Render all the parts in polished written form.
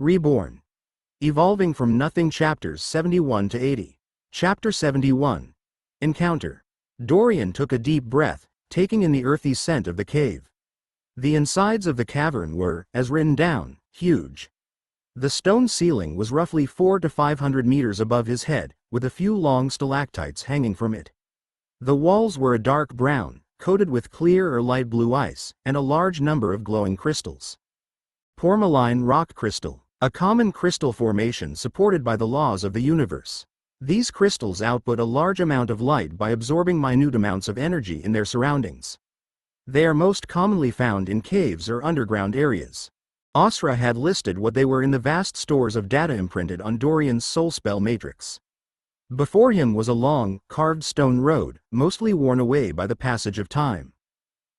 Reborn. Evolving from Nothing Chapters 71 to 80. Chapter 71. Encounter. Dorian took a deep breath, taking in the earthy scent of the cave. The insides of the cavern were, as written down, huge. The stone ceiling was roughly 400 to 500 meters above his head, with a few long stalactites hanging from it. The walls were a dark brown, coated with clear or light blue ice, and a large number of glowing crystals. Tourmaline rock crystal, a common crystal formation supported by the laws of the universe. These crystals output a large amount of light by absorbing minute amounts of energy in their surroundings. They are most commonly found in caves or underground areas. Asra had listed what they were in the vast stores of data imprinted on Dorian's soul spell matrix. Before him was a long, carved stone road, mostly worn away by the passage of time.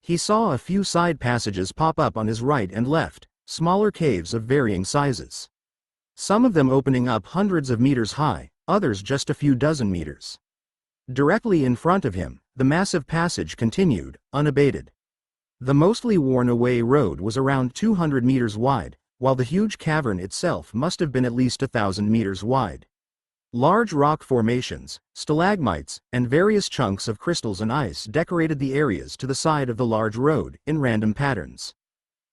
He saw a few side passages pop up on his right and left, smaller caves of varying sizes. Some of them opening up hundreds of meters high, others just a few dozen meters. Directly in front of him, the massive passage continued, unabated. The mostly worn-away road was around 200 meters wide, while the huge cavern itself must have been at least 1,000 meters wide. Large rock formations, stalagmites, and various chunks of crystals and ice decorated the areas to the side of the large road, in random patterns.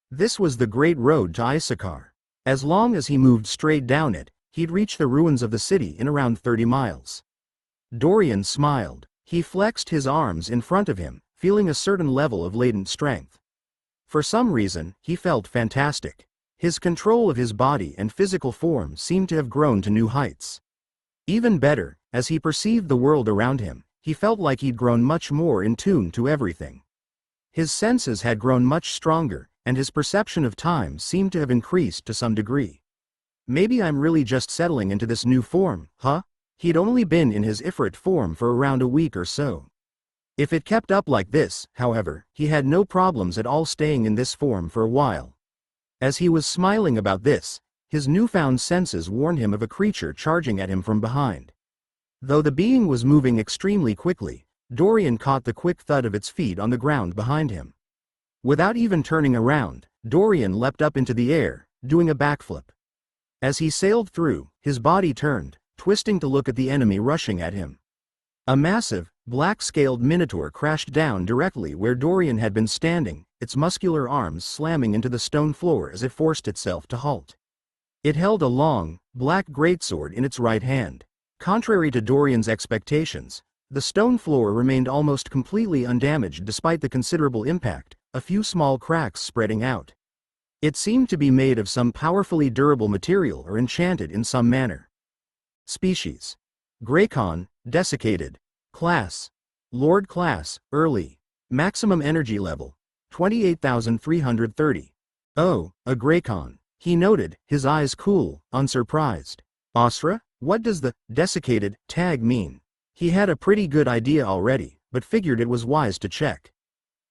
This was the Great Road to Issachar. As long as he moved straight down it, he'd reach the ruins of the city in around 30 miles. Dorian smiled. He flexed his arms in front of him, feeling a certain level of latent strength. For some reason, he felt fantastic. His control of his body and physical form seemed to have grown to new heights. Even better, as he perceived the world around him, he felt like he'd grown much more in tune to everything. His senses had grown much stronger, and his perception of time seemed to have increased to some degree. Maybe I'm really just settling into this new form, huh? He'd only been in his Ifrit form for around a week or so. If it kept up like this, however, he had no problems at all staying in this form for a while. As he was smiling about this, his newfound senses warned him of a creature charging at him from behind. Though the being was moving extremely quickly, Dorian caught the quick thud of its feet on the ground behind him. Without even turning around, Dorian leapt up into the air, doing a backflip. As he sailed through, his body turned, twisting to look at the enemy rushing at him. A massive, black-scaled minotaur crashed down directly where Dorian had been standing, its muscular arms slamming into the stone floor as it forced itself to halt. It held a long, black greatsword in its right hand. Contrary to Dorian's expectations, the stone floor remained almost completely undamaged despite the considerable impact, a few small cracks spreading out. It seemed to be made of some powerfully durable material or enchanted in some manner. Species: Grycon, desiccated. Class: Lord Class, early. Maximum energy level: 28,330. Oh, a Grycon, he noted, his eyes cool, unsurprised. Asra, what does the desiccated tag mean? He had a pretty good idea already, but figured it was wise to check.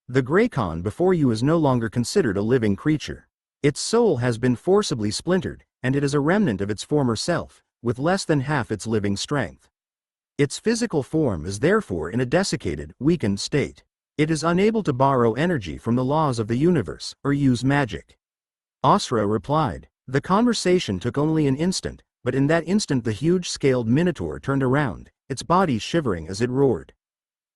The Grycon before you is no longer considered a living creature. Its soul has been forcibly splintered, and it is a remnant of its former self, with less than half its living strength. Its physical form is therefore in a desiccated, weakened state. It is unable to borrow energy from the laws of the universe, or use magic. Asra replied. The conversation took only an instant, but in that instant the huge-scaled minotaur turned around, its body shivering as it roared.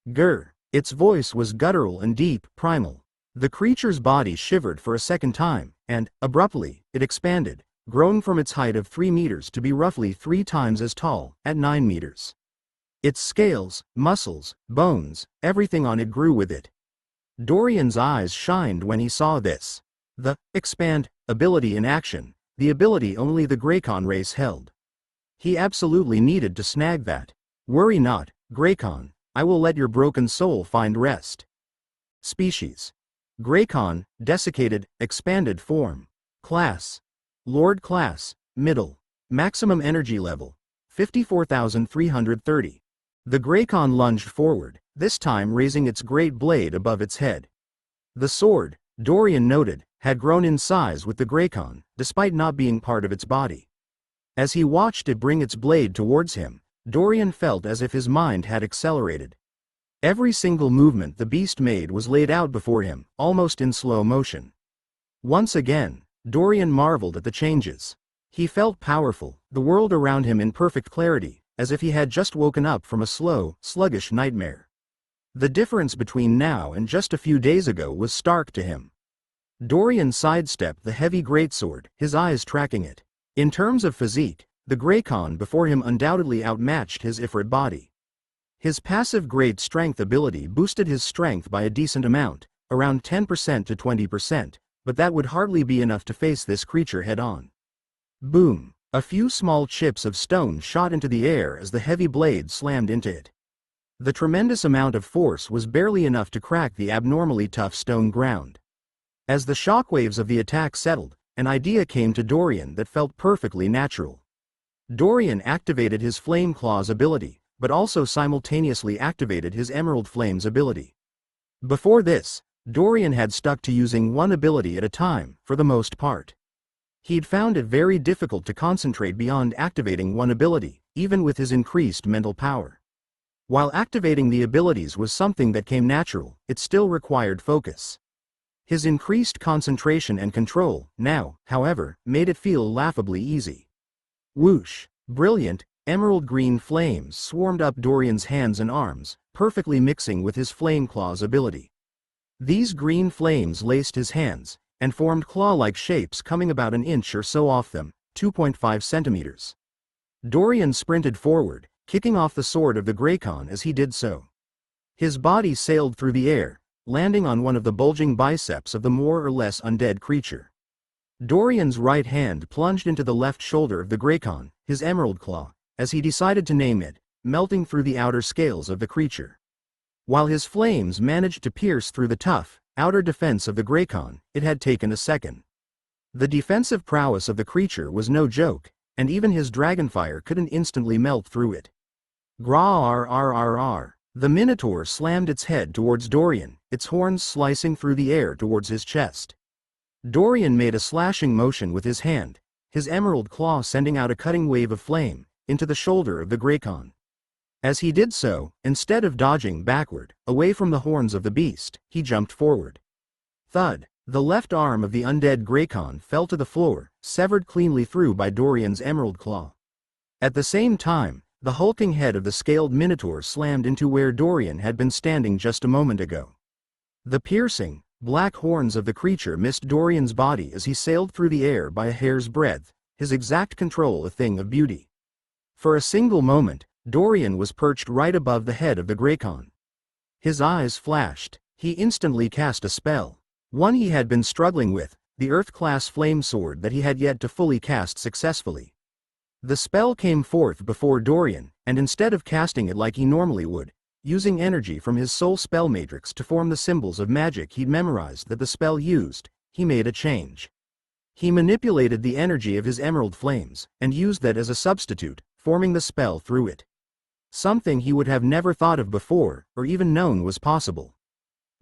Grr! Its voice was guttural and deep, primal. The creature's body shivered for a second time, and, abruptly, it expanded, growing from its height of 3 meters to be roughly 3 times as tall, at 9 meters. Its scales, muscles, bones, everything on it grew with it. Dorian's eyes shined when he saw this. The expand ability in action, the ability only the Grycon race held. He absolutely needed to snag that. Worry not, Grycon, I will let your broken soul find rest. Species: Grycon, desiccated, expanded form. Class: Lord Class, middle. Maximum energy level: 54,330. The Grycon lunged forward, this time raising its great blade above its head. The sword, Dorian noted, had grown in size with the Grycon, despite not being part of its body. As he watched it bring its blade towards him, Dorian felt as if his mind had accelerated. Every single movement the beast made was laid out before him, almost in slow motion. Once again, Dorian marveled at the changes. He felt powerful, the world around him in perfect clarity, as if he had just woken up from a slow, sluggish nightmare. The difference between now and just a few days ago was stark to him. Dorian sidestepped the heavy greatsword, his eyes tracking it. In terms of physique, the Grycon before him undoubtedly outmatched his Ifrit body. His passive great strength ability boosted his strength by a decent amount, around 10% to 20%, but that would hardly be enough to face this creature head-on. Boom! A few small chips of stone shot into the air as the heavy blade slammed into it. The tremendous amount of force was barely enough to crack the abnormally tough stone ground. As the shockwaves of the attack settled, an idea came to Dorian that felt perfectly natural. Dorian activated his Flame Claws ability, but also simultaneously activated his Emerald Flames ability. Before this, Dorian had stuck to using one ability at a time, for the most part. He'd found it very difficult to concentrate beyond activating one ability, even with his increased mental power. While activating the abilities was something that came natural, it still required focus. His increased concentration and control, now, however, made it feel laughably easy. Whoosh! Brilliant, emerald green flames swarmed up Dorian's hands and arms, perfectly mixing with his Flame Claws ability. These green flames laced his hands, and formed claw-like shapes coming about an inch or so off them, 2.5 centimeters. Dorian sprinted forward, kicking off the sword of the Grycon as he did so. His body sailed through the air, landing on one of the bulging biceps of the more or less undead creature. Dorian's right hand plunged into the left shoulder of the Grycon, his emerald claw, as he decided to name it, melting through the outer scales of the creature. While his flames managed to pierce through the tough, outer defense of the Grycon, it had taken a second. The defensive prowess of the creature was no joke, and even his dragonfire couldn't instantly melt through it. Gra-r-r-r-r. The Minotaur slammed its head towards Dorian, its horns slicing through the air towards his chest. Dorian made a slashing motion with his hand, his emerald claw sending out a cutting wave of flame, into the shoulder of the Grycon. As he did so, instead of dodging backward, away from the horns of the beast, he jumped forward. Thud! The left arm of the undead Grycon fell to the floor, severed cleanly through by Dorian's emerald claw. At the same time, the hulking head of the scaled Minotaur slammed into where Dorian had been standing just a moment ago. The piercing, black horns of the creature missed Dorian's body as he sailed through the air by a hair's breadth, his exact control a thing of beauty. For a single moment, Dorian was perched right above the head of the Grycon. His eyes flashed. He instantly cast a spell. One he had been struggling with, the Earth-class flame sword that he had yet to fully cast successfully. The spell came forth before Dorian, and instead of casting it like he normally would, using energy from his soul spell matrix to form the symbols of magic he'd memorized that the spell used, he made a change. He manipulated the energy of his emerald flames, and used that as a substitute, forming the spell through it. Something he would have never thought of before, or even known was possible.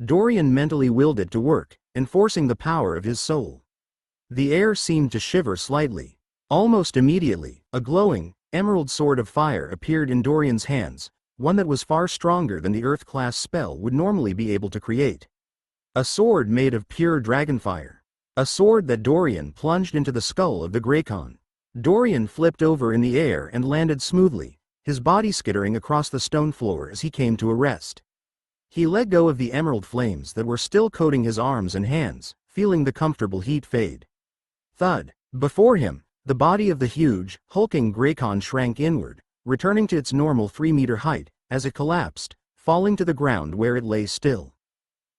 Dorian mentally willed it to work, enforcing the power of his soul. The air seemed to shiver slightly. Almost immediately, a glowing, emerald sword of fire appeared in Dorian's hands, one that was far stronger than the Earth-class spell would normally be able to create. A sword made of pure dragonfire. A sword that Dorian plunged into the skull of the Grycon. Dorian flipped over in the air and landed smoothly, his body skittering across the stone floor as he came to a rest. He let go of the emerald flames that were still coating his arms and hands, feeling the comfortable heat fade. Thud! Before him, the body of the huge, hulking Grycon shrank inward, returning to its normal 3-meter height, as it collapsed, falling to the ground where it lay still.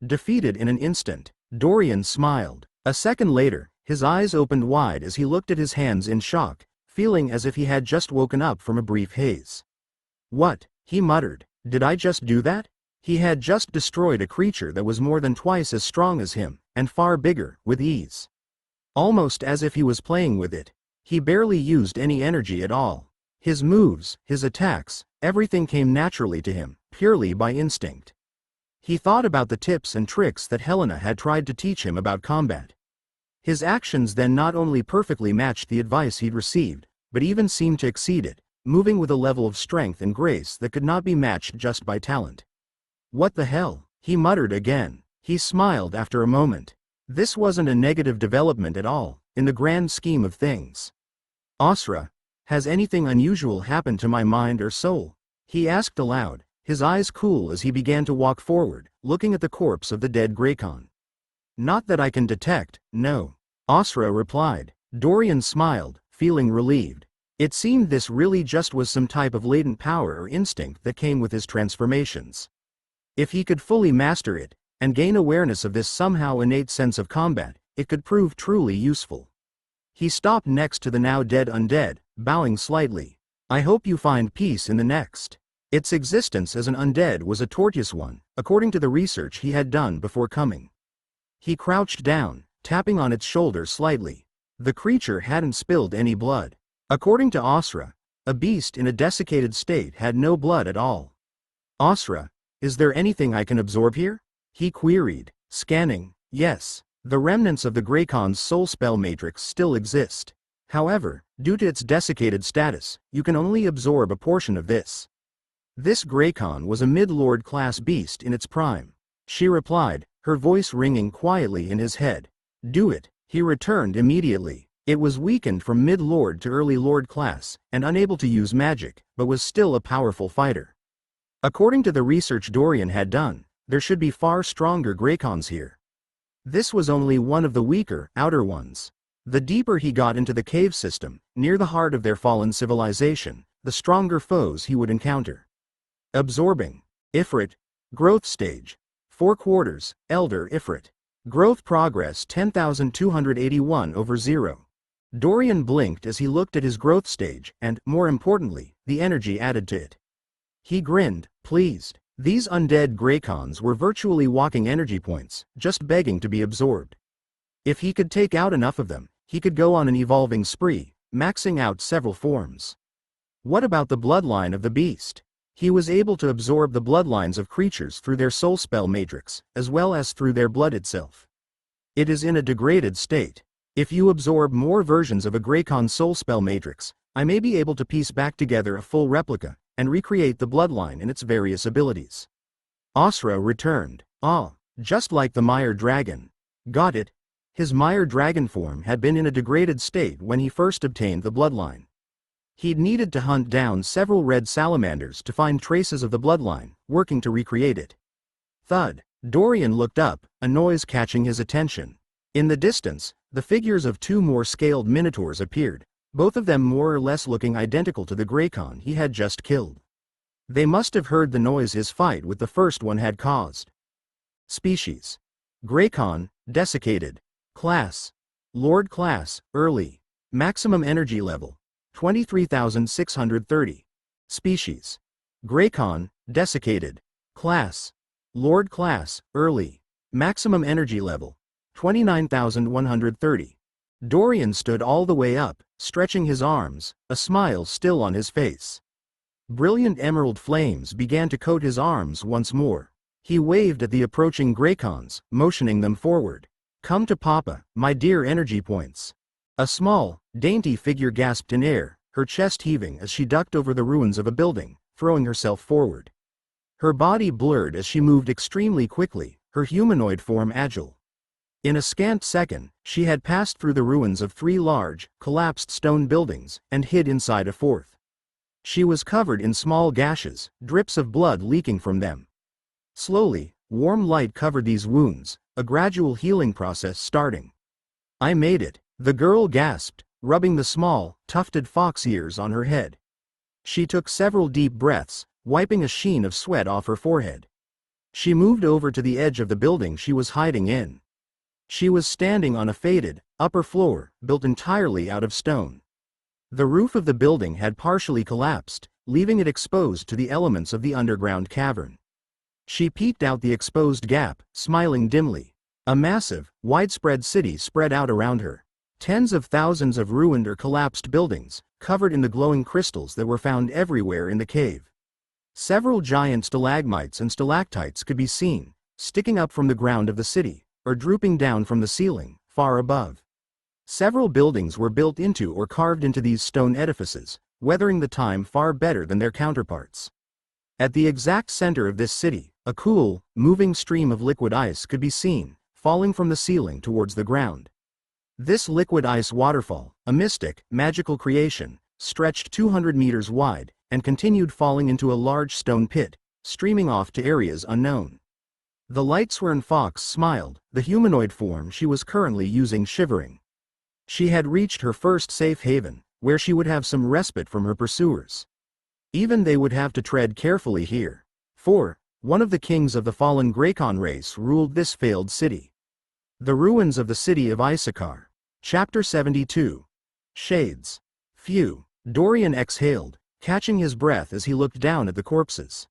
Defeated in an instant, Dorian smiled. A second later, his eyes opened wide as he looked at his hands in shock, feeling as if he had just woken up from a brief haze. What? He muttered. Did I just do that? He had just destroyed a creature that was more than twice as strong as him, and far bigger, with ease. Almost as if he was playing with it. He barely used any energy at all. His moves, his attacks, everything came naturally to him, purely by instinct. He thought about the tips and tricks that Helena had tried to teach him about combat. His actions then not only perfectly matched the advice he'd received, but even seemed to exceed it, moving with a level of strength and grace that could not be matched just by talent. What the hell? He muttered again. He smiled after a moment. This wasn't a negative development at all, in the grand scheme of things. Asra, has anything unusual happened to my mind or soul? He asked aloud, his eyes cool as he began to walk forward, looking at the corpse of the dead Grycon. Not that I can detect, no. Asra replied. Dorian smiled, feeling relieved. It seemed this really just was some type of latent power or instinct that came with his transformations. If he could fully master it, and gain awareness of this somehow innate sense of combat, it could prove truly useful. He stopped next to the now dead undead, bowing slightly. I hope you find peace in the next. Its existence as an undead was a tortuous one, according to the research he had done before coming. He crouched down, tapping on its shoulder slightly. The creature hadn't spilled any blood. According to Asra, a beast in a desiccated state had no blood at all. Asra, is there anything I can absorb here? He queried, scanning. Yes, the remnants of the Grycon's soul spell matrix still exist. However, due to its desiccated status, you can only absorb a portion of this. This Grycon was a mid-lord class beast in its prime. She replied, her voice ringing quietly in his head. Do it. He returned immediately. It was weakened from mid-lord to early lord class, and unable to use magic, but was still a powerful fighter. According to the research Dorian had done, there should be far stronger Grycons here. This was only one of the weaker, outer ones. The deeper he got into the cave system, near the heart of their fallen civilization, the stronger foes he would encounter. Absorbing. Ifrit. Growth stage. 4 quarters, Elder Ifrit. Growth progress 10,281/0. Dorian blinked as he looked at his growth stage and, more importantly, the energy added to it. He grinned, pleased. These undead Grycons were virtually walking energy points, just begging to be absorbed. If he could take out enough of them, he could go on an evolving spree, maxing out several forms. What about the bloodline of the beast? He was able to absorb the bloodlines of creatures through their soul spell matrix, as well as through their blood itself. It is in a degraded state. If you absorb more versions of a Grycon soul spell matrix, I may be able to piece back together a full replica, and recreate the bloodline and its various abilities. Asra returned. Ah, just like the Mire Dragon. Got it. His Mire Dragon form had been in a degraded state when he first obtained the bloodline. He'd needed to hunt down several red salamanders to find traces of the bloodline, working to recreate it. Thud. Dorian looked up, a noise catching his attention. In the distance, the figures of 2 more scaled minotaurs appeared, both of them more or less looking identical to the Grycon he had just killed. They must have heard the noise his fight with the first one had caused. Species. Grycon, desiccated. Class. Lord class, early. Maximum energy level. 23,630. Species. Grycon, desiccated. Class. Lord class, early. Maximum energy level. 29,130. Dorian stood all the way up, stretching his arms, a smile still on his face. Brilliant emerald flames began to coat his arms once more. He waved at the approaching Grycons, motioning them forward. Come to Papa, my dear energy points. A small, dainty figure gasped in air, her chest heaving as she ducked over the ruins of a building, throwing herself forward. Her body blurred as she moved extremely quickly, her humanoid form agile. In a scant second, she had passed through the ruins of 3 large, collapsed stone buildings, and hid inside a 4th. She was covered in small gashes, drips of blood leaking from them. Slowly, warm light covered these wounds, a gradual healing process starting. I made it, the girl gasped, rubbing the small, tufted fox ears on her head. She took several deep breaths, wiping a sheen of sweat off her forehead. She moved over to the edge of the building she was hiding in. She was standing on a faded, upper floor, built entirely out of stone. The roof of the building had partially collapsed, leaving it exposed to the elements of the underground cavern. She peeked out the exposed gap, smiling dimly. A massive, widespread city spread out around her. Tens of thousands of ruined or collapsed buildings, covered in the glowing crystals that were found everywhere in the cave. Several giant stalagmites and stalactites could be seen, sticking up from the ground of the city, or drooping down from the ceiling, far above. Several buildings were built into or carved into these stone edifices, weathering the time far better than their counterparts. At the exact center of this city, a cool, moving stream of liquid ice could be seen, falling from the ceiling towards the ground. This liquid ice waterfall, a mystic, magical creation, stretched 200 meters wide, and continued falling into a large stone pit, streaming off to areas unknown. The Lightsworn Fox smiled, the humanoid form she was currently using shivering. She had reached her first safe haven, where she would have some respite from her pursuers. Even they would have to tread carefully here. For, one of the kings of the fallen Grycon race ruled this failed city. The ruins of the city of Issachar. Chapter 72. Shades. Phew. Dorian exhaled, catching his breath as he looked down at the corpses.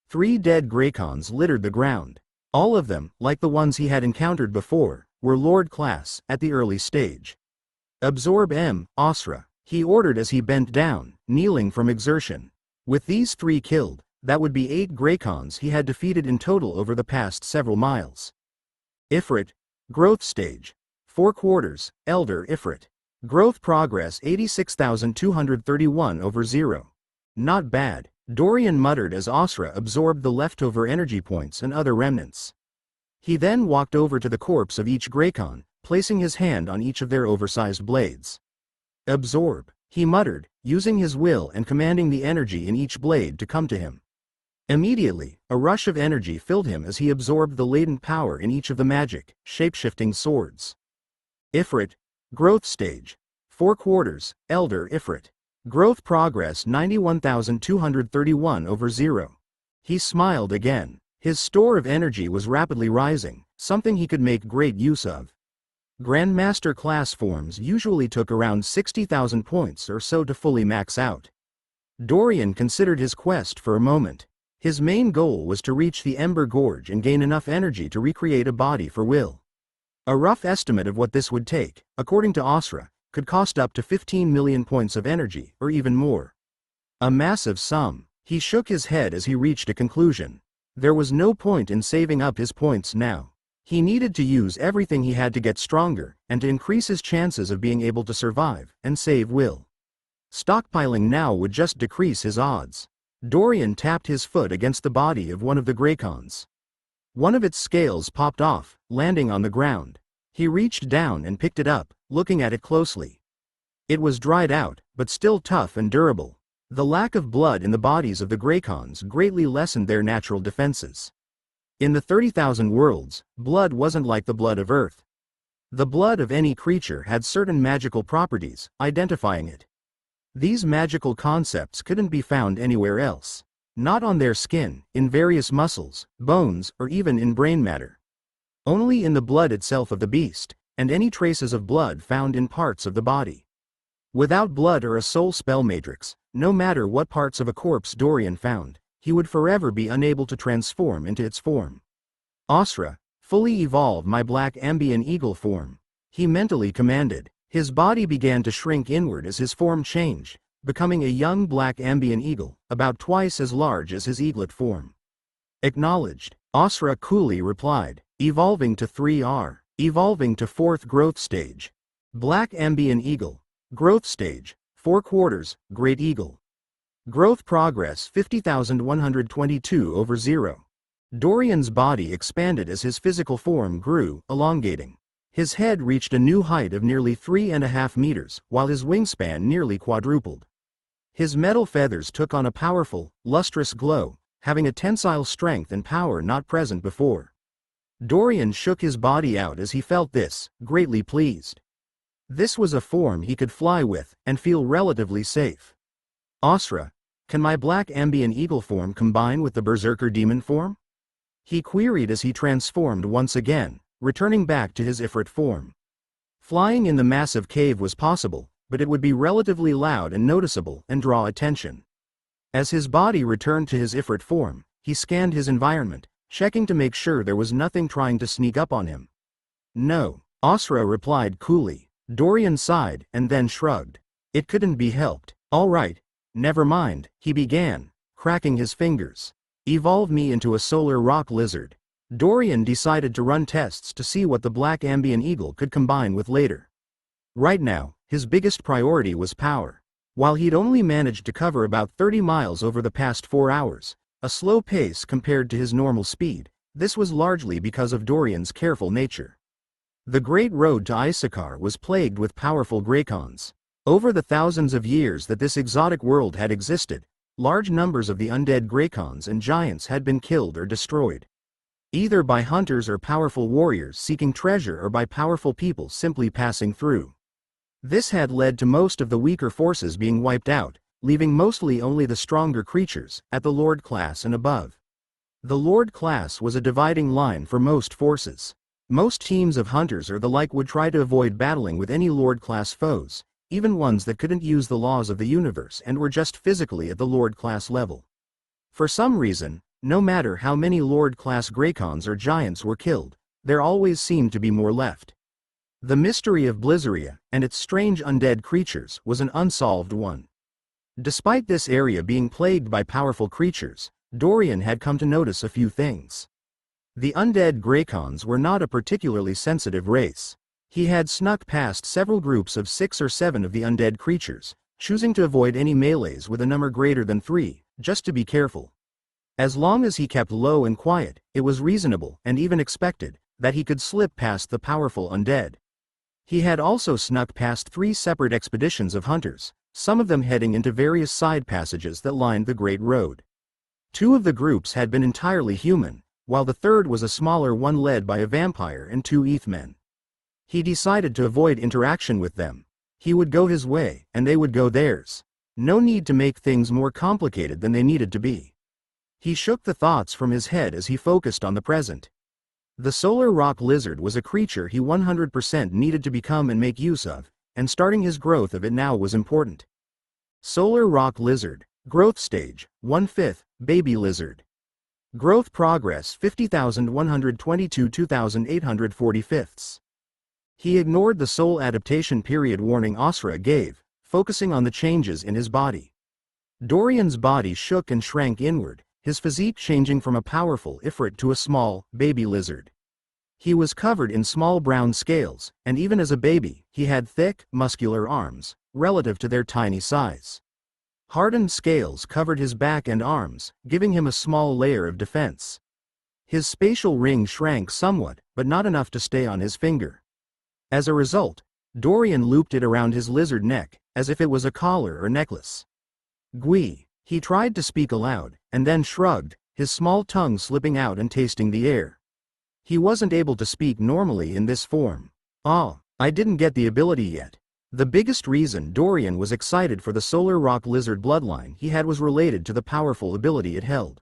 3 dead Grycons littered the ground. All of them, like the ones he had encountered before, were Lord class, at the early stage. Absorb M, Osra, he ordered as he bent down, kneeling from exertion. With these 3 killed, that would be 8 Grycons he had defeated in total over the past several miles. Ifrit. Growth stage. 4 quarters, Elder Ifrit. Growth progress 86,231 over 0. Not bad, Dorian muttered as Osra absorbed the leftover energy points and other remnants. He then walked over to the corpse of each Grycon, placing his hand on each of their oversized blades. Absorb, he muttered, using his will and commanding the energy in each blade to come to him. Immediately, a rush of energy filled him as he absorbed the latent power in each of the magic, shape-shifting swords. Ifrit. Growth stage. 4 quarters, Elder Ifrit. Growth progress 91,231 over 0. He smiled again. His store of energy was rapidly rising, something he could make great use of. Grandmaster class forms usually took around 60,000 points or so to fully max out. Dorian considered his quest for a moment. His main goal was to reach the Ember Gorge and gain enough energy to recreate a body for Will. A rough estimate of what this would take, according to Osra, could cost up to 15 million points of energy, or even more. A massive sum. He shook his head as he reached a conclusion. There was no point in saving up his points now. He needed to use everything he had to get stronger, and to increase his chances of being able to survive, and save Will. Stockpiling now would just decrease his odds. Dorian tapped his foot against the body of one of the Grycons. One of its scales popped off, landing on the ground. He reached down and picked it up, looking at it closely. It was dried out, but still tough and durable. The lack of blood in the bodies of the Grycons greatly lessened their natural defenses. In the 30,000 worlds, blood wasn't like the blood of Earth. The blood of any creature had certain magical properties, identifying it. These magical concepts couldn't be found anywhere else. Not on their skin, in various muscles, bones, or even in brain matter. Only in the blood itself of the beast, and any traces of blood found in parts of the body. Without blood or a soul spell matrix, no matter what parts of a corpse Dorian found, he would forever be unable to transform into its form. Osra, fully evolve my black ambient eagle form, he mentally commanded. His body began to shrink inward as his form changed, becoming a young black ambient eagle, about twice as large as his eaglet form. Acknowledged, Osra coolly replied, evolving to 3R, evolving to 4th growth stage. Black ambient eagle, growth stage, 4 quarters, great eagle. Growth progress 50,122 over 0. Dorian's body expanded as his physical form grew, elongating. His head reached a new height of nearly 3.5 meters, while his wingspan nearly quadrupled. His metal feathers took on a powerful, lustrous glow, having a tensile strength and power not present before. Dorian shook his body out as he felt this, greatly pleased. This was a form he could fly with, and feel relatively safe. Osra, can my black ambient eagle form combine with the berserker demon form? He queried as he transformed once again, returning back to his Ifrit form. Flying in the massive cave was possible, but it would be relatively loud and noticeable and draw attention. As his body returned to his Ifrit form, he scanned his environment, checking to make sure there was nothing trying to sneak up on him. No, Osra replied coolly. Dorian sighed and then shrugged. It couldn't be helped. All right, never mind, he began, cracking his fingers. Evolve me into a solar rock lizard. Dorian decided to run tests to see what the black ambient eagle could combine with later. Right now, his biggest priority was power. While he'd only managed to cover about 30 miles over the past 4 hours, a slow pace compared to his normal speed, this was largely because of Dorian's careful nature. The great road to Issachar was plagued with powerful Grycons. Over the thousands of years that this exotic world had existed, large numbers of the undead Grycons and giants had been killed or destroyed. Either by hunters or powerful warriors seeking treasure or by powerful people simply passing through. This had led to most of the weaker forces being wiped out, leaving mostly only the stronger creatures, at the Lord class and above. The Lord class was a dividing line for most forces. Most teams of hunters or the like would try to avoid battling with any Lord class foes, even ones that couldn't use the laws of the universe and were just physically at the Lord class level. For some reason, no matter how many Lord class Grycons or giants were killed, there always seemed to be more left. The mystery of Blizzaria, and its strange undead creatures, was an unsolved one. Despite this area being plagued by powerful creatures, Dorian had come to notice a few things. The undead Grycons were not a particularly sensitive race. He had snuck past several groups of 6 or 7 of the undead creatures, choosing to avoid any melees with a number greater than 3, just to be careful. As long as he kept low and quiet, it was reasonable, and even expected, that he could slip past the powerful undead. He had also snuck past 3 separate expeditions of hunters, some of them heading into various side passages that lined the Great Road. 2 of the groups had been entirely human, while the third was a smaller one led by a vampire and 2 Ethmen. He decided to avoid interaction with them. He would go his way, and they would go theirs. No need to make things more complicated than they needed to be. He shook the thoughts from his head as he focused on the present. The solar rock lizard was a creature he 100% needed to become and make use of, and starting his growth of it now was important. Solar rock lizard, growth stage, 1/5, baby lizard. Growth progress 50,122 2,845. He ignored the soul adaptation period warning Osra gave, focusing on the changes in his body. Dorian's body shook and shrank inward, his physique changing from a powerful Ifrit to a small, baby lizard. He was covered in small brown scales, and even as a baby, he had thick, muscular arms, relative to their tiny size. Hardened scales covered his back and arms, giving him a small layer of defense. His spatial ring shrank somewhat, but not enough to stay on his finger. As a result, Dorian looped it around his lizard neck, as if it was a collar or necklace. Gui. He tried to speak aloud, and then shrugged, his small tongue slipping out and tasting the air. He wasn't able to speak normally in this form. I didn't get the ability yet. The biggest reason Dorian was excited for the solar rock lizard bloodline he had was related to the powerful ability it held.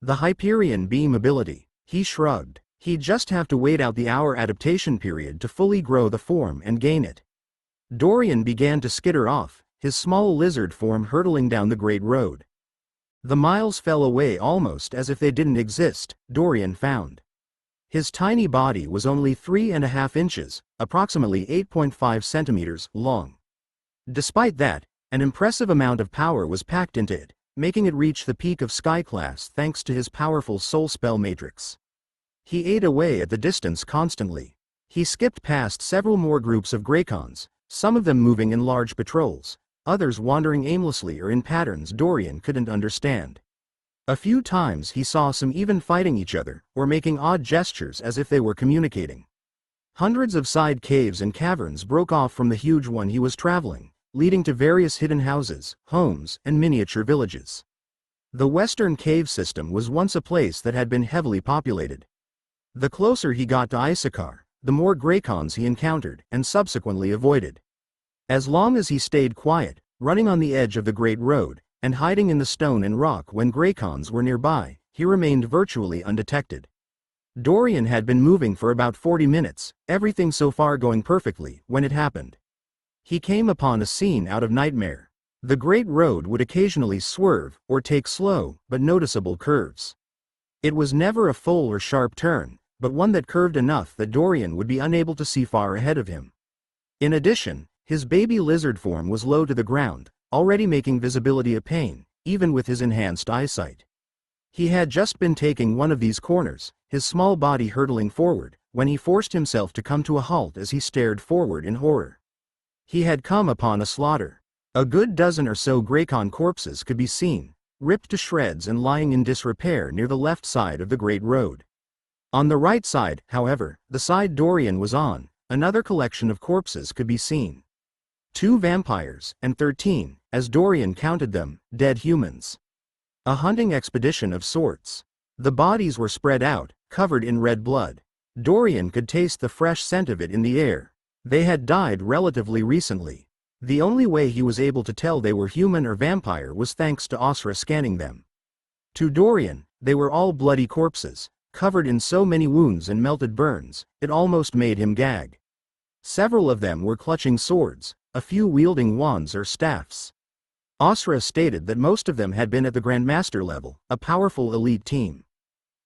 The Hyperion beam ability. He shrugged. He'd just have to wait out the hour adaptation period to fully grow the form and gain it. Dorian began to skitter off, his small lizard form hurtling down the Great Road. The miles fell away almost as if they didn't exist, Dorian found. His tiny body was only 3.5 inches, approximately 8.5 centimeters, long. Despite that, an impressive amount of power was packed into it, making it reach the peak of Sky Class thanks to his powerful soul spell matrix. He ate away at the distance constantly. He skipped past several more groups of Grycons, some of them moving in large patrols, others wandering aimlessly or in patterns Dorian couldn't understand. A few times he saw some even fighting each other, or making odd gestures as if they were communicating. Hundreds of side caves and caverns broke off from the huge one he was traveling, leading to various hidden houses, homes, and miniature villages. The western cave system was once a place that had been heavily populated. The closer he got to Issachar, the more Grycons he encountered, and subsequently avoided. As long as he stayed quiet, running on the edge of the Great Road, and hiding in the stone and rock when Grycons were nearby, he remained virtually undetected. Dorian had been moving for about 40 minutes, everything so far going perfectly, when it happened. He came upon a scene out of nightmare. The Great Road would occasionally swerve, or take slow, but noticeable curves. It was never a full or sharp turn, but one that curved enough that Dorian would be unable to see far ahead of him. In addition, his baby lizard form was low to the ground, already making visibility a pain, even with his enhanced eyesight. He had just been taking one of these corners, his small body hurtling forward, when he forced himself to come to a halt as he stared forward in horror. He had come upon a slaughter. A good dozen or so Grycon corpses could be seen, ripped to shreds and lying in disrepair near the left side of the Great Road. On the right side, however, the side Dorian was on, another collection of corpses could be seen. 2 vampires, and 13, as Dorian counted them, dead humans. A hunting expedition of sorts. The bodies were spread out, covered in red blood. Dorian could taste the fresh scent of it in the air. They had died relatively recently. The only way he was able to tell they were human or vampire was thanks to Osra scanning them. To Dorian, they were all bloody corpses, covered in so many wounds and melted burns, it almost made him gag. Several of them were clutching swords, a few wielding wands or staffs. Osra stated that most of them had been at the Grandmaster level, a powerful elite team.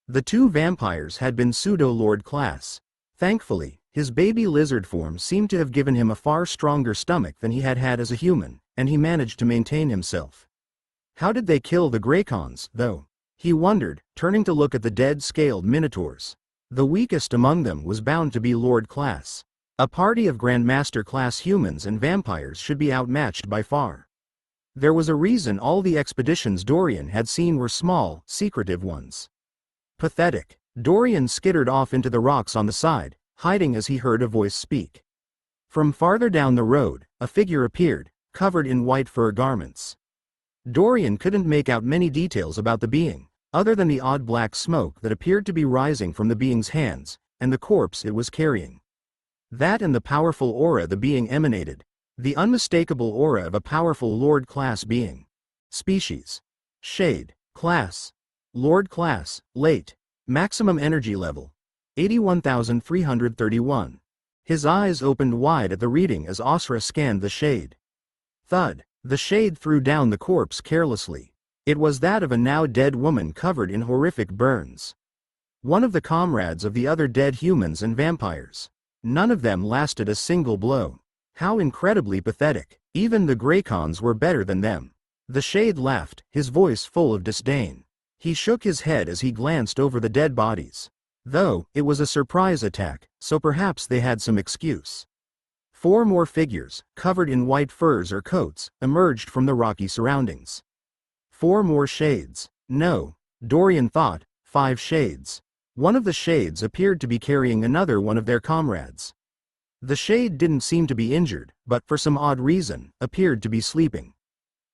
The 2 vampires had been pseudo-lord class. Thankfully, his baby lizard form seemed to have given him a far stronger stomach than he had had as a human, and he managed to maintain himself. How did they kill the Grycons, though? He wondered, turning to look at the dead scaled minotaurs. The weakest among them was bound to be lord class. A party of Grandmaster class humans and vampires should be outmatched by far. There was a reason all the expeditions Dorian had seen were small, secretive ones. Pathetic. Dorian skittered off into the rocks on the side, hiding as he heard a voice speak. From farther down the road, a figure appeared, covered in white fur garments. Dorian couldn't make out many details about the being, other than the odd black smoke that appeared to be rising from the being's hands, and the corpse it was carrying. That and the powerful aura the being emanated, the unmistakable aura of a powerful Lord class being. Species. Shade. Class. Lord class, late. Maximum energy level. 81,331. His eyes opened wide at the reading as Osra scanned the shade. Thud. The shade threw down the corpse carelessly. It was that of a now dead woman covered in horrific burns. One of the comrades of the other dead humans and vampires. None of them lasted a single blow. How incredibly pathetic. Even the Grycons were better than them. The shade laughed, his voice full of disdain. He shook his head as he glanced over the dead bodies. Though, it was a surprise attack, so perhaps they had some excuse. 4 more figures, covered in white furs or coats, emerged from the rocky surroundings. 4 more shades. No, Dorian thought, 5 shades. One of the shades appeared to be carrying another one of their comrades. The shade didn't seem to be injured, but for some odd reason, appeared to be sleeping.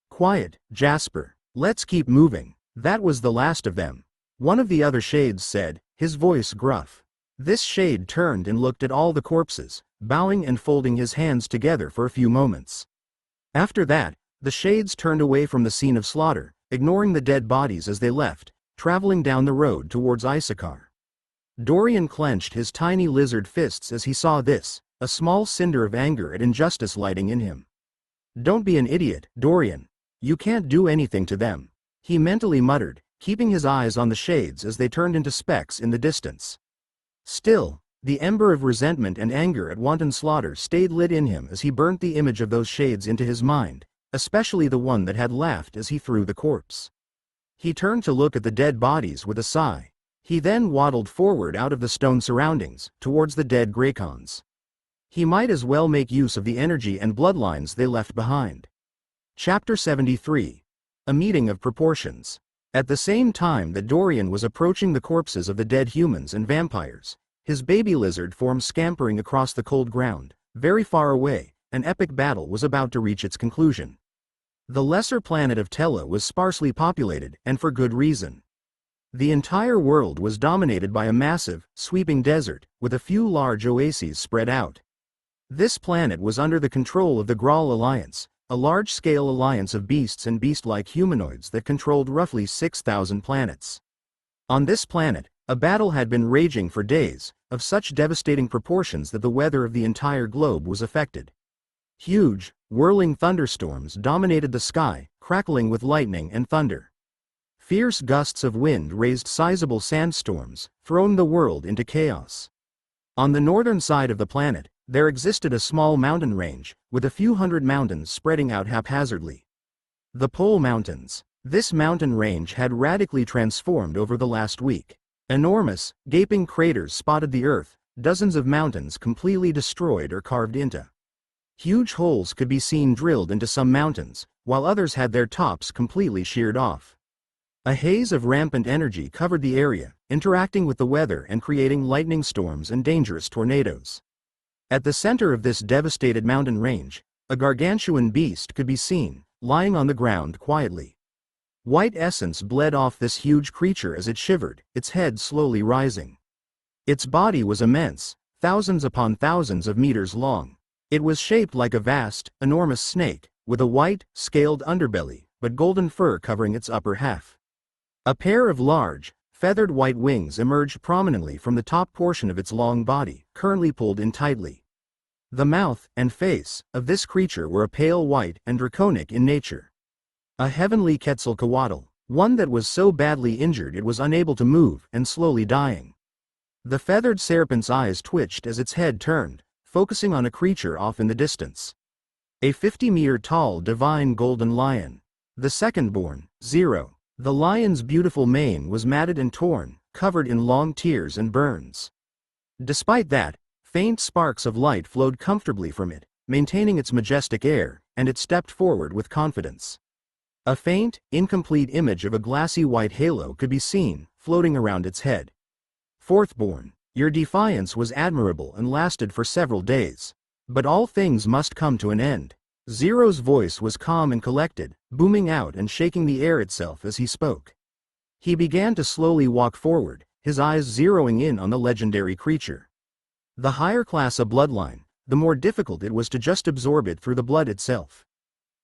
Quiet, Jasper. Let's keep moving. That was the last of them. One of the other shades said, his voice gruff. This shade turned and looked at all the corpses, bowing and folding his hands together for a few moments. After that, the shades turned away from the scene of slaughter, ignoring the dead bodies as they left, traveling down the road towards Issachar. Dorian clenched his tiny lizard fists as he saw this, a small cinder of anger at injustice lighting in him. Don't be an idiot, Dorian. You can't do anything to them. He mentally muttered, keeping his eyes on the shades as they turned into specks in the distance. Still, the ember of resentment and anger at wanton slaughter stayed lit in him as he burnt the image of those shades into his mind, especially the one that had laughed as he threw the corpse. He turned to look at the dead bodies with a sigh. He then waddled forward out of the stone surroundings, towards the dead Grycons. He might as well make use of the energy and bloodlines they left behind. Chapter 73. A Meeting of Proportions. At the same time that Dorian was approaching the corpses of the dead humans and vampires, his baby lizard form scampering across the cold ground, very far away, an epic battle was about to reach its conclusion. The lesser planet of Tella was sparsely populated, and for good reason. The entire world was dominated by a massive, sweeping desert, with a few large oases spread out. This planet was under the control of the Graal Alliance, a large-scale alliance of beasts and beast-like humanoids that controlled roughly 6,000 planets. On this planet, a battle had been raging for days, of such devastating proportions that the weather of the entire globe was affected. Huge, whirling thunderstorms dominated the sky, crackling with lightning and thunder. Fierce gusts of wind raised sizable sandstorms, throwing the world into chaos. On the northern side of the planet, there existed a small mountain range, with a few hundred mountains spreading out haphazardly. The Pole Mountains. This mountain range had radically transformed over the last week. Enormous, gaping craters spotted the earth, dozens of mountains completely destroyed or carved into. Huge holes could be seen drilled into some mountains, while others had their tops completely sheared off. A haze of rampant energy covered the area, interacting with the weather and creating lightning storms and dangerous tornadoes. At the center of this devastated mountain range, a gargantuan beast could be seen, lying on the ground quietly. White essence bled off this huge creature as it shivered, its head slowly rising. Its body was immense, thousands upon thousands of meters long. It was shaped like a vast, enormous snake, with a white, scaled underbelly, but golden fur covering its upper half. A pair of large, feathered white wings emerged prominently from the top portion of its long body, currently pulled in tightly. The mouth and face of this creature were a pale white and draconic in nature. A heavenly Quetzalcoatl, one that was so badly injured it was unable to move and slowly dying. The feathered serpent's eyes twitched as its head turned, focusing on a creature off in the distance. A 50-meter tall divine golden lion. The second-born, Zero. The lion's beautiful mane was matted and torn, covered in long tears and burns. Despite that, faint sparks of light flowed comfortably from it, maintaining its majestic air, and it stepped forward with confidence. A faint, incomplete image of a glassy white halo could be seen, floating around its head. Fourthborn, your defiance was admirable and lasted for several days. But all things must come to an end. Zero's voice was calm and collected, booming out and shaking the air itself as he spoke. He began to slowly walk forward, his eyes zeroing in on the legendary creature. The higher class a bloodline, the more difficult it was to just absorb it through the blood itself.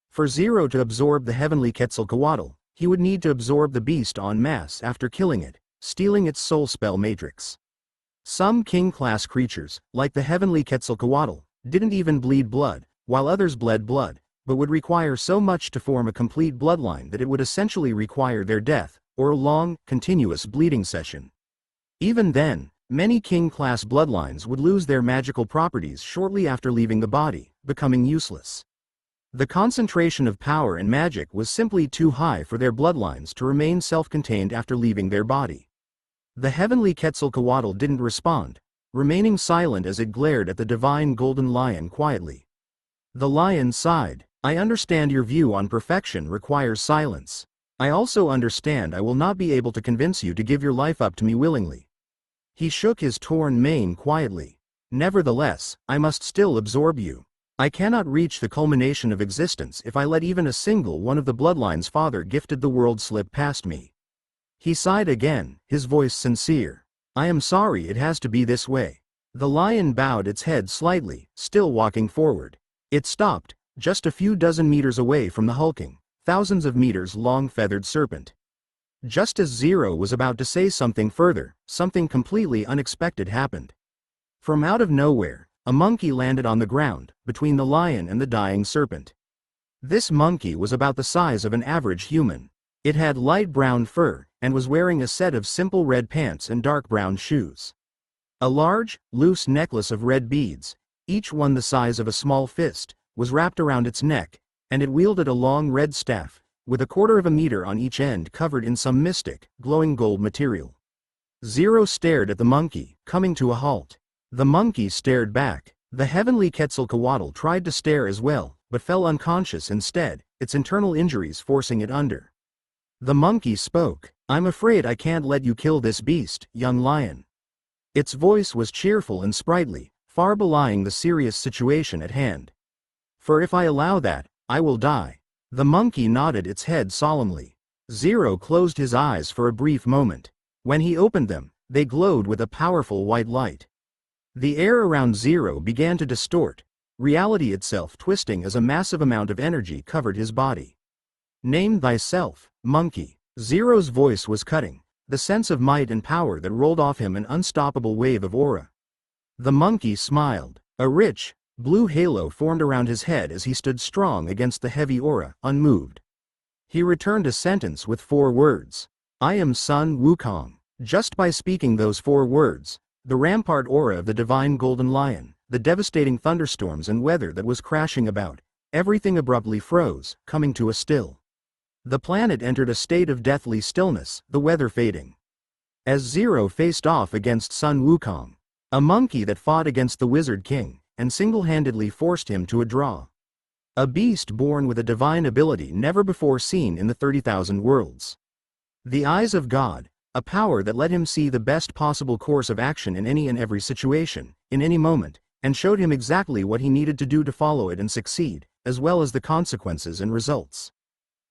For Zero to absorb the heavenly Quetzalcoatl, he would need to absorb the beast en masse after killing it, stealing its soul spell matrix. Some king-class creatures, like the heavenly Quetzalcoatl, didn't even bleed blood, while others bled blood, but would require so much to form a complete bloodline that it would essentially require their death, or a long, continuous bleeding session. Even then, many king-class bloodlines would lose their magical properties shortly after leaving the body, becoming useless. The concentration of power and magic was simply too high for their bloodlines to remain self-contained after leaving their body. The heavenly Quetzalcoatl didn't respond, remaining silent as it glared at the divine golden lion quietly. The lion sighed. I understand your view on perfection requires silence. I also understand I will not be able to convince you to give your life up to me willingly. He shook his torn mane quietly. Nevertheless, I must still absorb you. I cannot reach the culmination of existence if I let even a single one of the bloodline's father gifted the world slip past me. He sighed again, his voice sincere. I am sorry it has to be this way. The lion bowed its head slightly, still walking forward. It stopped, just a few dozen meters away from the hulking, thousands of meters long feathered serpent. Just as Zero was about to say something further, something completely unexpected happened. From out of nowhere, a monkey landed on the ground, between the lion and the dying serpent. This monkey was about the size of an average human. It had light brown fur, and was wearing a set of simple red pants and dark brown shoes. A large, loose necklace of red beads, each one the size of a small fist, was wrapped around its neck, and it wielded a long red staff, with 1/4 meter on each end covered in some mystic, glowing gold material. Zero stared at the monkey, coming to a halt. The monkey stared back. The heavenly Quetzalcoatl tried to stare as well, but fell unconscious instead, its internal injuries forcing it under. The monkey spoke. I'm afraid I can't let you kill this beast, young lion. Its voice was cheerful and sprightly, far belying the serious situation at hand. For if I allow that, I will die. The monkey nodded its head solemnly. Zero closed his eyes for a brief moment. When he opened them, they glowed with a powerful white light. The air around Zero began to distort, reality itself twisting as a massive amount of energy covered his body. Name thyself, monkey. Zero's voice was cutting, the sense of might and power that rolled off him an unstoppable wave of aura. The monkey smiled. A rich, blue halo formed around his head as he stood strong against the heavy aura, unmoved. He returned a sentence with 4 words. I am Sun Wukong. Just by speaking those 4 words, the rampart aura of the divine golden lion, the devastating thunderstorms and weather that was crashing about, everything abruptly froze, coming to a still. The planet entered a state of deathly stillness, the weather fading. As Zero faced off against Sun Wukong, a monkey that fought against the Wizard King, and single-handedly forced him to a draw. A beast born with a divine ability never before seen in the 30,000 worlds. The eyes of God, a power that let him see the best possible course of action in any and every situation, in any moment, and showed him exactly what he needed to do to follow it and succeed, as well as the consequences and results.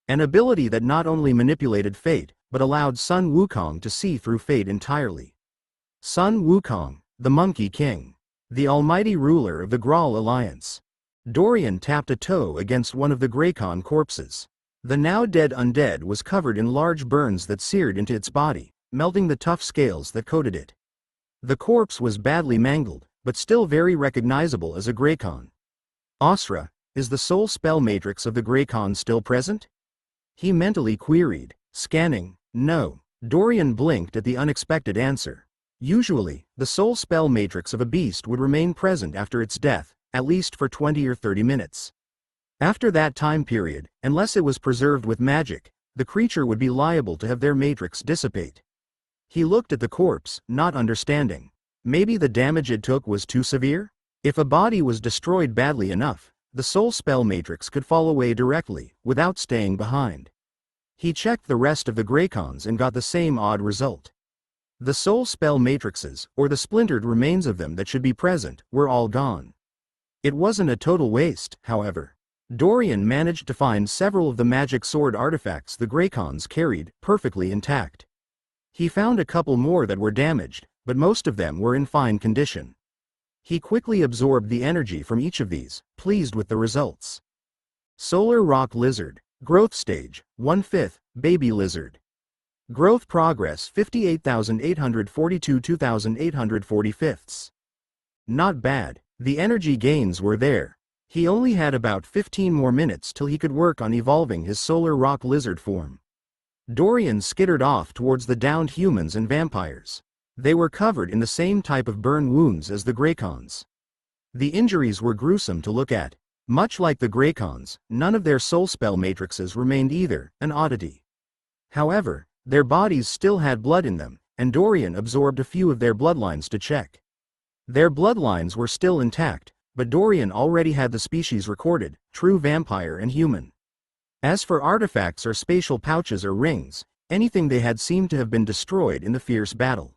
An ability that not only manipulated fate, but allowed Sun Wukong to see through fate entirely. Sun Wukong, the Monkey King. The almighty ruler of the Graal Alliance. Dorian tapped a toe against one of the Grycon corpses. The now dead undead was covered in large burns that seared into its body, melting the tough scales that coated it. The corpse was badly mangled, but still very recognizable as a Grycon. Osra, is the soul spell matrix of the Grycon still present? He mentally queried, scanning. No. Dorian blinked at the unexpected answer. Usually, the soul spell matrix of a beast would remain present after its death, at least for 20 or 30 minutes. After that time period, unless it was preserved with magic, the creature would be liable to have their matrix dissipate. He looked at the corpse, not understanding. Maybe the damage it took was too severe? If a body was destroyed badly enough, the soul spell matrix could fall away directly, without staying behind. He checked the rest of the Grycons and got the same odd result. The soul spell matrices, or the splintered remains of them that should be present, were all gone. It wasn't a total waste, however. Dorian managed to find several of the magic sword artifacts the Grycons carried, perfectly intact. He found a couple more that were damaged, but most of them were in fine condition. He quickly absorbed the energy from each of these, pleased with the results. Solar Rock Lizard. Growth Stage, 1/5, Baby Lizard. Growth Progress 58,842 2,845. Not bad. The energy gains were there. He only had about 15 more minutes till he could work on evolving his Solar Rock Lizard form. Dorian skittered off towards the downed humans and vampires. They were covered in the same type of burn wounds as the Grycons. The injuries were gruesome to look at. Much like the Grycons, none of their soul spell matrices remained either, an oddity. However, their bodies still had blood in them, and Dorian absorbed a few of their bloodlines to check. Their bloodlines were still intact, but Dorian already had the species recorded, true vampire and human. As for artifacts or spatial pouches or rings, anything they had seemed to have been destroyed in the fierce battle.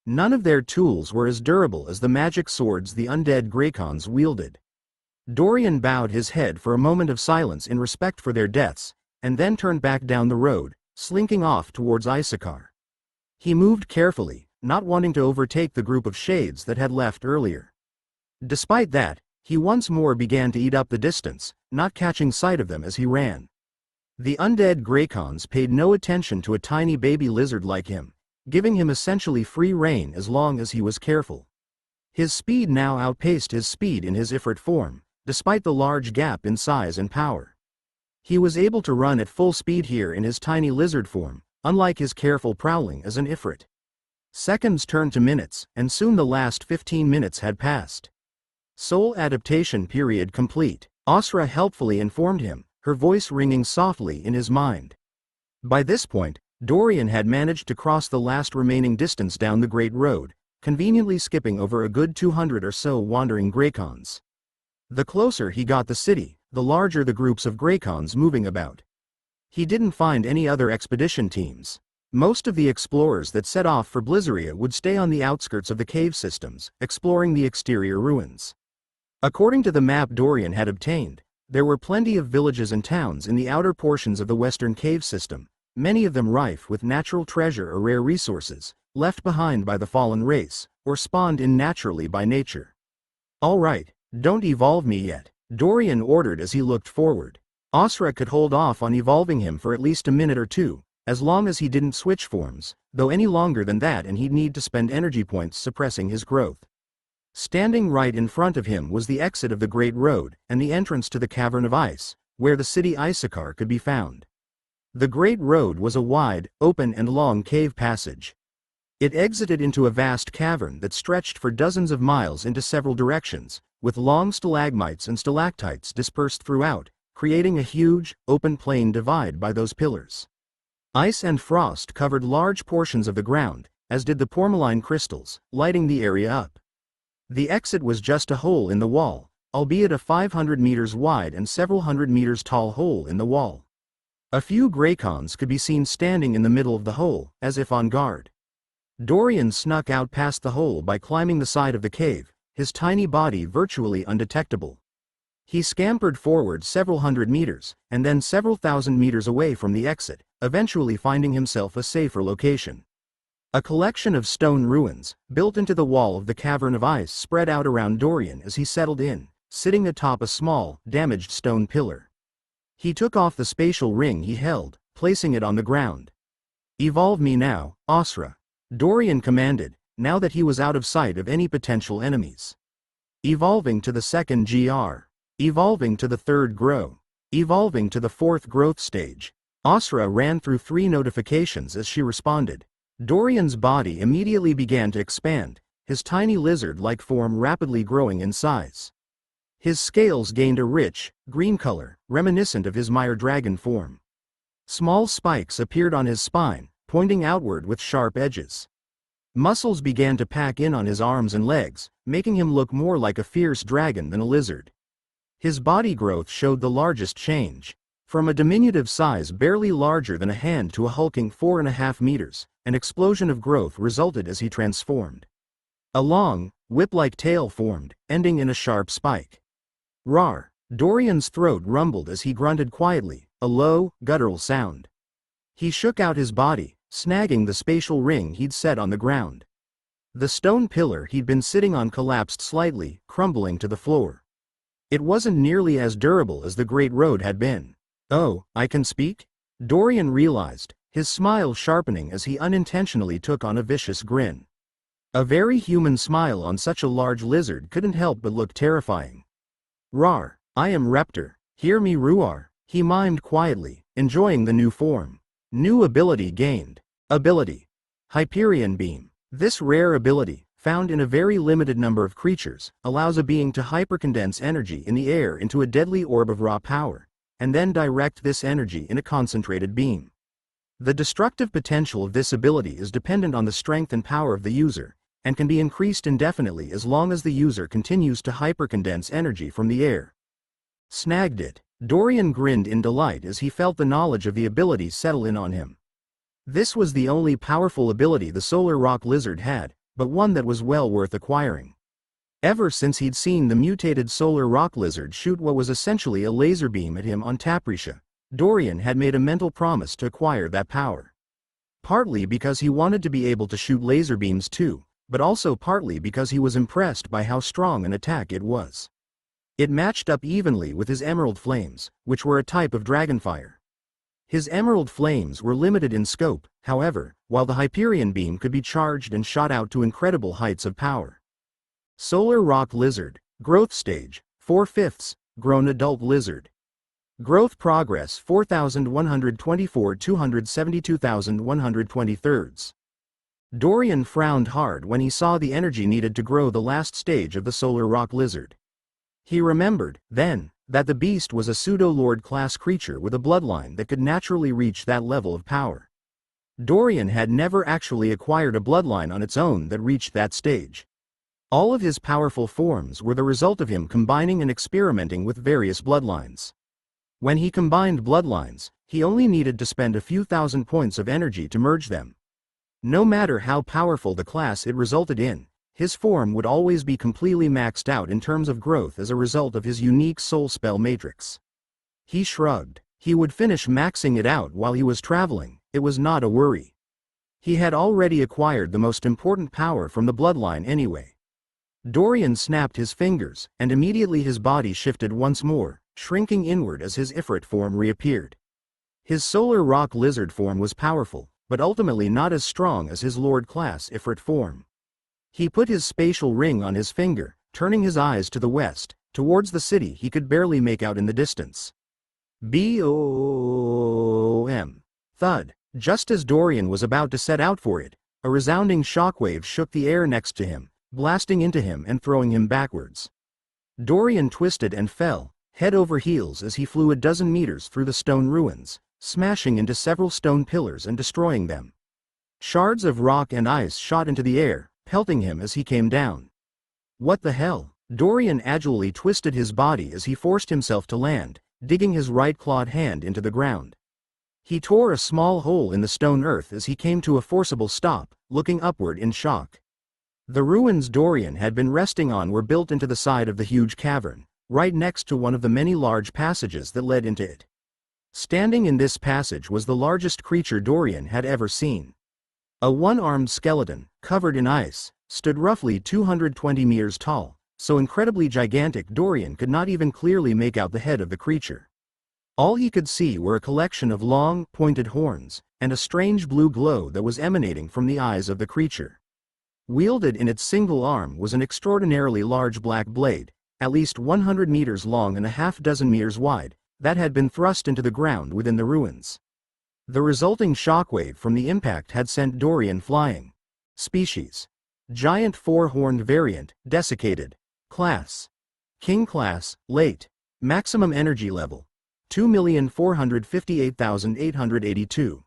None of their tools were as durable as the magic swords the undead Grycons wielded. Dorian bowed his head for a moment of silence in respect for their deaths, and then turned back down the road, slinking off towards Issachar. He moved carefully, not wanting to overtake the group of shades that had left earlier. Despite that, he once more began to eat up the distance, not catching sight of them as he ran. The undead Grycons paid no attention to a tiny baby lizard like him, giving him essentially free rein as long as he was careful. His speed now outpaced his speed in his Ifrit form, despite the large gap in size and power. He was able to run at full speed here in his tiny lizard form, unlike his careful prowling as an Ifrit. Seconds turned to minutes, and soon the last 15 minutes had passed. Soul adaptation period complete, Osra helpfully informed him, her voice ringing softly in his mind. By this point, Dorian had managed to cross the last remaining distance down the Great Road, conveniently skipping over a good 200 or so wandering Grycons. The closer he got the city, the larger the groups of Grycons moving about. He didn't find any other expedition teams. Most of the explorers that set off for Blizzaria would stay on the outskirts of the cave systems, exploring the exterior ruins. According to the map Dorian had obtained, there were plenty of villages and towns in the outer portions of the western cave system, many of them rife with natural treasure or rare resources, left behind by the fallen race, or spawned in naturally by nature. All right, don't evolve me yet, Dorian ordered as he looked forward. Osra could hold off on evolving him for at least a minute or two, as long as he didn't switch forms, though any longer than that and he'd need to spend energy points suppressing his growth. Standing right in front of him was the exit of the Great Road, and the entrance to the Cavern of Ice, where the city Issachar could be found. The Great Road was a wide, open and long cave passage. It exited into a vast cavern that stretched for dozens of miles into several directions, with long stalagmites and stalactites dispersed throughout, creating a huge, open plain divide by those pillars. Ice and frost covered large portions of the ground, as did the tourmaline crystals, lighting the area up. The exit was just a hole in the wall, albeit a 500 meters wide and several hundred meters tall hole in the wall. A few Grycons could be seen standing in the middle of the hole, as if on guard. Dorian snuck out past the hole by climbing the side of the cave, his tiny body virtually undetectable. He scampered forward several hundred meters, and then several thousand meters away from the exit, eventually finding himself a safer location. A collection of stone ruins, built into the wall of the cavern of ice, spread out around Dorian as he settled in, sitting atop a small, damaged stone pillar. He took off the spatial ring he held, placing it on the ground. "Evolve me now, Asra," Dorian commanded, now that he was out of sight of any potential enemies. Evolving to the second GR. Evolving to the third grow. Evolving to the fourth growth stage. Asra ran through 3 notifications as she responded. Dorian's body immediately began to expand, his tiny lizard-like form rapidly growing in size. His scales gained a rich, green color, reminiscent of his Mire dragon form. Small spikes appeared on his spine, pointing outward with sharp edges. Muscles began to pack in on his arms and legs, making him look more like a fierce dragon than a lizard. His body growth showed the largest change. From a diminutive size barely larger than a hand to a hulking 4.5 meters, an explosion of growth resulted as he transformed. A long, whip-like tail formed, ending in a sharp spike. Rawr! Dorian's throat rumbled as he grunted quietly, a low, guttural sound. He shook out his body, snagging the spatial ring he'd set on the ground. The stone pillar he'd been sitting on collapsed slightly, crumbling to the floor. It wasn't nearly as durable as the Great Road had been. "Oh, I can speak?" Dorian realized, his smile sharpening as he unintentionally took on a vicious grin. A very human smile on such a large lizard couldn't help but look terrifying. "Rawr, I am Reptor, hear me Ruar," he mimed quietly, enjoying the new form. New ability gained. Ability: Hyperion Beam. This rare ability, found in a very limited number of creatures, allows a being to hypercondense energy in the air into a deadly orb of raw power, and then direct this energy in a concentrated beam. The destructive potential of this ability is dependent on the strength and power of the user, and can be increased indefinitely as long as the user continues to hypercondense energy from the air. Snagged it. Dorian grinned in delight as he felt the knowledge of the ability settle in on him. This was the only powerful ability the Solar Rock Lizard had, but one that was well worth acquiring. Ever since he'd seen the mutated Solar Rock Lizard shoot what was essentially a laser beam at him on Taprisha, Dorian had made a mental promise to acquire that power. Partly because he wanted to be able to shoot laser beams too, but also partly because he was impressed by how strong an attack it was. It matched up evenly with his Emerald Flames, which were a type of dragonfire. His Emerald Flames were limited in scope, however, while the Hyperion Beam could be charged and shot out to incredible heights of power. Solar Rock Lizard, Growth Stage, 4/5, Grown Adult Lizard. Growth Progress 4124 272,123. Dorian frowned hard when he saw the energy needed to grow the last stage of the Solar Rock Lizard. He remembered, then, that the beast was a pseudo-lord class creature with a bloodline that could naturally reach that level of power. Dorian had never actually acquired a bloodline on its own that reached that stage. All of his powerful forms were the result of him combining and experimenting with various bloodlines. When he combined bloodlines, he only needed to spend a few thousand points of energy to merge them. No matter how powerful the class it resulted in, his form would always be completely maxed out in terms of growth as a result of his unique soul spell matrix. He shrugged. He would finish maxing it out while he was traveling, it was not a worry. He had already acquired the most important power from the bloodline anyway. Dorian snapped his fingers, and immediately his body shifted once more, shrinking inward as his Ifrit form reappeared. His Solar Rock Lizard form was powerful, but ultimately not as strong as his Lord-class Ifrit form. He put his spatial ring on his finger, turning his eyes to the west, towards the city he could barely make out in the distance. Boom! Thud. Just as Dorian was about to set out for it, a resounding shockwave shook the air next to him, blasting into him and throwing him backwards. Dorian twisted and fell, head over heels as he flew a dozen meters through the stone ruins, smashing into several stone pillars and destroying them. Shards of rock and ice shot into the air, pelting him as he came down. What the hell? Dorian agilely twisted his body as he forced himself to land, digging his right clawed hand into the ground. He tore a small hole in the stone earth as he came to a forcible stop, looking upward in shock. The ruins Dorian had been resting on were built into the side of the huge cavern, right next to one of the many large passages that led into it. Standing in this passage was the largest creature Dorian had ever seen. A one-armed skeleton, covered in ice, stood roughly 220 meters tall, so incredibly gigantic Dorian could not even clearly make out the head of the creature. All he could see were a collection of long, pointed horns, and a strange blue glow that was emanating from the eyes of the creature. Wielded in its single arm was an extraordinarily large black blade, at least 100 meters long and a half-dozen meters wide, that had been thrust into the ground within the ruins. The resulting shockwave from the impact had sent Dorian flying. Species: Giant four-horned variant, desiccated. Class: King class, late. Maximum energy level: 2,458,882.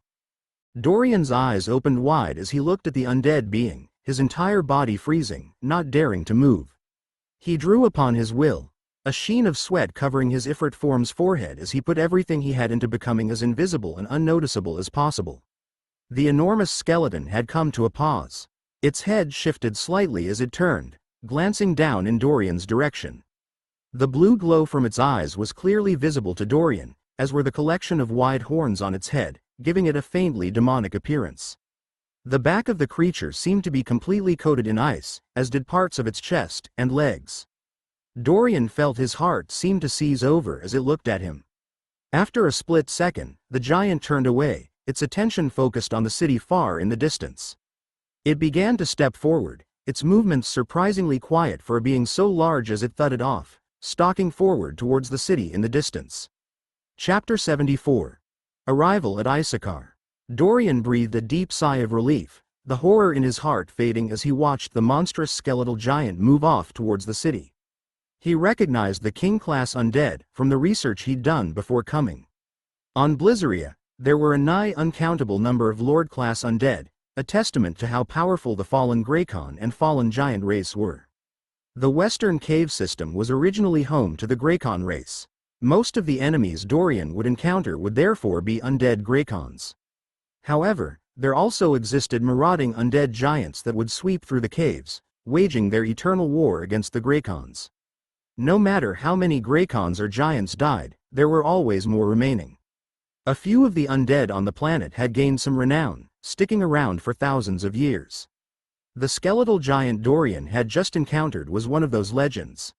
Dorian's eyes opened wide as he looked at the undead being, his entire body freezing, not daring to move. He drew upon his will, a sheen of sweat covering his Ifrit form's forehead as he put everything he had into becoming as invisible and unnoticeable as possible. The enormous skeleton had come to a pause. Its head shifted slightly as it turned, glancing down in Dorian's direction. The blue glow from its eyes was clearly visible to Dorian, as were the collection of wide horns on its head, giving it a faintly demonic appearance. The back of the creature seemed to be completely coated in ice, as did parts of its chest and legs. Dorian felt his heart seem to seize over as it looked at him. After a split second, the giant turned away, its attention focused on the city far in the distance. It began to step forward, its movements surprisingly quiet for a being so large as it thudded off, stalking forward towards the city in the distance. Chapter 74. Arrival at Issachar. Dorian breathed a deep sigh of relief, the horror in his heart fading as he watched the monstrous skeletal giant move off towards the city. He recognized the king-class undead from the research he'd done before coming. On Blizzaria, there were a nigh uncountable number of Lord-class undead, a testament to how powerful the fallen Grycon and fallen giant race were. The Western cave system was originally home to the Grycon race. Most of the enemies Dorian would encounter would therefore be undead Grycons. However, there also existed marauding undead giants that would sweep through the caves, waging their eternal war against the Grycons. No matter how many Grycons or giants died, there were always more remaining. A few of the undead on the planet had gained some renown, sticking around for thousands of years. The skeletal giant Dorian had just encountered was one of those legends.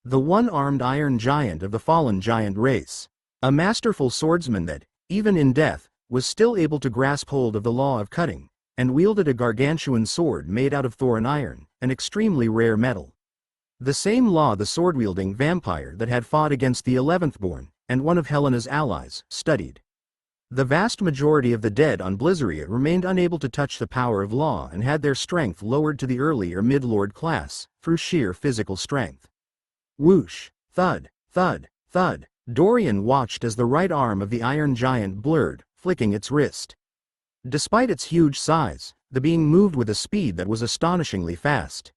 The one-armed iron giant of the fallen giant race. A masterful swordsman that, even in death, was still able to grasp hold of the law of cutting, and wielded a gargantuan sword made out of thorin iron, an extremely rare metal. The same law the sword-wielding vampire that had fought against the 11th born, and one of Helena's allies, studied. The vast majority of the dead on Blizzaria remained unable to touch the power of law and had their strength lowered to the early or mid-lord class, through sheer physical strength. Whoosh, thud, thud, thud. Dorian watched as the right arm of the iron giant blurred, flicking its wrist. Despite its huge size, the being moved with a speed that was astonishingly fast.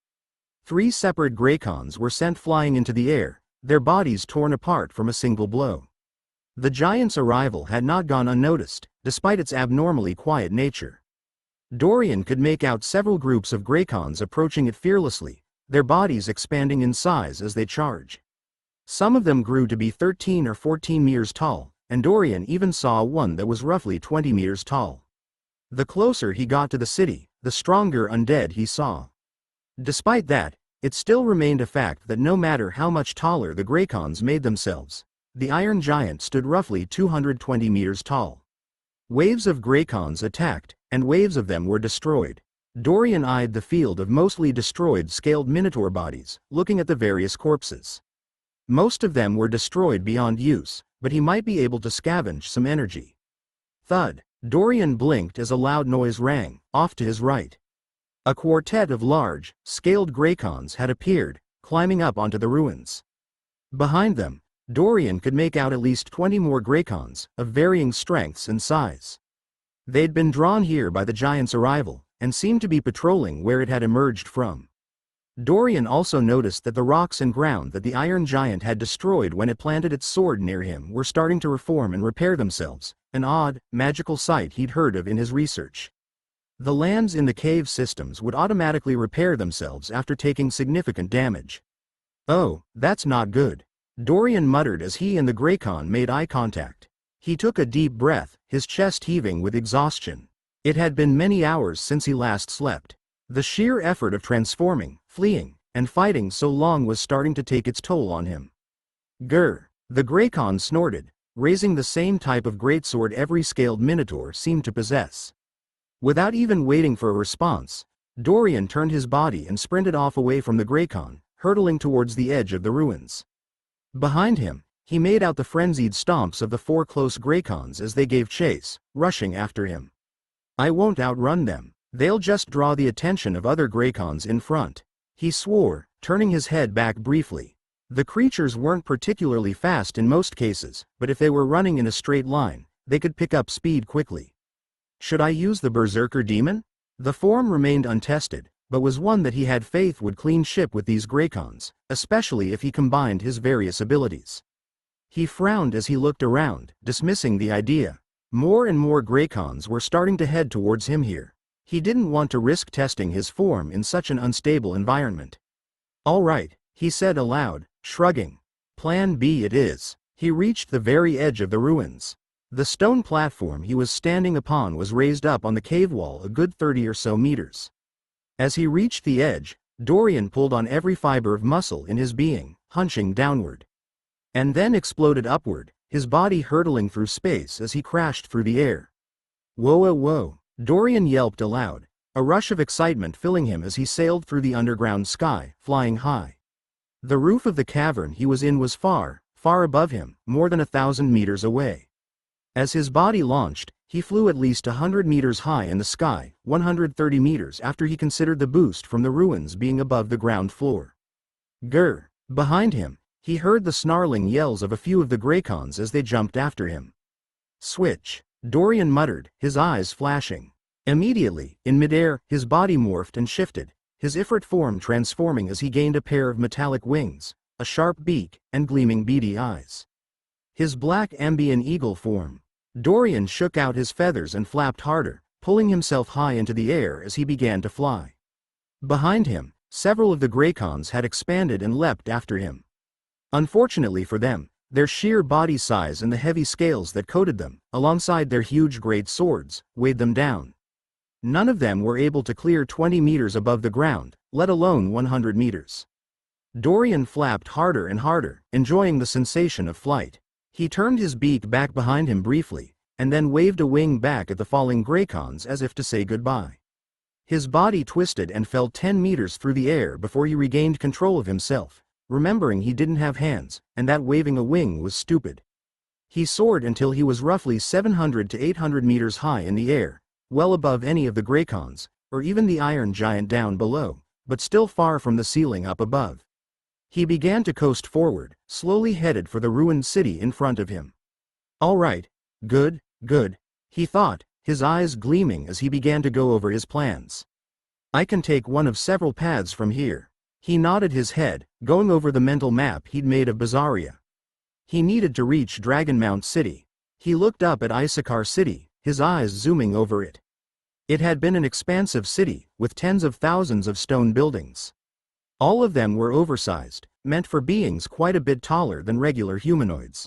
3 separate Grycons were sent flying into the air, their bodies torn apart from a single blow. The giant's arrival had not gone unnoticed, despite its abnormally quiet nature. Dorian could make out several groups of Grycons approaching it fearlessly, their bodies expanding in size as they charged. Some of them grew to be 13 or 14 meters tall, and Dorian even saw one that was roughly 20 meters tall. The closer he got to the city, the stronger undead he saw. Despite that, it still remained a fact that no matter how much taller the Grycons made themselves, the iron giant stood roughly 220 meters tall. Waves of Grycons attacked, and waves of them were destroyed. Dorian eyed the field of mostly destroyed scaled minotaur bodies, looking at the various corpses. Most of them were destroyed beyond use, but he might be able to scavenge some energy. Thud. Dorian blinked as a loud noise rang, off to his right. A quartet of large, scaled Grycons had appeared, climbing up onto the ruins. Behind them, Dorian could make out at least 20 more Grycons, of varying strengths and size. They'd been drawn here by the giant's arrival, and seemed to be patrolling where it had emerged from. Dorian also noticed that the rocks and ground that the iron giant had destroyed when it planted its sword near him were starting to reform and repair themselves, an odd, magical sight he'd heard of in his research. The lands in the cave systems would automatically repair themselves after taking significant damage. Oh, that's not good, Dorian muttered as he and the Grycon made eye contact. He took a deep breath, his chest heaving with exhaustion. It had been many hours since he last slept. The sheer effort of transforming, fleeing, and fighting so long was starting to take its toll on him. Grr, the Grycon snorted, raising the same type of greatsword every scaled minotaur seemed to possess. Without even waiting for a response, Dorian turned his body and sprinted off away from the Grycon, hurtling towards the edge of the ruins. Behind him, he made out the frenzied stomps of the 4 close Grycons as they gave chase, rushing after him. I won't outrun them, they'll just draw the attention of other Grycons in front, he swore, turning his head back briefly. The creatures weren't particularly fast in most cases, but if they were running in a straight line, they could pick up speed quickly. Should I use the Berserker Demon? The form remained untested, but was one that he had faith would clean ship with these Grycons, especially if he combined his various abilities. He frowned as he looked around, dismissing the idea. More and more Grycons were starting to head towards him here. He didn't want to risk testing his form in such an unstable environment. All right, he said aloud, shrugging. Plan B it is. He reached the very edge of the ruins. The stone platform he was standing upon was raised up on the cave wall a good 30 or so meters. As he reached the edge, Dorian pulled on every fiber of muscle in his being, hunching downward. And then exploded upward, his body hurtling through space as he crashed through the air. Whoa, whoa, Dorian yelped aloud, a rush of excitement filling him as he sailed through the underground sky, flying high. The roof of the cavern he was in was far, far above him, more than 1,000 meters away. As his body launched, he flew at least 100 meters high in the sky, 130 meters after he considered the boost from the ruins being above the ground floor. Grr! Behind him, he heard the snarling yells of a few of the Grycons as they jumped after him. Switch! Dorian muttered, his eyes flashing. Immediately, in midair, his body morphed and shifted, his ifrit form transforming as he gained a pair of metallic wings, a sharp beak, and gleaming beady eyes. His black Ambian eagle form. Dorian shook out his feathers and flapped harder, pulling himself high into the air as he began to fly. Behind him, several of the Grycons had expanded and leapt after him. Unfortunately for them, their sheer body size and the heavy scales that coated them, alongside their huge great swords, weighed them down. None of them were able to clear 20 meters above the ground, let alone 100 meters. Dorian flapped harder and harder, enjoying the sensation of flight. He turned his beak back behind him briefly, and then waved a wing back at the falling Grycons as if to say goodbye. His body twisted and fell 10 meters through the air before he regained control of himself, remembering he didn't have hands, and that waving a wing was stupid. He soared until he was roughly 700 to 800 meters high in the air, well above any of the Grycons, or even the Iron Giant down below, but still far from the ceiling up above. He began to coast forward, slowly headed for the ruined city in front of him. All right, good, he thought, his eyes gleaming as he began to go over his plans. I can take one of several paths from here. He nodded his head, going over the mental map he'd made of Bazaria. He needed to reach Dragonmount City. He looked up at Issachar City, his eyes zooming over it. It had been an expansive city, with tens of thousands of stone buildings. All of them were oversized, meant for beings quite a bit taller than regular humanoids.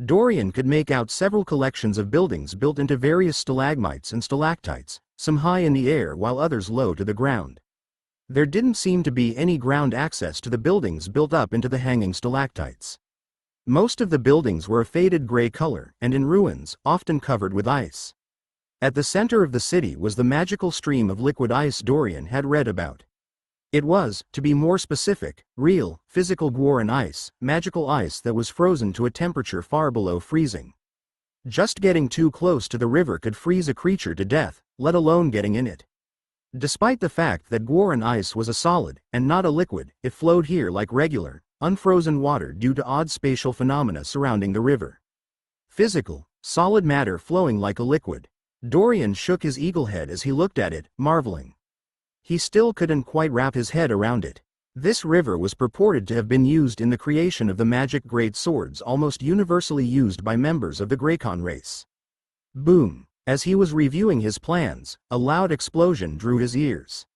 Dorian could make out several collections of buildings built into various stalagmites and stalactites, some high in the air while others low to the ground. There didn't seem to be any ground access to the buildings built up into the hanging stalactites. Most of the buildings were a faded gray color and in ruins, often covered with ice. At the center of the city was the magical stream of liquid ice Dorian had read about. It was, to be more specific, real, physical Gwyran ice, magical ice that was frozen to a temperature far below freezing. Just getting too close to the river could freeze a creature to death, let alone getting in it. Despite the fact that Gwyran ice was a solid, and not a liquid, it flowed here like regular, unfrozen water due to odd spatial phenomena surrounding the river. Physical, solid matter flowing like a liquid. Dorian shook his eagle head as he looked at it, marveling. He still couldn't quite wrap his head around it. This river was purported to have been used in the creation of the magic great swords almost universally used by members of the Grycon race. Boom! As he was reviewing his plans, a loud explosion drew his ears.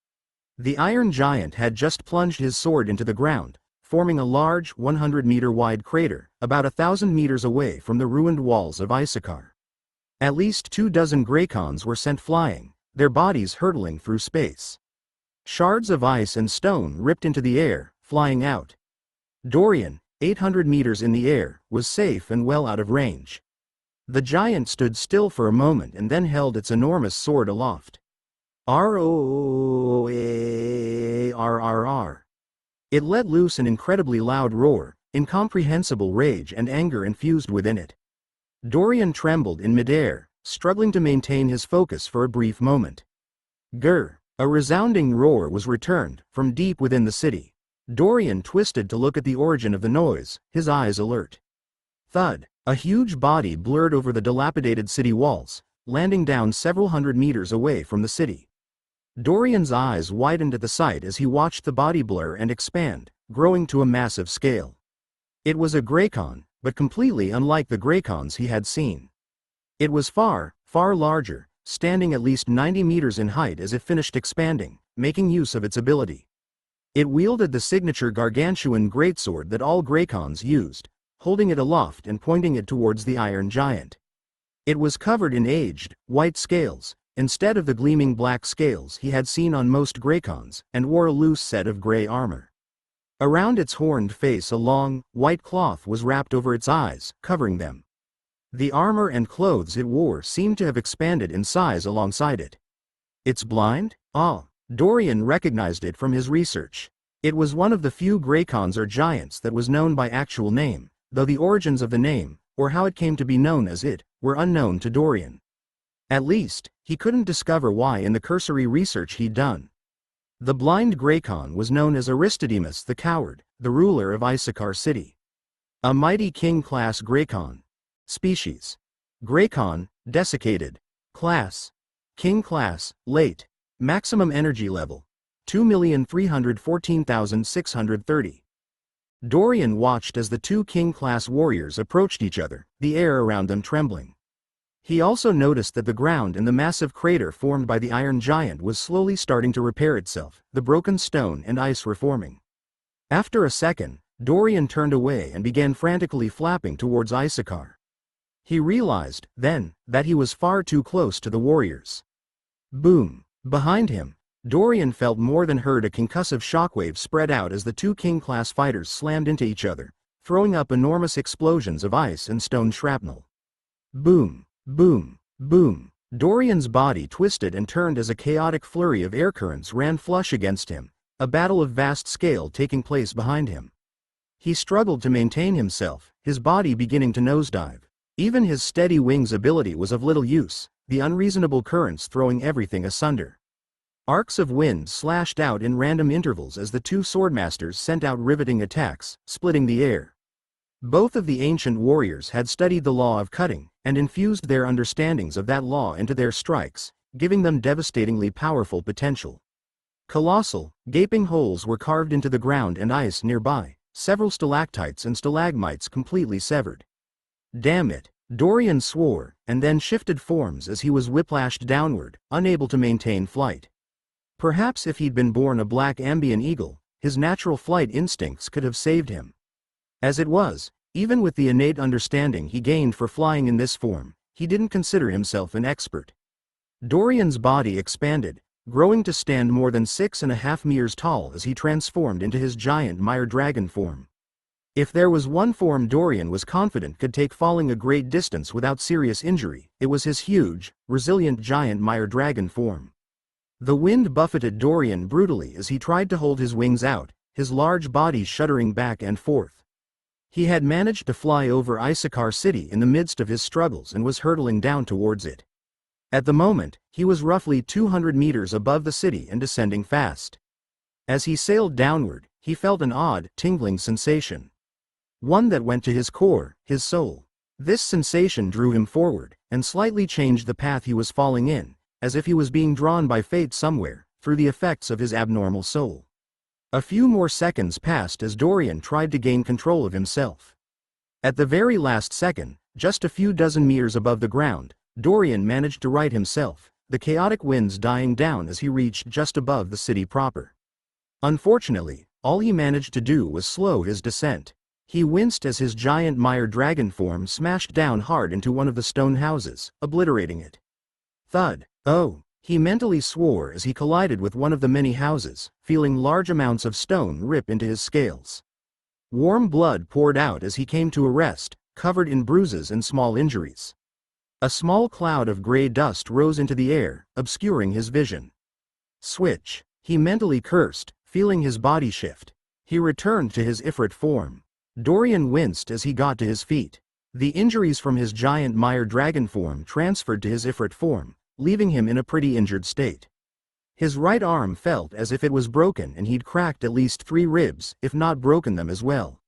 The Iron Giant had just plunged his sword into the ground, forming a large, 100-meter-wide crater, about 1,000 meters away from the ruined walls of Issachar. At least 24 Grycons were sent flying, their bodies hurtling through space. Shards of ice and stone ripped into the air, flying out. Dorian, 800 meters in the air, was safe and well out of range. The giant stood still for a moment and then held its enormous sword aloft. R-O-A-R-R-R. It let loose an incredibly loud roar, incomprehensible rage and anger infused within it. Dorian trembled in midair, struggling to maintain his focus for a brief moment. Grr! A resounding roar was returned, from deep within the city. Dorian twisted to look at the origin of the noise, his eyes alert. Thud! A huge body blurred over the dilapidated city walls, landing down several hundred meters away from the city. Dorian's eyes widened at the sight as he watched the body blur and expand, growing to a massive scale. It was a Grycon, but completely unlike the Grycons he had seen. It was far, far larger, standing at least 90 meters in height as it finished expanding, making use of its ability. It wielded the signature gargantuan greatsword that all Grycons used, holding it aloft and pointing it towards the Iron Giant. It was covered in aged, white scales, instead of the gleaming black scales he had seen on most Grycons, and wore a loose set of gray armor. Around its horned face a long, white cloth was wrapped over its eyes, covering them. The armor and clothes it wore seemed to have expanded in size alongside it. It's blind? Ah, Dorian recognized it from his research. It was one of the few Grycons or giants that was known by actual name, though the origins of the name, or how it came to be known as it, were unknown to Dorian. At least, he couldn't discover why in the cursory research he'd done. The blind Grycon was known as Aristodemus the Coward, the ruler of Issachar City. A mighty king-class Grycon. Species: Grycon, desiccated. Class: King class, late. Maximum energy level: 2,314,630. Dorian watched as the two king-class warriors approached each other, the air around them trembling. He also noticed that the ground in the massive crater formed by the Iron Giant was slowly starting to repair itself, the broken stone and ice were forming. After a second, Dorian turned away and began frantically flapping towards Issachar. He realized, then, that he was far too close to the warriors. Boom! Behind him, Dorian felt more than heard a concussive shockwave spread out as the two king-class fighters slammed into each other, throwing up enormous explosions of ice and stone shrapnel. Boom! Boom! Boom! Dorian's body twisted and turned as a chaotic flurry of air currents ran flush against him, a battle of vast scale taking place behind him. He struggled to maintain himself, his body beginning to nosedive. Even his steady wings ability was of little use, the unreasonable currents throwing everything asunder. Arcs of wind slashed out in random intervals as the two swordmasters sent out riveting attacks, splitting the air. Both of the ancient warriors had studied the law of cutting, and infused their understandings of that law into their strikes, giving them devastatingly powerful potential. Colossal, gaping holes were carved into the ground and ice nearby, several stalactites and stalagmites completely severed. Damn it, Dorian swore, and then shifted forms as he was whiplashed downward, unable to maintain flight. Perhaps if he'd been born a black Ambian eagle, his natural flight instincts could have saved him. As it was, even with the innate understanding he gained for flying in this form, he didn't consider himself an expert. Dorian's body expanded, growing to stand more than 6.5 meters tall as he transformed into his giant mire dragon form. If there was one form Dorian was confident could take falling a great distance without serious injury, it was his huge, resilient giant mire dragon form. The wind buffeted Dorian brutally as he tried to hold his wings out, his large body shuddering back and forth. He had managed to fly over Issachar City in the midst of his struggles and was hurtling down towards it. At the moment, he was roughly 200 meters above the city and descending fast. As he sailed downward, he felt an odd, tingling sensation. One that went to his core, his soul. This sensation drew him forward, and slightly changed the path he was falling in, as if he was being drawn by fate somewhere, through the effects of his abnormal soul. A few more seconds passed as Dorian tried to gain control of himself. At the very last second, just a few dozen meters above the ground, Dorian managed to right himself, the chaotic winds dying down as he reached just above the city proper. Unfortunately, all he managed to do was slow his descent. He winced as his giant mire dragon form smashed down hard into one of the stone houses, obliterating it. Thud. Oh, he mentally swore as he collided with one of the many houses, feeling large amounts of stone rip into his scales. Warm blood poured out as he came to a rest, covered in bruises and small injuries. A small cloud of gray dust rose into the air, obscuring his vision. Switch. He mentally cursed, feeling his body shift. He returned to his Ifrit form. Dorian winced as he got to his feet. The injuries from his giant mire dragon form transferred to his Ifrit form, leaving him in a pretty injured state. His right arm felt as if it was broken and he'd cracked at least 3 ribs, if not broken them as well.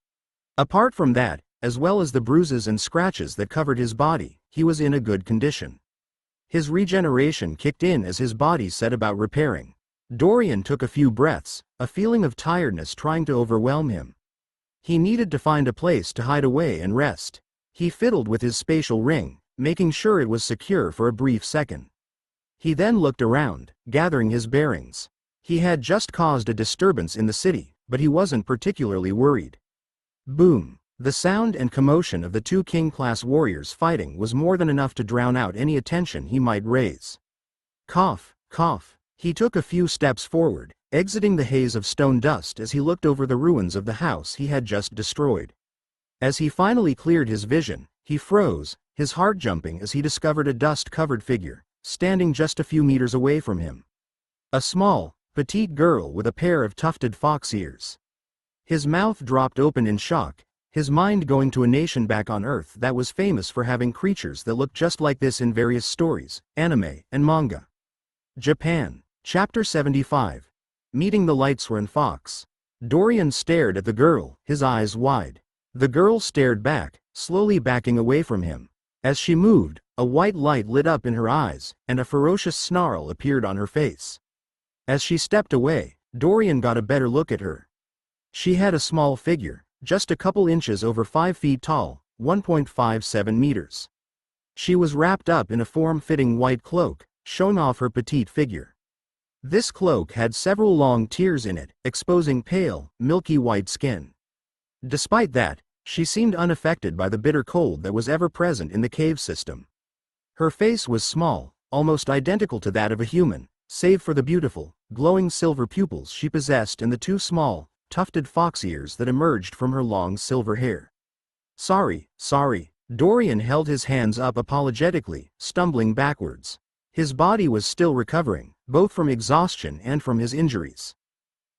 Apart from that, as well as the bruises and scratches that covered his body, he was in a good condition. His regeneration kicked in as his body set about repairing. Dorian took a few breaths, a feeling of tiredness trying to overwhelm him. He needed to find a place to hide away and rest. He fiddled with his spatial ring, making sure it was secure for a brief second. He then looked around, gathering his bearings. He had just caused a disturbance in the city, but he wasn't particularly worried. Boom! The sound and commotion of the 2 king-class warriors fighting was more than enough to drown out any attention he might raise. Cough, cough. He took a few steps forward, exiting the haze of stone dust as he looked over the ruins of the house he had just destroyed. As he finally cleared his vision, he froze, his heart jumping as he discovered a dust-covered figure, standing just a few meters away from him. A small, petite girl with a pair of tufted fox ears. His mouth dropped open in shock, his mind going to a nation back on Earth that was famous for having creatures that looked just like this in various stories, anime, and manga. Japan. Chapter 75. Meeting the Lightsworn Fox. Dorian stared at the girl, his eyes wide. The girl stared back, slowly backing away from him. As she moved, a white light lit up in her eyes, and a ferocious snarl appeared on her face. As she stepped away, Dorian got a better look at her. She had a small figure, just a couple inches over 5 feet tall, 1.57 meters. She was wrapped up in a form-fitting white cloak, showing off her petite figure. This cloak had several long tears in it, exposing pale, milky white skin. Despite that, she seemed unaffected by the bitter cold that was ever present in the cave system. Her face was small, almost identical to that of a human, save for the beautiful, glowing silver pupils she possessed and the 2 small, tufted fox ears that emerged from her long silver hair. Sorry. Dorian held his hands up apologetically, stumbling backwards. His body was still recovering, both from exhaustion and from his injuries.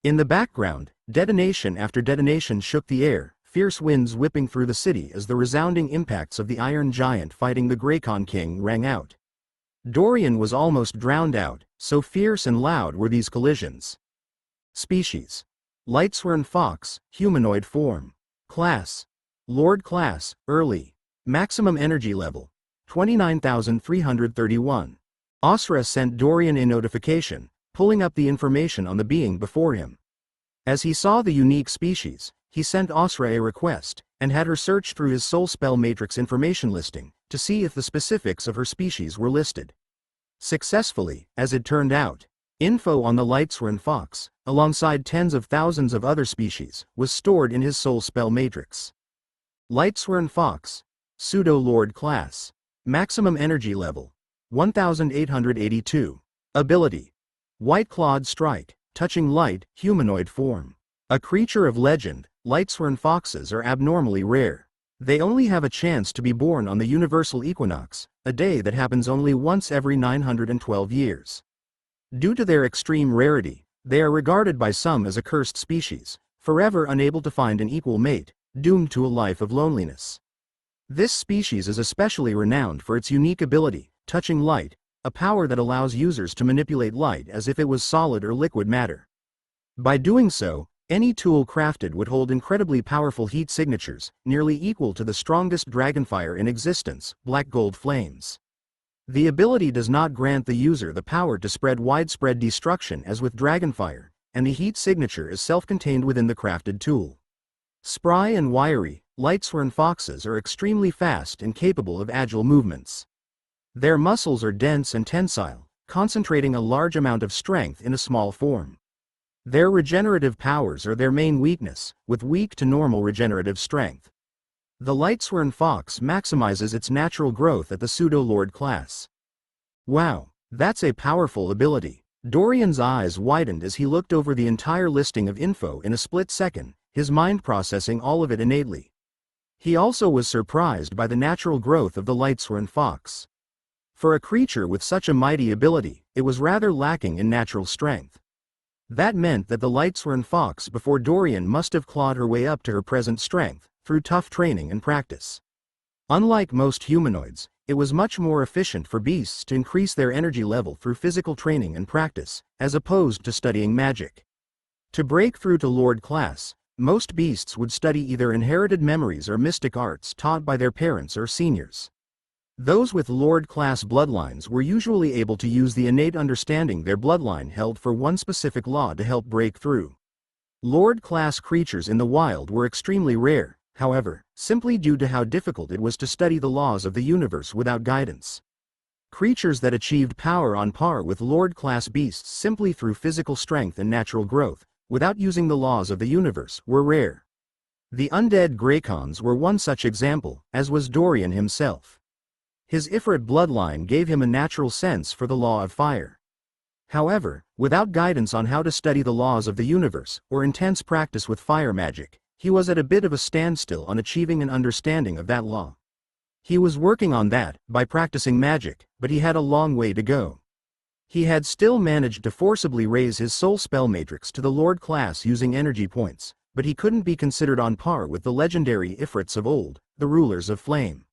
In the background, detonation after detonation shook the air, fierce winds whipping through the city as the resounding impacts of the Iron Giant fighting the Grycon King rang out. Dorian was almost drowned out, so fierce and loud were these collisions. Species: Lightsworn Fox, humanoid form. Class: Lord Class, early. Maximum energy level: 29,331. Asra sent Dorian a notification, pulling up the information on the being before him. As he saw the unique species, he sent Asra a request, and had her search through his soul spell matrix information listing, to see if the specifics of her species were listed. Successfully, as it turned out. Info on the Lightsworn Fox, alongside tens of thousands of other species, was stored in his soul spell matrix. Lightsworn Fox, Pseudo-Lord Class. Maximum energy level: 1,882. Ability: White-Clawed Strike, touching light, humanoid form. A creature of legend, Lightsworn Foxes are abnormally rare. They only have a chance to be born on the universal equinox, a day that happens only once every 912 years. Due to their extreme rarity, they are regarded by some as a cursed species, forever unable to find an equal mate, doomed to a life of loneliness. This species is especially renowned for its unique ability, touching light, a power that allows users to manipulate light as if it was solid or liquid matter. By doing so, any tool crafted would hold incredibly powerful heat signatures, nearly equal to the strongest dragonfire in existence, black gold flames. The ability does not grant the user the power to spread widespread destruction as with dragonfire, and the heat signature is self-contained within the crafted tool. Spry and wiry, Lightsworn Foxes are extremely fast and capable of agile movements. Their muscles are dense and tensile, concentrating a large amount of strength in a small form. Their regenerative powers are their main weakness, with weak to normal regenerative strength. The Lightsworn Fox maximizes its natural growth at the Pseudo-Lord class. Wow, that's a powerful ability. Dorian's eyes widened as he looked over the entire listing of info in a split second, his mind processing all of it innately. He also was surprised by the natural growth of the Lightsworn Fox. For a creature with such a mighty ability, it was rather lacking in natural strength. That meant that the Lightsworn Fox before Dorian must have clawed her way up to her present strength, through tough training and practice. Unlike most humanoids, it was much more efficient for beasts to increase their energy level through physical training and practice, as opposed to studying magic. To break through to Lord class, most beasts would study either inherited memories or mystic arts taught by their parents or seniors. Those with Lord class bloodlines were usually able to use the innate understanding their bloodline held for one specific law to help break through. Lord class creatures in the wild were extremely rare, however, simply due to how difficult it was to study the laws of the universe without guidance. Creatures that achieved power on par with Lord class beasts simply through physical strength and natural growth, without using the laws of the universe, were rare. The undead Grycons were one such example, as was Dorian himself. His Ifrit bloodline gave him a natural sense for the law of fire. However, without guidance on how to study the laws of the universe, or intense practice with fire magic, he was at a bit of a standstill on achieving an understanding of that law. He was working on that, by practicing magic, but he had a long way to go. He had still managed to forcibly raise his soul spell matrix to the Lord class using energy points, but he couldn't be considered on par with the legendary Ifrits of old, the rulers of flame.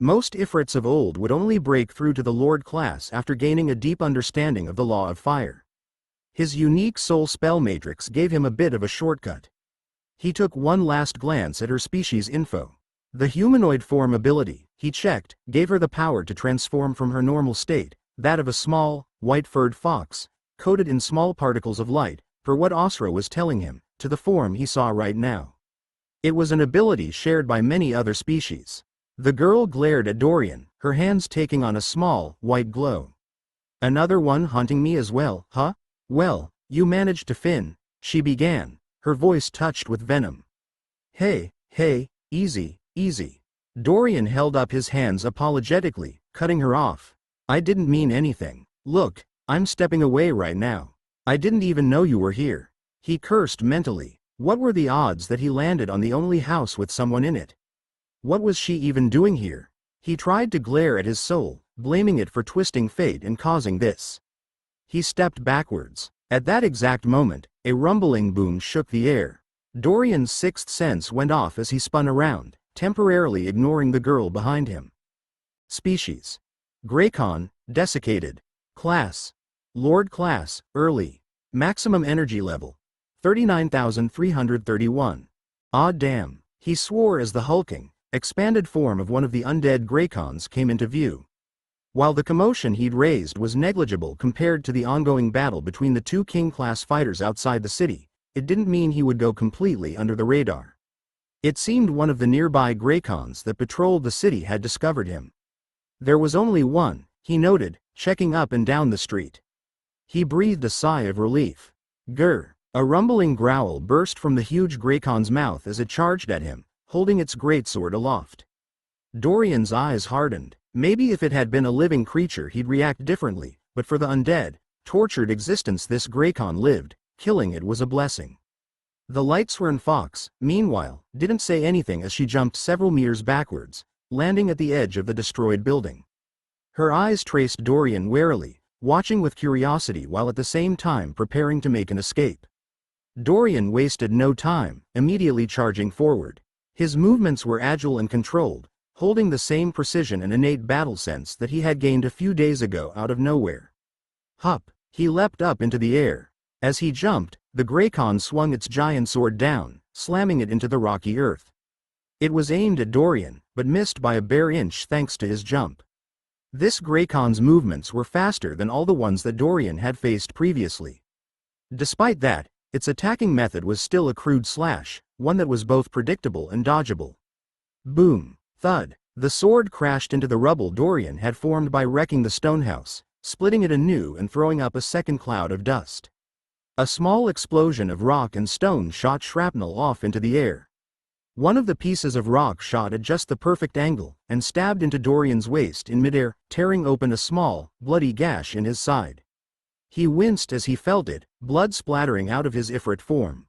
Most Ifrits of old would only break through to the Lord class after gaining a deep understanding of the law of fire. His unique soul spell matrix gave him a bit of a shortcut. He took one last glance at her species info. The humanoid form ability, he checked, gave her the power to transform from her normal state, that of a small, white-furred fox, coated in small particles of light, per what Osra was telling him, to the form he saw right now. It was an ability shared by many other species. The girl glared at Dorian, her hands taking on a small, white glow. "Another one hunting me as well, huh? Well, you managed to fin," she began, her voice touched with venom. Hey, easy, easy." Dorian held up his hands apologetically, cutting her off. "I didn't mean anything. Look, I'm stepping away right now. I didn't even know you were here." He cursed mentally. What were the odds that he landed on the only house with someone in it? What was she even doing here? He tried to glare at his soul, blaming it for twisting fate and causing this. He stepped backwards. At that exact moment, a rumbling boom shook the air. Dorian's sixth sense went off as he spun around, temporarily ignoring the girl behind him. Species: Grycon, desiccated. Class: Lord class, early. Maximum energy level: 39,331. Ah damn, he swore as the hulking, expanded form of one of the undead Grycons came into view. While the commotion he'd raised was negligible compared to the ongoing battle between the two king-class fighters outside the city, it didn't mean he would go completely under the radar. It seemed one of the nearby Grycons that patrolled the city had discovered him. There was only one, he noted, checking up and down the street. He breathed a sigh of relief. Grr! A rumbling growl burst from the huge Grycon's mouth as it charged at him, holding its greatsword aloft. Dorian's eyes hardened. Maybe if it had been a living creature he'd react differently, but for the undead, tortured existence this Grycon lived, killing it was a blessing. The Lightsworn Fox, meanwhile, didn't say anything as she jumped several meters backwards, landing at the edge of the destroyed building. Her eyes traced Dorian warily, watching with curiosity while at the same time preparing to make an escape. Dorian wasted no time, immediately charging forward. His movements were agile and controlled, holding the same precision and innate battle sense that he had gained a few days ago out of nowhere. Hup! He leapt up into the air. As he jumped, the Grycon swung its giant sword down, slamming it into the rocky earth. It was aimed at Dorian, but missed by a bare inch thanks to his jump. This Grycon's movements were faster than all the ones that Dorian had faced previously. Despite that, its attacking method was still a crude slash, one that was both predictable and dodgeable. Boom! Thud! The sword crashed into the rubble Dorian had formed by wrecking the stone house, splitting it anew and throwing up a second cloud of dust. A small explosion of rock and stone shot shrapnel off into the air. One of the pieces of rock shot at just the perfect angle and stabbed into Dorian's waist in midair, tearing open a small, bloody gash in his side. He winced as he felt it, blood splattering out of his ifrit form.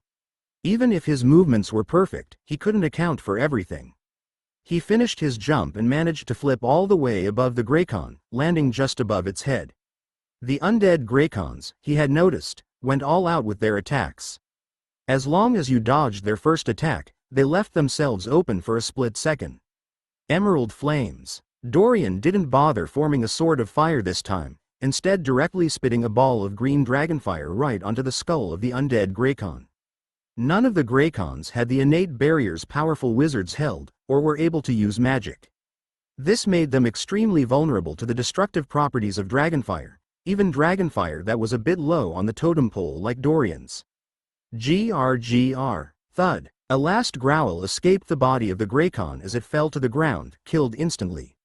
Even if his movements were perfect, he couldn't account for everything. He finished his jump and managed to flip all the way above the Grycon, landing just above its head. The undead Grycons, he had noticed, went all out with their attacks. As long as you dodged their first attack, they left themselves open for a split second. Emerald flames. Dorian didn't bother forming a sword of fire this time, instead directly spitting a ball of green dragonfire right onto the skull of the undead Grycon. None of the Grycons had the innate barriers powerful wizards held, or were able to use magic. This made them extremely vulnerable to the destructive properties of dragonfire, even dragonfire that was a bit low on the totem pole like Dorian's. Grr. Thud. A last growl escaped the body of the Grycon as it fell to the ground, killed instantly.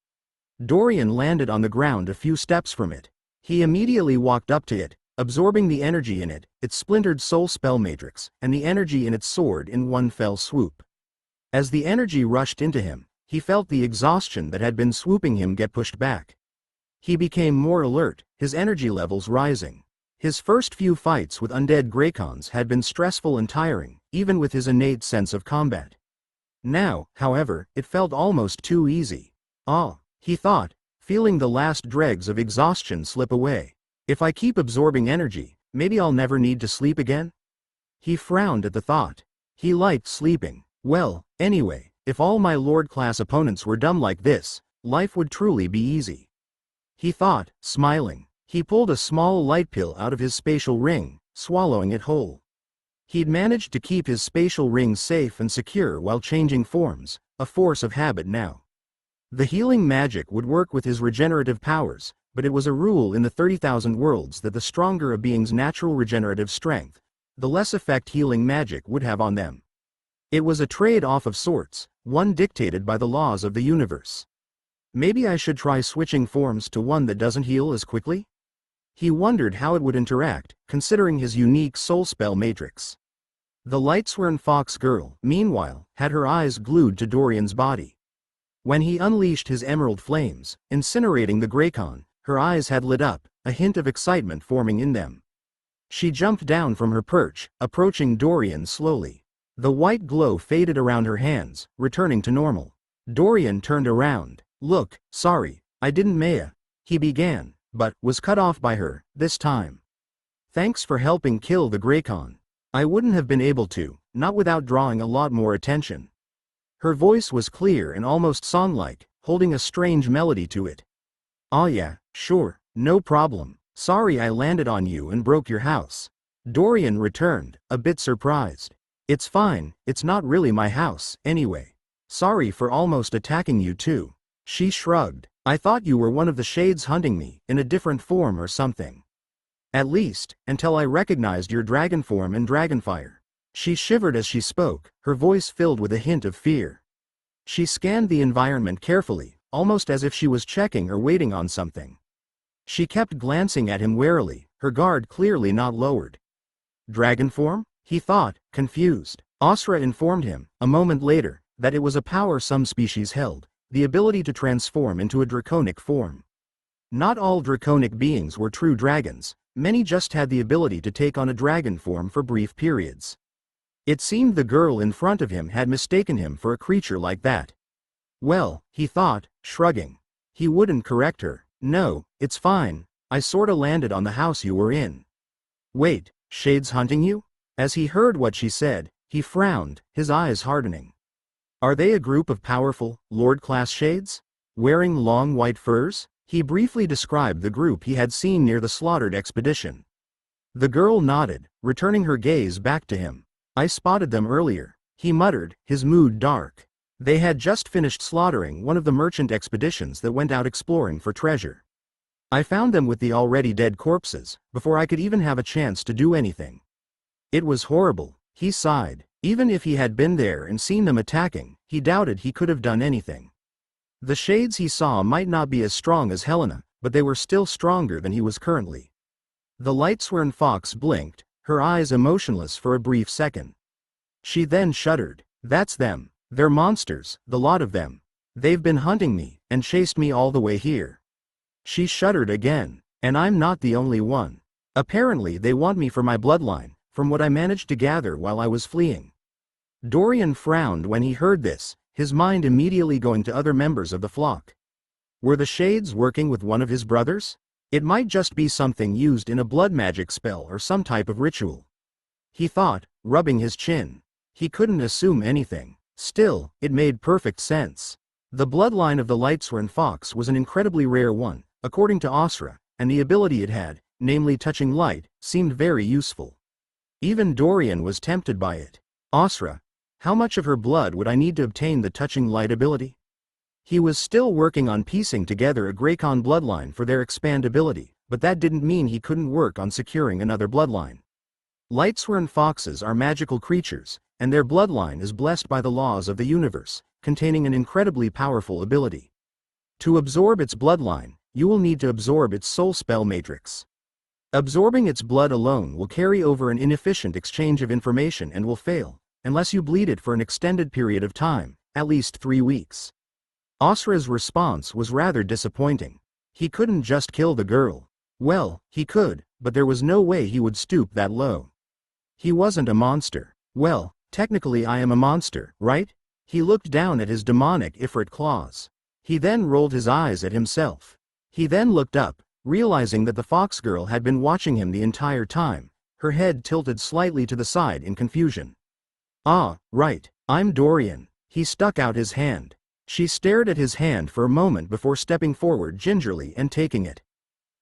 Dorian landed on the ground a few steps from it. He immediately walked up to it, absorbing the energy in it, its splintered soul spell matrix, and the energy in its sword in one fell swoop. As the energy rushed into him, he felt the exhaustion that had been swooping him get pushed back. He became more alert, his energy levels rising. His first few fights with undead Grycons had been stressful and tiring, even with his innate sense of combat. Now, however, it felt almost too easy. He thought, feeling the last dregs of exhaustion slip away. If I keep absorbing energy, maybe I'll never need to sleep again? He frowned at the thought. He liked sleeping. Well, anyway, if all my Lord-class opponents were dumb like this, life would truly be easy. He thought, smiling. He pulled a small light pill out of his spatial ring, swallowing it whole. He'd managed to keep his spatial ring safe and secure while changing forms, a force of habit now. The healing magic would work with his regenerative powers, but it was a rule in the 30,000 worlds that the stronger a being's natural regenerative strength, the less effect healing magic would have on them. It was a trade-off of sorts, one dictated by the laws of the universe. Maybe I should try switching forms to one that doesn't heal as quickly? He wondered how it would interact, considering his unique soul spell matrix. The Lightsworn Fox girl, meanwhile, had her eyes glued to Dorian's body. When he unleashed his emerald flames, incinerating the Grycon, her eyes had lit up, a hint of excitement forming in them. She jumped down from her perch, approaching Dorian slowly. The white glow faded around her hands, returning to normal. Dorian turned around. Look, sorry, I didn't he began, but was cut off by her, this time. Thanks for helping kill the Grycon. I wouldn't have been able to, not without drawing a lot more attention. Her voice was clear and almost song-like, holding a strange melody to it. Oh yeah, sure, no problem. Sorry I landed on you and broke your house. Dorian returned, a bit surprised. It's fine, it's not really my house, anyway. Sorry for almost attacking you too. She shrugged. I thought you were one of the shades hunting me, in a different form or something. At least, until I recognized your dragon form and dragonfire. She shivered as she spoke, her voice filled with a hint of fear. She scanned the environment carefully, almost as if she was checking or waiting on something. She kept glancing at him warily, her guard clearly not lowered. Dragon form? He thought, confused. Asra informed him, a moment later, that it was a power some species held, the ability to transform into a draconic form. Not all draconic beings were true dragons, many just had the ability to take on a dragon form for brief periods. It seemed the girl in front of him had mistaken him for a creature like that. Well, he thought, shrugging. He wouldn't correct her. No, it's fine, I sorta landed on the house you were in. Wait, shades hunting you? As he heard what she said, he frowned, his eyes hardening. Are they a group of powerful, Lord-class shades? Wearing long white furs? He briefly described the group he had seen near the slaughtered expedition. The girl nodded, returning her gaze back to him. I spotted them earlier, he muttered, his mood dark. They had just finished slaughtering one of the merchant expeditions that went out exploring for treasure. I found them with the already dead corpses, before I could even have a chance to do anything. It was horrible, he sighed. Even if he had been there and seen them attacking, he doubted he could have done anything. The shades he saw might not be as strong as Helena, but they were still stronger than he was currently. The Lightsworn Fox blinked, her eyes emotionless for a brief second. She then shuddered. That's them. They're monsters, the lot of them. They've been hunting me, and chased me all the way here. She shuddered again. And I'm not the only one. Apparently they want me for my bloodline, from what I managed to gather while I was fleeing. Dorian frowned when he heard this, his mind immediately going to other members of the flock. Were the shades working with one of his brothers? It might just be something used in a blood magic spell or some type of ritual. He thought, rubbing his chin. He couldn't assume anything. Still, it made perfect sense. The bloodline of the Lightsworn Fox was an incredibly rare one, according to Asra, and the ability it had, namely touching light, seemed very useful. Even Dorian was tempted by it. Asra, how much of her blood would I need to obtain the touching light ability? He was still working on piecing together a Grycon bloodline for their expand ability, but that didn't mean he couldn't work on securing another bloodline. Lightsworn foxes are magical creatures, and their bloodline is blessed by the laws of the universe, containing an incredibly powerful ability. To absorb its bloodline, you will need to absorb its soul spell matrix. Absorbing its blood alone will carry over an inefficient exchange of information and will fail, unless you bleed it for an extended period of time, at least 3 weeks. Asra's response was rather disappointing. He couldn't just kill the girl. Well, he could, but there was no way he would stoop that low. He wasn't a monster. Well, technically I am a monster, right? He looked down at his demonic Ifrit claws. He then rolled his eyes at himself. He then looked up, realizing that the fox girl had been watching him the entire time, her head tilted slightly to the side in confusion. Ah, right, I'm Dorian. He stuck out his hand. She stared at his hand for a moment before stepping forward gingerly and taking it.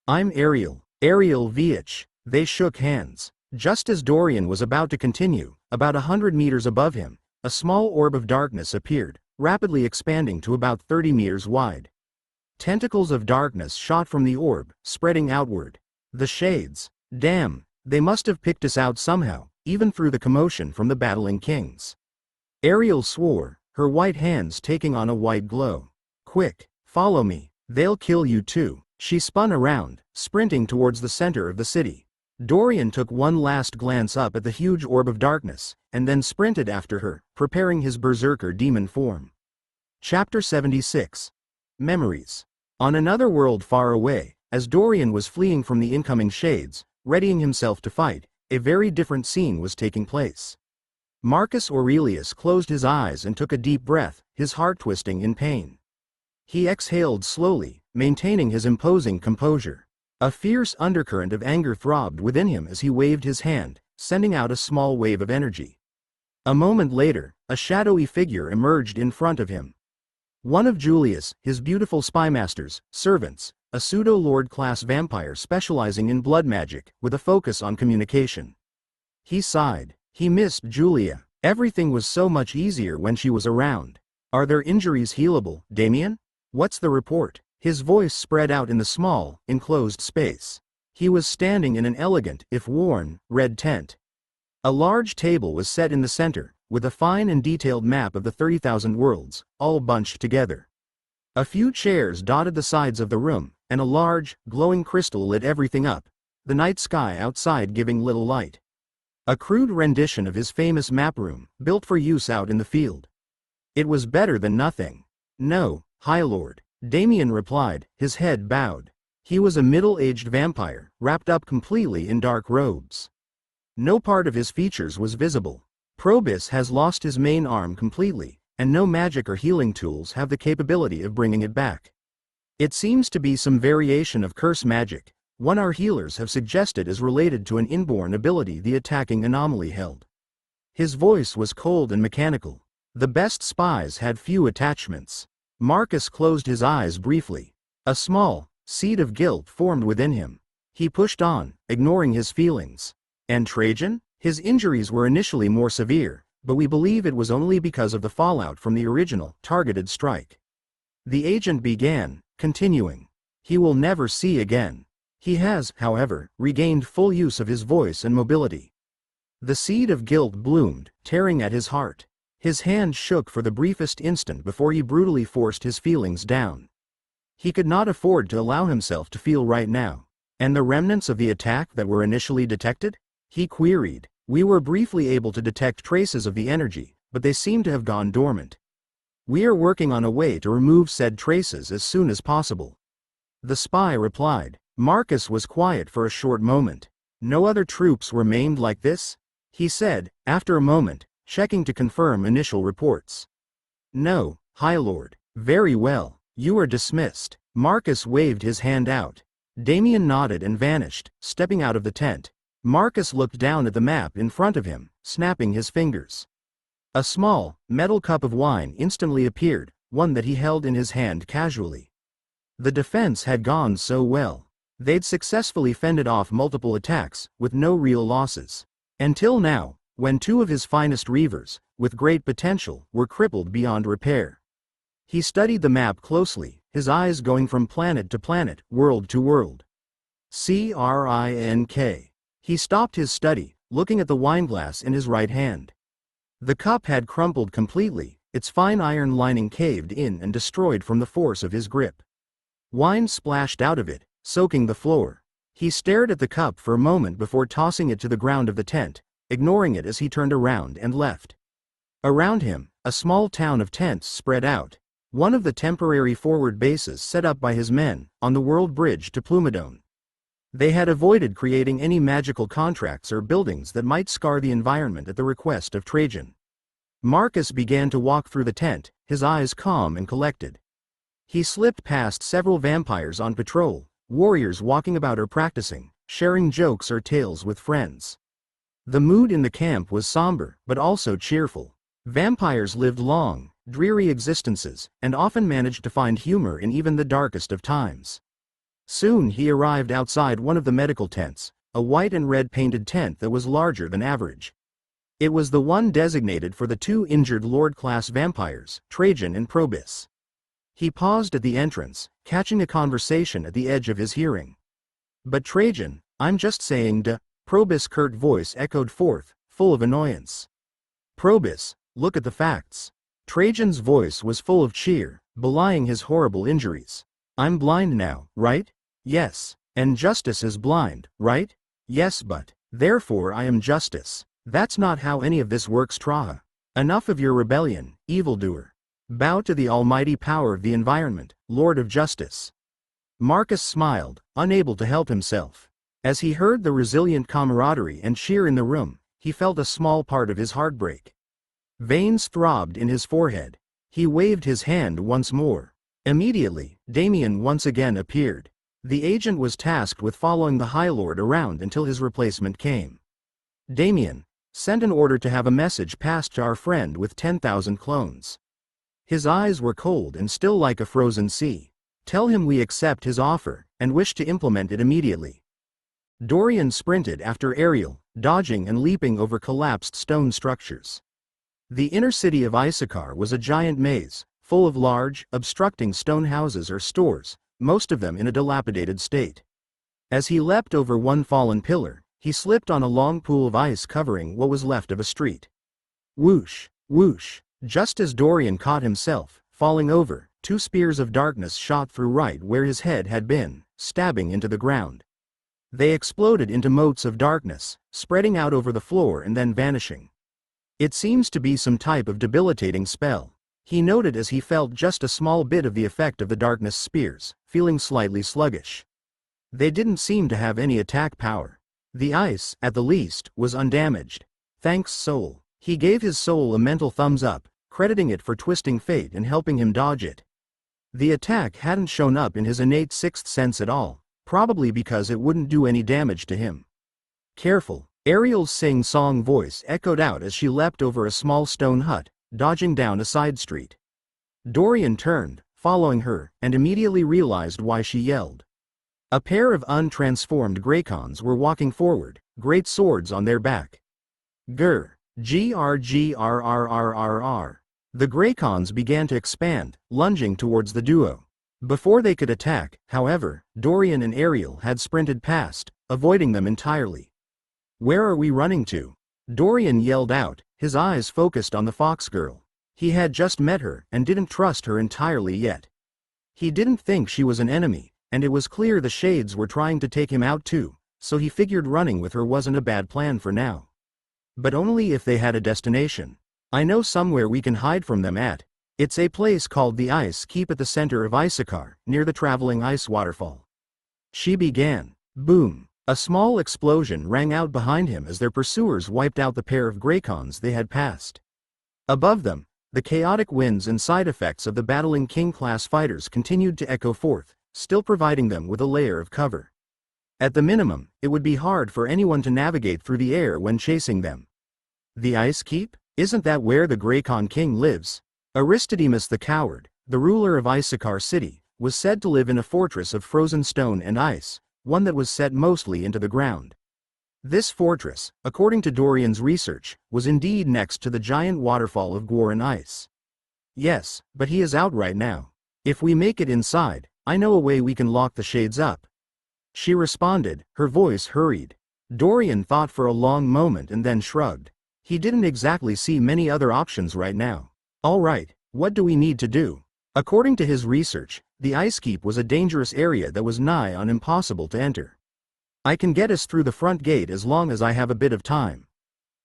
I'm Ariel, Ariel Vich. They shook hands. Just as Dorian was about to continue, about 100 meters above him, a small orb of darkness appeared, rapidly expanding to about 30 meters wide. Tentacles of darkness shot from the orb, spreading outward. The shades. Damn, they must have picked us out somehow, even through the commotion from the battling kings. Ariel swore, her white hands taking on a white glow. Quick, follow me, they'll kill you too. She spun around, sprinting towards the center of the city. Dorian took one last glance up at the huge orb of darkness, and then sprinted after her, preparing his berserker demon form. Chapter 76. Memories. On another world far away, as Dorian was fleeing from the incoming shades, readying himself to fight, a very different scene was taking place. Marcus Aurelius closed his eyes and took a deep breath, his heart twisting in pain. He exhaled slowly, maintaining his imposing composure. A fierce undercurrent of anger throbbed within him as he waved his hand, sending out a small wave of energy. A moment later, a shadowy figure emerged in front of him. One of Julius, his beautiful spymaster's servants, a pseudo-lord-class vampire specializing in blood magic, with a focus on communication. He sighed. He missed Julia. Everything was so much easier when she was around. Are their injuries healable, Damien? What's the report? His voice spread out in the small, enclosed space. He was standing in an elegant, if worn, red tent. A large table was set in the center, with a fine and detailed map of the 30,000 worlds, all bunched together. A few chairs dotted the sides of the room, and a large, glowing crystal lit everything up, the night sky outside giving little light. A crude rendition of his famous map room, built for use out in the field. It was better than nothing. No, High Lord, Damien replied, his head bowed. He was a middle-aged vampire, wrapped up completely in dark robes. No part of his features was visible. Probus has lost his main arm completely, and no magic or healing tools have the capability of bringing it back. It seems to be some variation of curse magic, one our healers have suggested is related to an inborn ability the attacking anomaly held. His voice was cold and mechanical. The best spies had few attachments. Marcus closed his eyes briefly. A small seed of guilt formed within him. He pushed on, ignoring his feelings. And Trajan? His injuries were initially more severe, but we believe it was only because of the fallout from the original, targeted strike. The agent began, continuing. He will never see again. He has, however, regained full use of his voice and mobility. The seed of guilt bloomed, tearing at his heart. His hand shook for the briefest instant before he brutally forced his feelings down. He could not afford to allow himself to feel right now. And the remnants of the attack that were initially detected? He queried. We were briefly able to detect traces of the energy, but they seem to have gone dormant. We are working on a way to remove said traces as soon as possible. The spy replied. Marcus was quiet for a short moment. No other troops were maimed like this? He said, after a moment, checking to confirm initial reports. No, High Lord. Very well, you are dismissed. Marcus waved his hand out. Damian nodded and vanished, stepping out of the tent. Marcus looked down at the map in front of him, snapping his fingers. A small, metal cup of wine instantly appeared, one that he held in his hand casually. The defense had gone so well. They'd successfully fended off multiple attacks, with no real losses. Until now, when two of his finest reavers, with great potential, were crippled beyond repair. He studied the map closely, his eyes going from planet to planet, world to world. Crink. He stopped his study, looking at the wineglass in his right hand. The cup had crumpled completely, its fine iron lining caved in and destroyed from the force of his grip. Wine splashed out of it, soaking the floor. He stared at the cup for a moment before tossing it to the ground of the tent, ignoring it as he turned around and left. Around him, a small town of tents spread out. One of the temporary forward bases set up by his men, on the world bridge to Plumedon. They had avoided creating any magical contracts or buildings that might scar the environment at the request of Trajan. Marcus began to walk through the tent, his eyes calm and collected. He slipped past several vampires on patrol, warriors walking about or practicing, sharing jokes or tales with friends. The mood in the camp was somber, but also cheerful. Vampires lived long, dreary existences, and often managed to find humor in even the darkest of times. Soon he arrived outside one of the medical tents, a white and red painted tent that was larger than average. It was the one designated for the two injured Lord-class vampires, Trajan and Probus. He paused at the entrance, catching a conversation at the edge of his hearing. But Trajan, I'm just saying Probus' curt voice echoed forth, full of annoyance. Probus, look at the facts. Trajan's voice was full of cheer, belying his horrible injuries. I'm blind now, right? Yes. And justice is blind, right? Yes, but therefore I am justice. That's not how any of this works, Traha. Enough of your rebellion, evildoer. Bow to the almighty power of the environment, Lord of Justice. Marcus smiled, unable to help himself. As he heard the resilient camaraderie and cheer in the room, he felt a small part of his heart break. Veins throbbed in his forehead. He waved his hand once more. Immediately, Damian once again appeared. The agent was tasked with following the High Lord around until his replacement came. Damian, sent an order to have a message passed to our friend with 10,000 clones. His eyes were cold and still like a frozen sea. Tell him we accept his offer, and wish to implement it immediately. Dorian sprinted after Ariel, dodging and leaping over collapsed stone structures. The inner city of Issachar was a giant maze, full of large, obstructing stone houses or stores, most of them in a dilapidated state. As he leapt over one fallen pillar, he slipped on a long pool of ice covering what was left of a street. Whoosh, whoosh, just as Dorian caught himself, falling over, two spears of darkness shot through right where his head had been, stabbing into the ground. They exploded into motes of darkness, spreading out over the floor and then vanishing. It seems to be some type of debilitating spell, he noted as he felt just a small bit of the effect of the darkness spears, feeling slightly sluggish. They didn't seem to have any attack power. The ice, at the least, was undamaged. Thanks, soul. He gave his soul a mental thumbs up, crediting it for twisting fate and helping him dodge it. The attack hadn't shown up in his innate sixth sense at all, probably because it wouldn't do any damage to him. Careful, Ariel's sing-song voice echoed out as she leapt over a small stone hut, dodging down a side street. Dorian turned, following her, and immediately realized why she yelled. A pair of untransformed Grycons were walking forward, great swords on their back. Grr, grrgrrrrrr. The Grycons began to expand, lunging towards the duo. Before they could attack, however, Dorian and Ariel had sprinted past, avoiding them entirely. Where are we running to? Dorian yelled out, his eyes focused on the fox girl. He had just met her and didn't trust her entirely yet. He didn't think she was an enemy, and it was clear the shades were trying to take him out too, so he figured running with her wasn't a bad plan for now. But only if they had a destination. I know somewhere we can hide from them at. It's a place called the Ice Keep at the center of Issachar, near the traveling ice waterfall. She began. Boom! A small explosion rang out behind him as their pursuers wiped out the pair of Grycons they had passed. Above them, the chaotic winds and side effects of the battling King-class fighters continued to echo forth, still providing them with a layer of cover. At the minimum, it would be hard for anyone to navigate through the air when chasing them. The Ice Keep? Isn't that where the Grycon king lives? Aristodemus the coward, the ruler of Issachar city, was said to live in a fortress of frozen stone and ice, one that was set mostly into the ground. This fortress, according to Dorian's research, was indeed next to the giant waterfall of Grycon ice. Yes, but he is out right now. If we make it inside, I know a way we can lock the shades up. She responded, her voice hurried. Dorian thought for a long moment and then shrugged. He didn't exactly see many other options right now. All right, what do we need to do? According to his research, the Ice Keep was a dangerous area that was nigh on impossible to enter. I can get us through the front gate as long as I have a bit of time.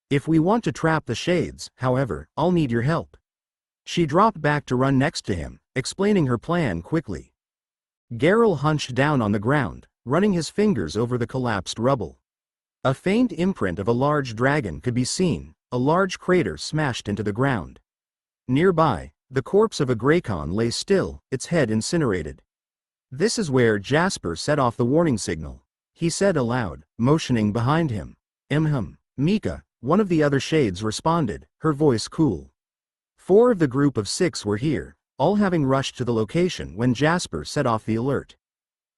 If we want to trap the shades, however, I'll need your help. She dropped back to run next to him, explaining her plan quickly. Geralt hunched down on the ground, running his fingers over the collapsed rubble. A faint imprint of a large dragon could be seen, a large crater smashed into the ground. Nearby, the corpse of a Grycon lay still, its head incinerated. This is where Jasper set off the warning signal, he said aloud, motioning behind him. Mika, one of the other shades responded, her voice cool. 4 of the group of 6 were here, all having rushed to the location when Jasper set off the alert.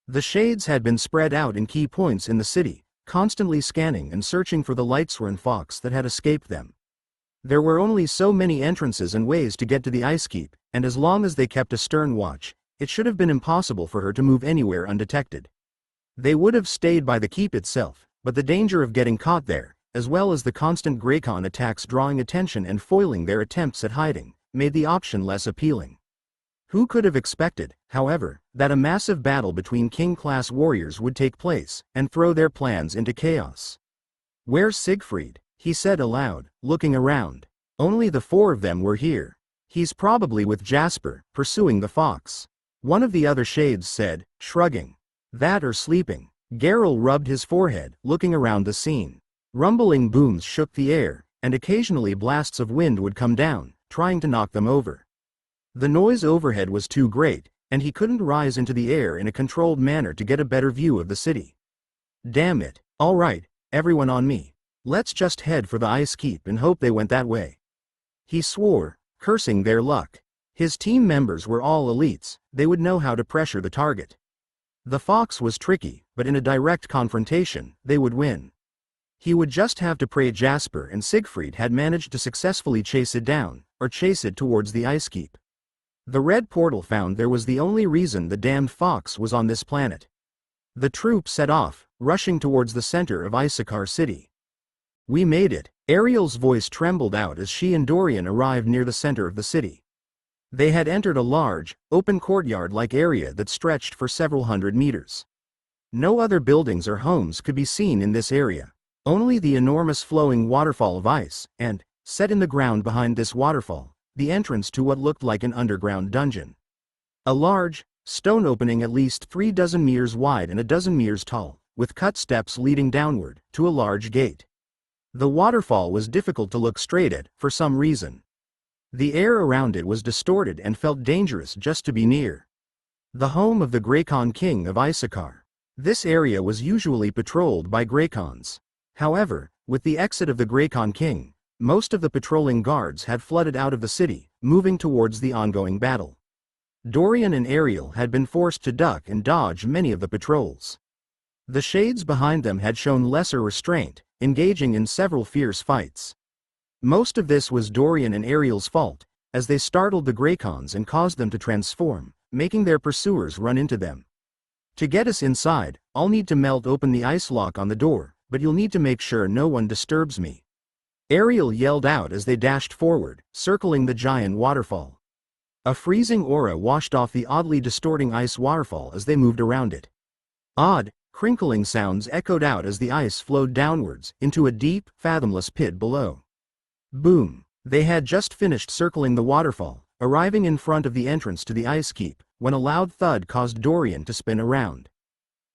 The shades had been spread out in key points in the city, constantly scanning and searching for the Lightsworn fox that had escaped them. There were only so many entrances and ways to get to the Ice Keep, and as long as they kept a stern watch, it should have been impossible for her to move anywhere undetected. They would have stayed by the keep itself, but the danger of getting caught there, as well as the constant Grycon attacks drawing attention and foiling their attempts at hiding, made the option less appealing. Who could have expected, however, that a massive battle between king-class warriors would take place, and throw their plans into chaos? Where's Siegfried? He said aloud, looking around. Only the 4 of them were here. He's probably with Jasper, pursuing the fox. One of the other shades said, shrugging. That or sleeping. Geralt rubbed his forehead, looking around the scene. Rumbling booms shook the air, and occasionally blasts of wind would come down, trying to knock them over. The noise overhead was too great, and he couldn't rise into the air in a controlled manner to get a better view of the city. Damn it. All right, everyone on me. Let's just head for the Ice Keep and hope they went that way. He swore, cursing their luck. His team members were all elites, they would know how to pressure the target. The fox was tricky, but in a direct confrontation, they would win. He would just have to pray Jasper and Siegfried had managed to successfully chase it down, or chase it towards the Ice Keep. The red portal found there was the only reason the damned fox was on this planet. The troop set off, rushing towards the center of Issachar city. We made it. Ariel's voice trembled out as she and Dorian arrived near the center of the city. They had entered a large, open courtyard-like area that stretched for several hundred meters. No other buildings or homes could be seen in this area. Only the enormous flowing waterfall of ice, and, set in the ground behind this waterfall, the entrance to what looked like an underground dungeon. A large, stone opening at least 3 dozen meters wide and a dozen meters tall, with cut steps leading downward, to a large gate. The waterfall was difficult to look straight at, for some reason. The air around it was distorted and felt dangerous just to be near. The home of the Grycon king of Issachar. This area was usually patrolled by Grycons. However, with the exit of the Grycon king, most of the patrolling guards had flooded out of the city, moving towards the ongoing battle. Dorian and Ariel had been forced to duck and dodge many of the patrols. The shades behind them had shown lesser restraint, engaging in several fierce fights. Most of this was Dorian and Ariel's fault, as they startled the Grycons and caused them to transform, making their pursuers run into them. To get us inside, I'll need to melt open the ice lock on the door, but you'll need to make sure no one disturbs me. Ariel yelled out as they dashed forward, circling the giant waterfall. A freezing aura washed off the oddly distorting ice waterfall as they moved around it. Odd, crinkling sounds echoed out as the ice flowed downwards into a deep, fathomless pit below. Boom! They had just finished circling the waterfall, arriving in front of the entrance to the ice keep, when a loud thud caused Dorian to spin around.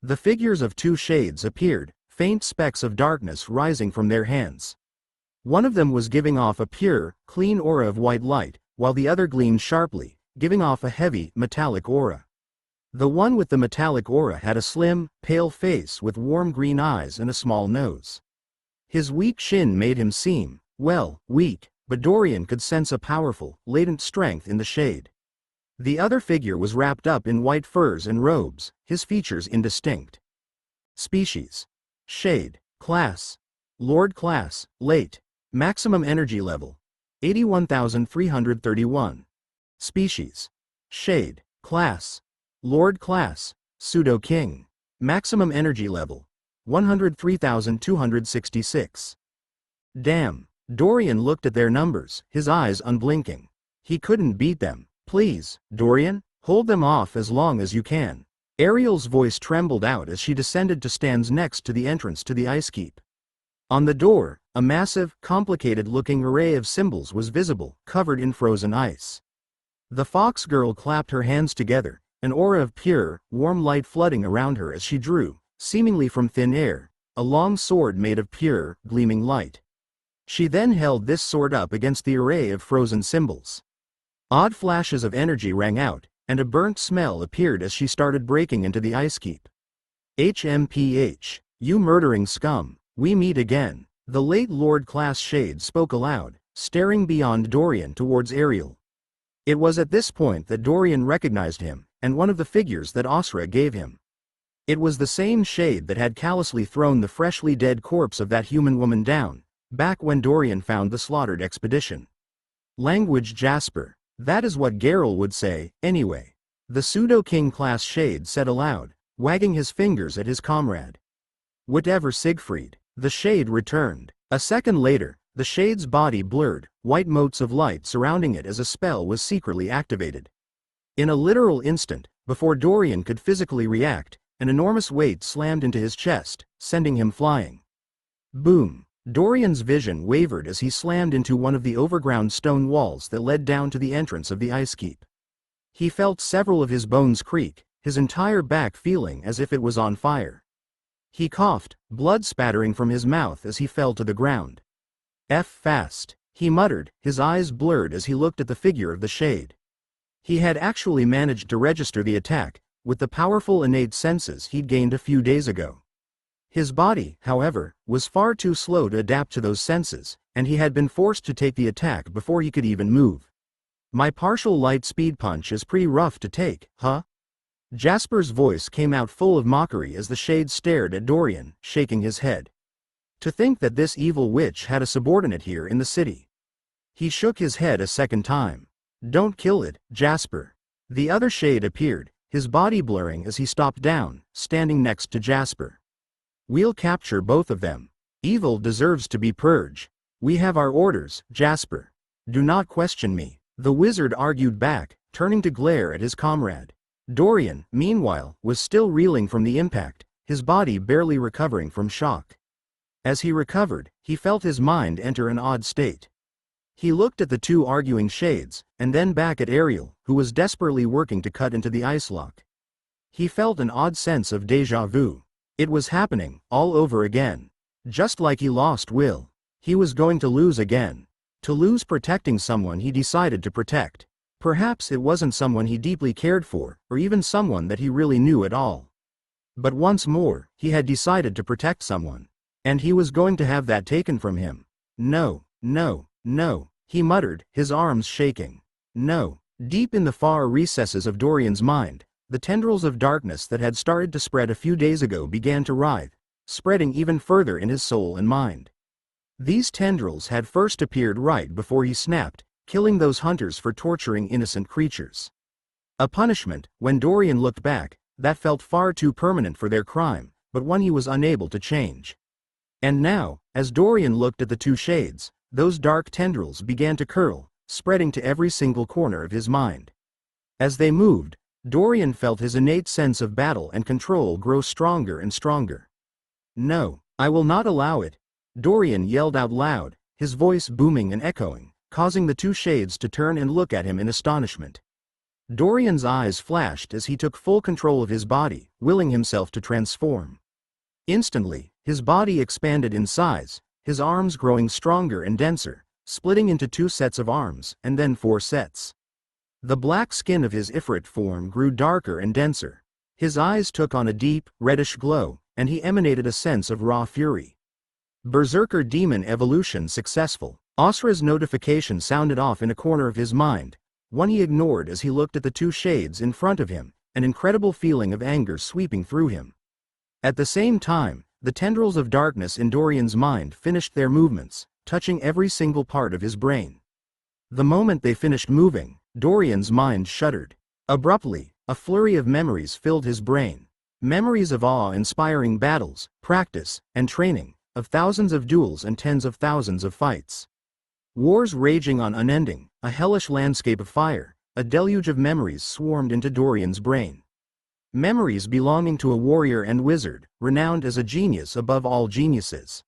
The figures of two shades appeared, faint specks of darkness rising from their hands. One of them was giving off a pure, clean aura of white light, while the other gleamed sharply, giving off a heavy, metallic aura. The one with the metallic aura had a slim, pale face with warm green eyes and a small nose. His weak shin made him seem, well, weak, but Dorian could sense a powerful, latent strength in the shade. The other figure was wrapped up in white furs and robes, his features indistinct. Species. Shade. Class. Lord class, late. Maximum energy level. 81,331. Species. Shade. Class. Lord class, pseudo-king. Maximum energy level. 103,266. Damn. Dorian looked at their numbers, his eyes unblinking. He couldn't beat them. Please, Dorian, hold them off as long as you can. Ariel's voice trembled out as she descended to stand next to the entrance to the ice keep. On the door, a massive, complicated-looking array of symbols was visible, covered in frozen ice. The fox girl clapped her hands together, an aura of pure, warm light flooding around her as she drew, seemingly from thin air, a long sword made of pure, gleaming light. She then held this sword up against the array of frozen symbols. Odd flashes of energy rang out, and a burnt smell appeared as she started breaking into the ice keep. HMPH, you murdering scum, we meet again. The late Lord Class Shade spoke aloud, staring beyond Dorian towards Ariel. It was at this point that Dorian recognized him, and one of the figures that Osra gave him. It was the same shade that had callously thrown the freshly dead corpse of that human woman down, back when Dorian found the slaughtered expedition. Language Jasper. That is what Geralt would say, anyway. The pseudo-king class shade said aloud, wagging his fingers at his comrade. Whatever Siegfried. The shade returned. A second later, the shade's body blurred, white motes of light surrounding it as a spell was secretly activated. In a literal instant, before Dorian could physically react, an enormous weight slammed into his chest, sending him flying. Boom! Dorian's vision wavered as he slammed into one of the overground stone walls that led down to the entrance of the ice keep. He felt several of his bones creak, his entire back feeling as if it was on fire. He coughed, blood spattering from his mouth as he fell to the ground. F fast, he muttered, his eyes blurred as he looked at the figure of the shade. He had actually managed to register the attack, with the powerful innate senses he'd gained a few days ago. His body, however, was far too slow to adapt to those senses, and he had been forced to take the attack before he could even move. My partial light speed punch is pretty rough to take, huh? Jasper's voice came out full of mockery as the shade stared at Dorian, shaking his head. To think that this evil witch had a subordinate here in the city. He shook his head a second time. Don't kill it, Jasper. The other shade appeared, his body blurring as he stopped down, standing next to Jasper. We'll capture both of them. Evil deserves to be purged. We have our orders, Jasper. Do not question me. The wizard argued back, turning to glare at his comrade. Dorian, meanwhile, was still reeling from the impact, his body barely recovering from shock. As he recovered, he felt his mind enter an odd state. He looked at the two arguing shades, and then back at Ariel, who was desperately working to cut into the ice lock. He felt an odd sense of déjà vu. It was happening, all over again. Just like he lost Will. He was going to lose again. To lose protecting someone he decided to protect. Perhaps it wasn't someone he deeply cared for, or even someone that he really knew at all. But once more, he had decided to protect someone. And he was going to have that taken from him. No, no, no, he muttered, his arms shaking. No. Deep in the far recesses of Dorian's mind, the tendrils of darkness that had started to spread a few days ago began to writhe, spreading even further in his soul and mind. These tendrils had first appeared right before he snapped, killing those hunters for torturing innocent creatures. A punishment, when Dorian looked back, that felt far too permanent for their crime, but one he was unable to change. And now, as Dorian looked at the two shades, those dark tendrils began to curl, spreading to every single corner of his mind. As they moved, Dorian felt his innate sense of battle and control grow stronger and stronger. "No, I will not allow it," Dorian yelled out loud, his voice booming and echoing, causing the two shades to turn and look at him in astonishment. Dorian's eyes flashed as he took full control of his body, willing himself to transform. Instantly, his body expanded in size, his arms growing stronger and denser, splitting into 2 sets of arms, and then 4 sets. The black skin of his Ifrit form grew darker and denser. His eyes took on a deep, reddish glow, and he emanated a sense of raw fury. Berserker Demon Evolution successful. Asra's notification sounded off in a corner of his mind, one he ignored as he looked at the 2 shades in front of him, an incredible feeling of anger sweeping through him. At the same time, the tendrils of darkness in Dorian's mind finished their movements, touching every single part of his brain. The moment they finished moving, Dorian's mind shuddered. Abruptly, a flurry of memories filled his brain. Memories of awe-inspiring battles, practice, and training, of thousands of duels and tens of thousands of fights. Wars raging on unending, a hellish landscape of fire, a deluge of memories swarmed into Dorian's brain. Memories belonging to a warrior and wizard, renowned as a genius above all geniuses.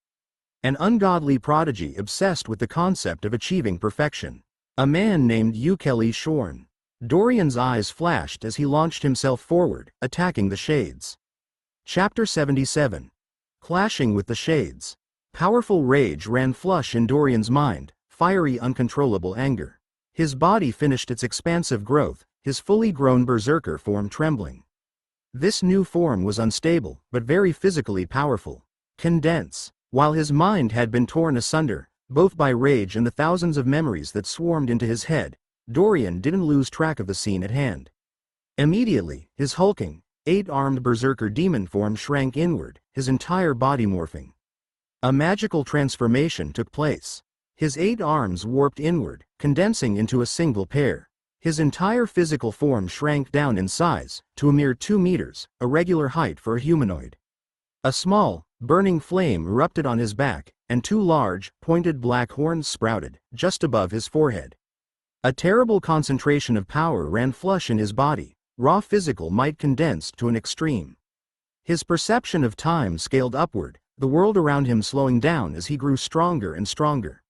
An ungodly prodigy obsessed with the concept of achieving perfection. A man named Ukelli Shorn. Dorian's eyes flashed as he launched himself forward, attacking the shades. Chapter 77. Clashing with the shades. Powerful rage ran flush in Dorian's mind, fiery uncontrollable anger. His body finished its expansive growth, his fully grown berserker form trembling. This new form was unstable, but very physically powerful. Condense. While his mind had been torn asunder, both by rage and the thousands of memories that swarmed into his head, Dorian didn't lose track of the scene at hand. Immediately, his hulking, 8-armed berserker demon form shrank inward, his entire body morphing. A magical transformation took place. His 8 arms warped inward, condensing into a single pair. His entire physical form shrank down in size, to a mere 2 meters, a regular height for a humanoid. A small, burning flame erupted on his back, and 2 large, pointed black horns sprouted, just above his forehead. A terrible concentration of power ran flush in his body, raw physical might condensed to an extreme. His perception of time scaled upward, the world around him slowing down as he grew stronger and stronger.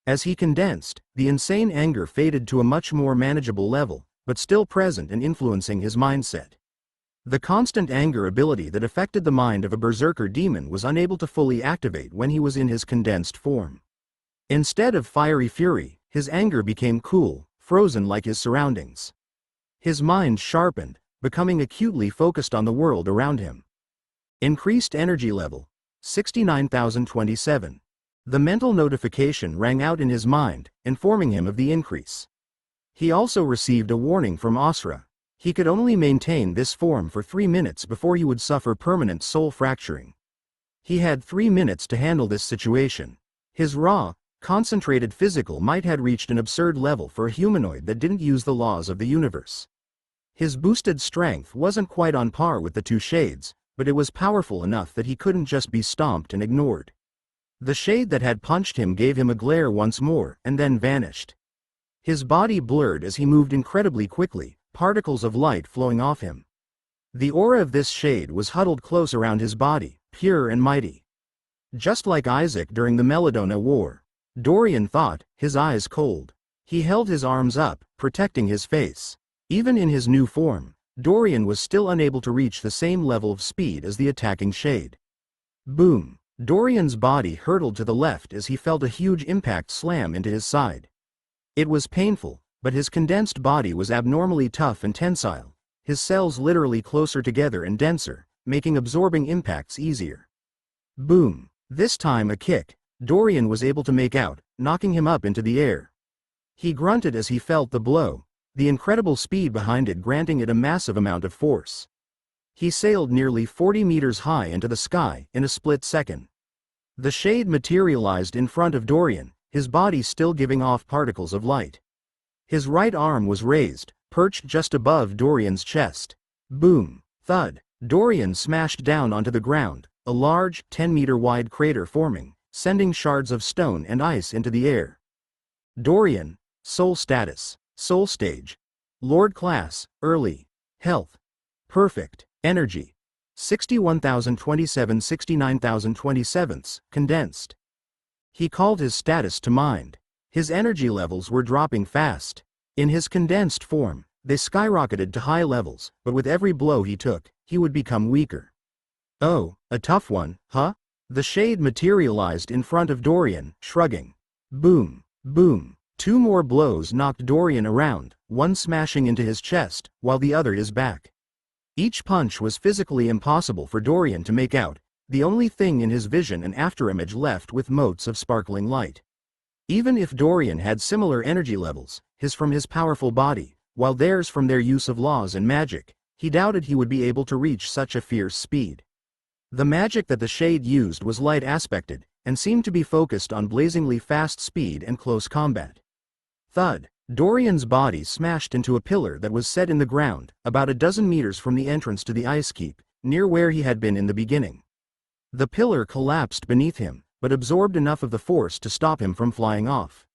As he condensed, the insane anger faded to a much more manageable level, but still present and influencing his mindset. The constant anger ability that affected the mind of a berserker demon was unable to fully activate when he was in his condensed form. Instead of fiery fury, his anger became cool, frozen like his surroundings. His mind sharpened, becoming acutely focused on the world around him. Increased energy level, 69,027. The mental notification rang out in his mind, informing him of the increase. He also received a warning from Asra. He could only maintain this form for 3 minutes before he would suffer permanent soul fracturing. He had 3 minutes to handle this situation. His raw, concentrated physical might had reached an absurd level for a humanoid that didn't use the laws of the universe. His boosted strength wasn't quite on par with the 2 shades, but it was powerful enough that he couldn't just be stomped and ignored. The shade that had punched him gave him a glare once more, and then vanished. His body blurred as he moved incredibly quickly, particles of light flowing off him. The aura of this shade was huddled close around his body, pure and mighty. Just like Isaac during the Melodona War, Dorian thought, his eyes cold. He held his arms up, protecting his face. Even in his new form, Dorian was still unable to reach the same level of speed as the attacking shade. Boom! Dorian's body hurtled to the left as he felt a huge impact slam into his side. It was painful, but his condensed body was abnormally tough and tensile, his cells literally closer together and denser, making absorbing impacts easier. Boom! This time a kick, Dorian was able to make out, knocking him up into the air. He grunted as he felt the blow, the incredible speed behind it granting it a massive amount of force. He sailed nearly 40 meters high into the sky in a split second. The shade materialized in front of Dorian, his body still giving off particles of light. His right arm was raised, perched just above Dorian's chest. Boom! Thud! Dorian smashed down onto the ground, a large, 10-meter-wide crater forming, sending shards of stone and ice into the air. Dorian, soul status, soul stage. Lord class, early. Health. Perfect. Energy. 61,027 69,027, condensed. He called his status to mind. His energy levels were dropping fast. In his condensed form, they skyrocketed to high levels, but with every blow he took, he would become weaker. Oh, a tough one, huh? The shade materialized in front of Dorian, shrugging. Boom, boom. 2 more blows knocked Dorian around, one smashing into his chest, while the other his back. Each punch was physically impossible for Dorian to make out, the only thing in his vision an afterimage left with motes of sparkling light. Even if Dorian had similar energy levels, his from his powerful body, while theirs from their use of laws and magic, he doubted he would be able to reach such a fierce speed. The magic that the shade used was light aspected, and seemed to be focused on blazingly fast speed and close combat. Thud. Dorian's body smashed into a pillar that was set in the ground, about a dozen meters from the entrance to the ice keep, near where he had been in the beginning. The pillar collapsed beneath him, but absorbed enough of the force to stop him from flying off.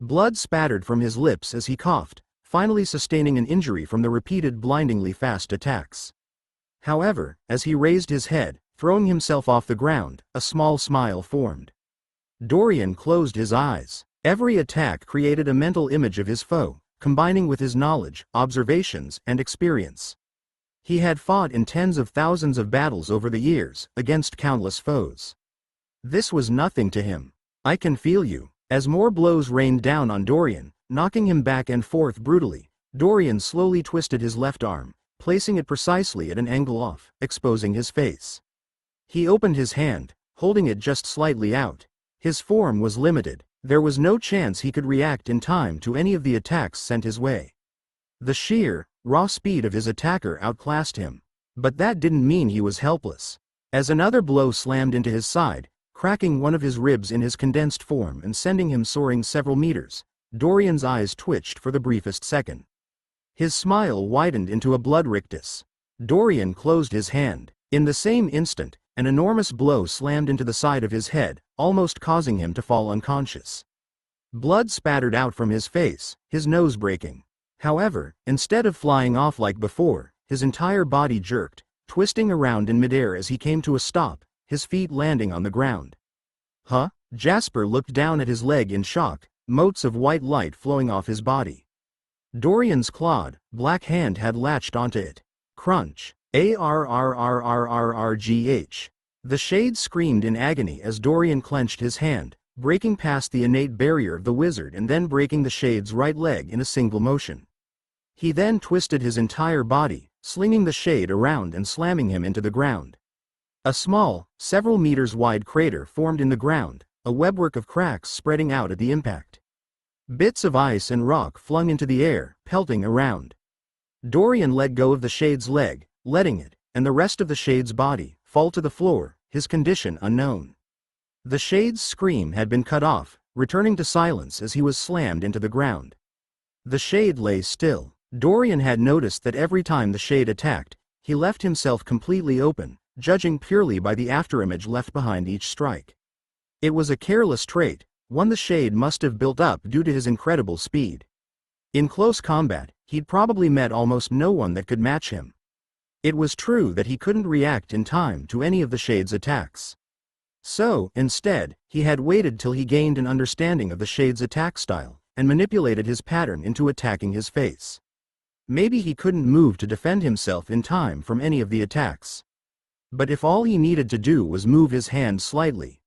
Blood spattered from his lips as he coughed, finally sustaining an injury from the repeated blindingly fast attacks. However, as he raised his head, throwing himself off the ground, a small smile formed. Dorian closed his eyes. Every attack created a mental image of his foe, combining with his knowledge, observations, and experience. He had fought in tens of thousands of battles over the years, against countless foes. This was nothing to him. I can feel you. As more blows rained down on Dorian, knocking him back and forth brutally, Dorian slowly twisted his left arm, placing it precisely at an angle off, exposing his face. He opened his hand, holding it just slightly out. His form was limited. There was no chance he could react in time to any of the attacks sent his way. The sheer, raw speed of his attacker outclassed him. But that didn't mean he was helpless. As another blow slammed into his side, cracking one of his ribs in his condensed form and sending him soaring several meters, Dorian's eyes twitched for the briefest second. His smile widened into a blood rictus. Dorian closed his hand. In the same instant, an enormous blow slammed into the side of his head, almost causing him to fall unconscious. Blood spattered out from his face, his nose breaking. However, instead of flying off like before, his entire body jerked, twisting around in midair as he came to a stop, his feet landing on the ground. Huh? Jasper looked down at his leg in shock, motes of white light flowing off his body. Dorian's clawed, black hand had latched onto it. Crunch. Arrrrrrrrgh. The shade screamed in agony as Dorian clenched his hand, breaking past the innate barrier of the wizard and then breaking the shade's right leg in a single motion. He then twisted his entire body, slinging the shade around and slamming him into the ground. A small, several meters wide crater formed in the ground, a webwork of cracks spreading out at the impact. Bits of ice and rock flung into the air, pelting around. Dorian let go of the shade's leg, letting it, and the rest of the shade's body, fall to the floor, his condition unknown. The shade's scream had been cut off, returning to silence as he was slammed into the ground. The shade lay still. Dorian had noticed that every time the shade attacked, he left himself completely open, judging purely by the afterimage left behind each strike. It was a careless trait, one the shade must have built up due to his incredible speed. In close combat, he'd probably met almost no one that could match him. It was true that he couldn't react in time to any of the shade's attacks. So, instead, he had waited till he gained an understanding of the shade's attack style, and manipulated his pattern into attacking his face. Maybe he couldn't move to defend himself in time from any of the attacks. But if all he needed to do was move his hand slightly,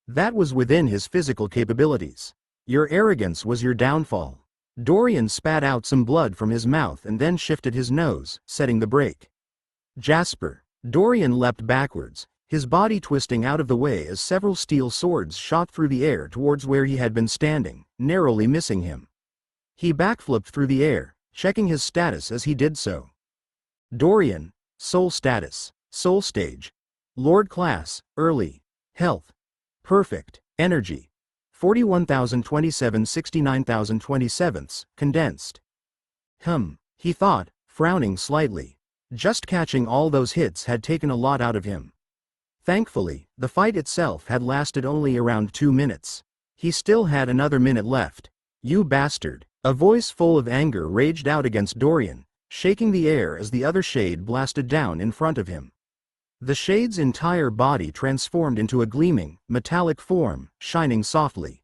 that was within his physical capabilities. Your arrogance was your downfall. Dorian spat out some blood from his mouth and then shifted his nose, setting the brake. Jasper. Dorian leapt backwards, his body twisting out of the way as several steel swords shot through the air towards where he had been standing, narrowly missing him. He backflipped through the air, checking his status as he did so. Dorian, soul status, soul stage. Lord class, early. Health. Perfect. Energy. 41,027 69,027, condensed. He thought, frowning slightly. Just catching all those hits had taken a lot out of him. Thankfully, the fight itself had lasted only around 2 minutes. He still had another minute left. "You bastard!" A voice full of anger raged out against Dorian, shaking the air as the other shade blasted down in front of him. The shade's entire body transformed into a gleaming, metallic form, shining softly.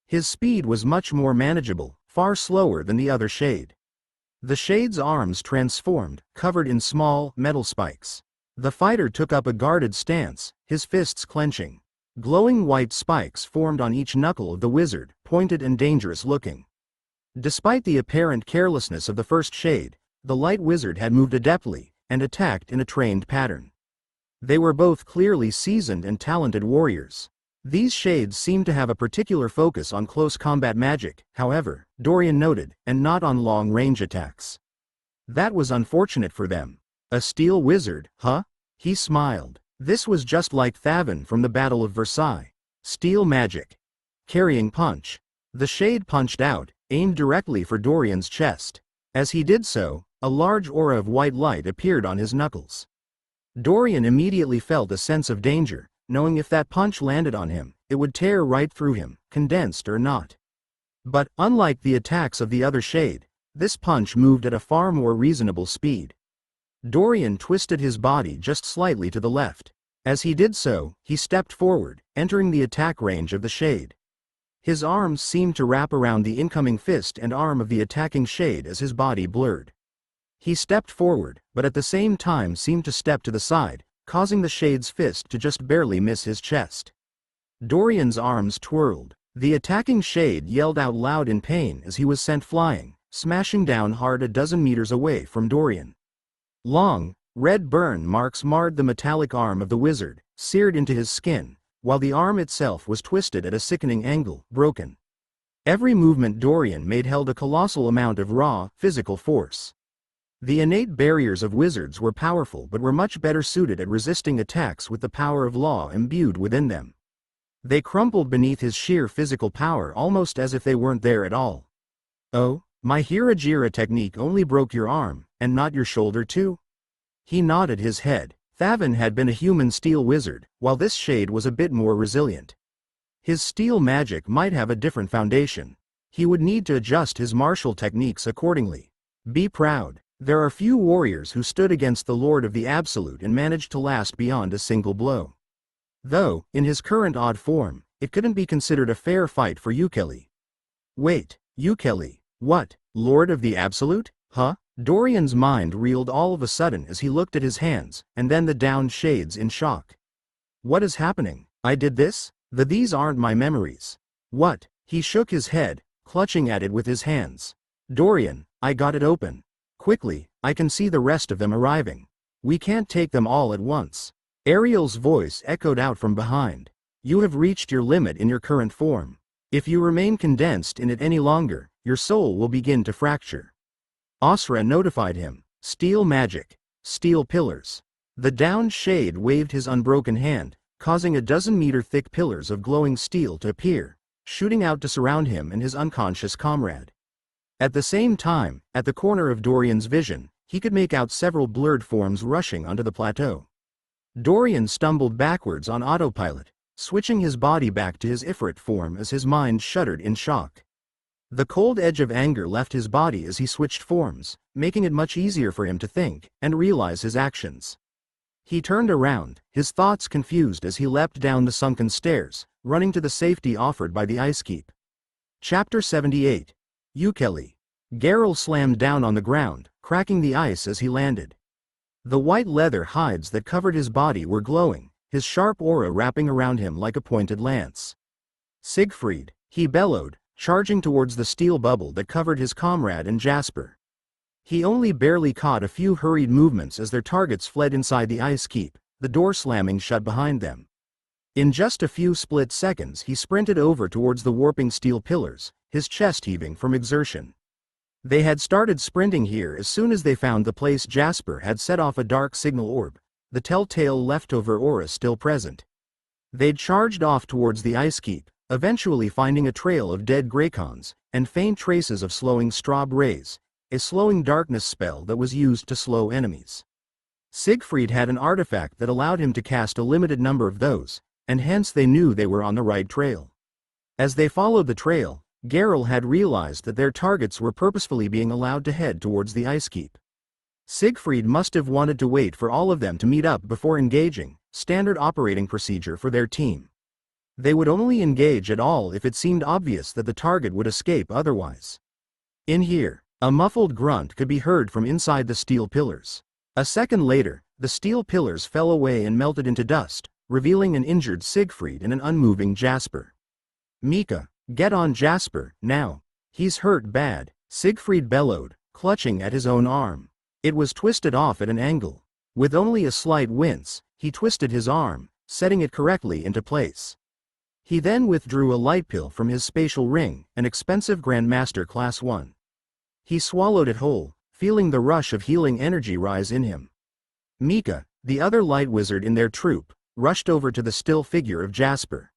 His speed was much more manageable, far slower than the other shade. The shade's arms transformed, covered in small, metal spikes. The fighter took up a guarded stance, his fists clenching. Glowing white spikes formed on each knuckle of the wizard, pointed and dangerous looking. Despite the apparent carelessness of the first shade, the light wizard had moved adeptly, and attacked in a trained pattern. They were both clearly seasoned and talented warriors. These shades seemed to have a particular focus on close combat magic, however, Dorian noted, and not on long-range attacks. That was unfortunate for them. A steel wizard, huh? He smiled. This was just like Thavin from the Battle of Versailles. Steel magic. Carrying punch. The shade punched out, aimed directly for Dorian's chest. As he did so, a large aura of white light appeared on his knuckles. Dorian immediately felt a sense of danger, knowing if that punch landed on him, it would tear right through him, condensed or not. But, unlike the attacks of the other shade, this punch moved at a far more reasonable speed. Dorian twisted his body just slightly to the left. As he did so, he stepped forward, entering the attack range of the shade. His arms seemed to wrap around the incoming fist and arm of the attacking shade as his body blurred. He stepped forward, but at the same time seemed to step to the side, causing the shade's fist to just barely miss his chest. Dorian's arms twirled. The attacking shade yelled out loud in pain as he was sent flying, smashing down hard a dozen meters away from Dorian. Long, red burn marks marred the metallic arm of the wizard, seared into his skin, while the arm itself was twisted at a sickening angle, broken. Every movement Dorian made held a colossal amount of raw, physical force. The innate barriers of wizards were powerful but were much better suited at resisting attacks with the power of law imbued within them. They crumpled beneath his sheer physical power almost as if they weren't there at all. "Oh, my Hira-Jira technique only broke your arm, and not your shoulder too?" He nodded his head. Thavin had been a human steel wizard, while this shade was a bit more resilient. His steel magic might have a different foundation. He would need to adjust his martial techniques accordingly. Be proud. There are few warriors who stood against the Lord of the Absolute and managed to last beyond a single blow. Though, in his current odd form, it couldn't be considered a fair fight for Ukelli. Wait, Ukelli? What, Lord of the Absolute? Huh? Dorian's mind reeled all of a sudden as he looked at his hands, and then the downed shades in shock. What is happening? I did this? These aren't my memories. What? He shook his head, clutching at it with his hands. Dorian, I got it open. Quickly, I can see the rest of them arriving. We can't take them all at once. Ariel's voice echoed out from behind. You have reached your limit in your current form. If you remain condensed in it any longer, your soul will begin to fracture. Osra notified him. Steel magic. Steel pillars. The downed shade waved his unbroken hand, causing a dozen-meter-thick pillars of glowing steel to appear, shooting out to surround him and his unconscious comrade. At the same time, at the corner of Dorian's vision, he could make out several blurred forms rushing onto the plateau. Dorian stumbled backwards on autopilot, switching his body back to his Ifrit form as his mind shuddered in shock. The cold edge of anger left his body as he switched forms, making it much easier for him to think and realize his actions. He turned around, his thoughts confused as he leapt down the sunken stairs, running to the safety offered by the ice keep. Chapter 78. Ukelli. Geralt slammed down on the ground, cracking the ice as he landed. The white leather hides that covered his body were glowing, his sharp aura wrapping around him like a pointed lance. Siegfried, he bellowed, charging towards the steel bubble that covered his comrade and Jasper. He only barely caught a few hurried movements as their targets fled inside the ice keep, the door slamming shut behind them. In just a few split seconds he sprinted over towards the warping steel pillars, his chest heaving from exertion. They had started sprinting here as soon as they found the place Jasper had set off a dark signal orb, the telltale leftover aura still present. They'd charged off towards the ice keep, eventually finding a trail of dead Grycons, and faint traces of slowing Straub rays, a slowing darkness spell that was used to slow enemies. Siegfried had an artifact that allowed him to cast a limited number of those, and hence they knew they were on the right trail. As they followed the trail, Geralt had realized that their targets were purposefully being allowed to head towards the ice keep. Siegfried must have wanted to wait for all of them to meet up before engaging, standard operating procedure for their team. They would only engage at all if it seemed obvious that the target would escape otherwise. In here, a muffled grunt could be heard from inside the steel pillars. A second later, the steel pillars fell away and melted into dust, revealing an injured Siegfried and an unmoving Jasper. "Mika, get on Jasper, now. He's hurt bad," Siegfried bellowed, clutching at his own arm. It was twisted off at an angle. With only a slight wince, he twisted his arm, setting it correctly into place. He then withdrew a light pill from his spatial ring, an expensive Grandmaster Class 1. He swallowed it whole, feeling the rush of healing energy rise in him. Mika, the other light wizard in their troop, rushed over to the still figure of Jasper.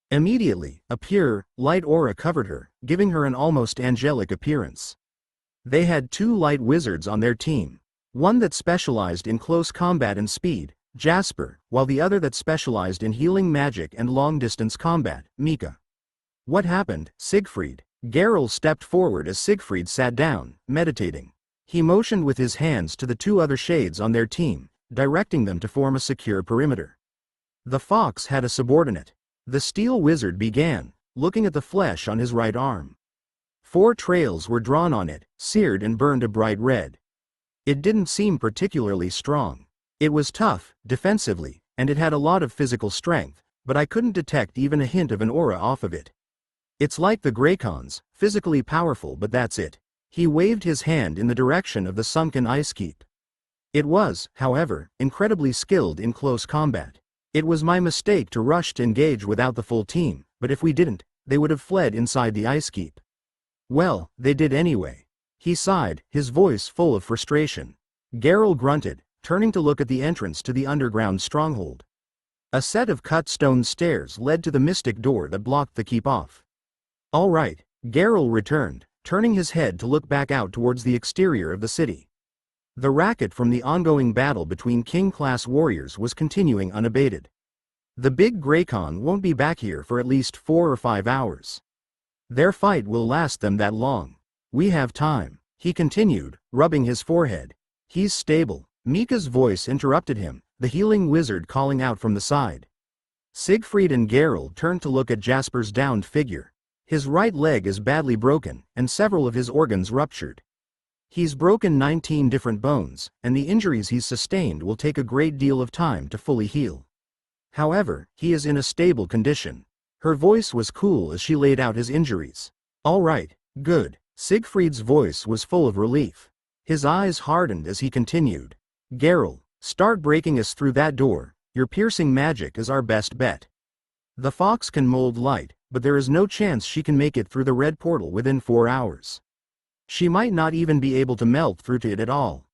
Immediately, a pure, light aura covered her, giving her an almost angelic appearance. They had two light wizards on their team, one that specialized in close combat and speed, Jasper, while the other that specialized in healing magic and long-distance combat, Mika. "What happened, Siegfried?" Geralt stepped forward as Siegfried sat down, meditating. He motioned with his hands to the two other shades on their team, directing them to form a secure perimeter. The fox had a subordinate. The steel wizard began, looking at the flesh on his right arm. 4 trails were drawn on it, seared and burned a bright red. It didn't seem particularly strong. It was tough, defensively, and it had a lot of physical strength, but I couldn't detect even a hint of an aura off of it. It's like the Grycons, physically powerful, but that's it. He waved his hand in the direction of the sunken ice keep. It was, however, incredibly skilled in close combat. It was my mistake to rush to engage without the full team, but if we didn't, they would have fled inside the ice keep. Well, they did anyway. He sighed, his voice full of frustration. Geralt grunted, turning to look at the entrance to the underground stronghold. A set of cut stone stairs led to the mystic door that blocked the keep off. "All right," Geralt returned, turning his head to look back out towards the exterior of the city. The racket from the ongoing battle between king-class warriors was continuing unabated. The big Grycon won't be back here for at least 4 or 5 hours. Their fight will last them that long. We have time, he continued, rubbing his forehead. He's stable. Mika's voice interrupted him, the healing wizard calling out from the side. Siegfried and Geralt turned to look at Jasper's downed figure. His right leg is badly broken, and several of his organs ruptured. He's broken 19 different bones, and the injuries he's sustained will take a great deal of time to fully heal. However, he is in a stable condition. Her voice was cool as she laid out his injuries. "All right, good." Siegfried's voice was full of relief. His eyes hardened as he continued. "Geralt, start breaking us through that door. Your piercing magic is our best bet. The fox can mold light, but there is no chance she can make it through the red portal within 4 hours. She might not even be able to melt through to it at all."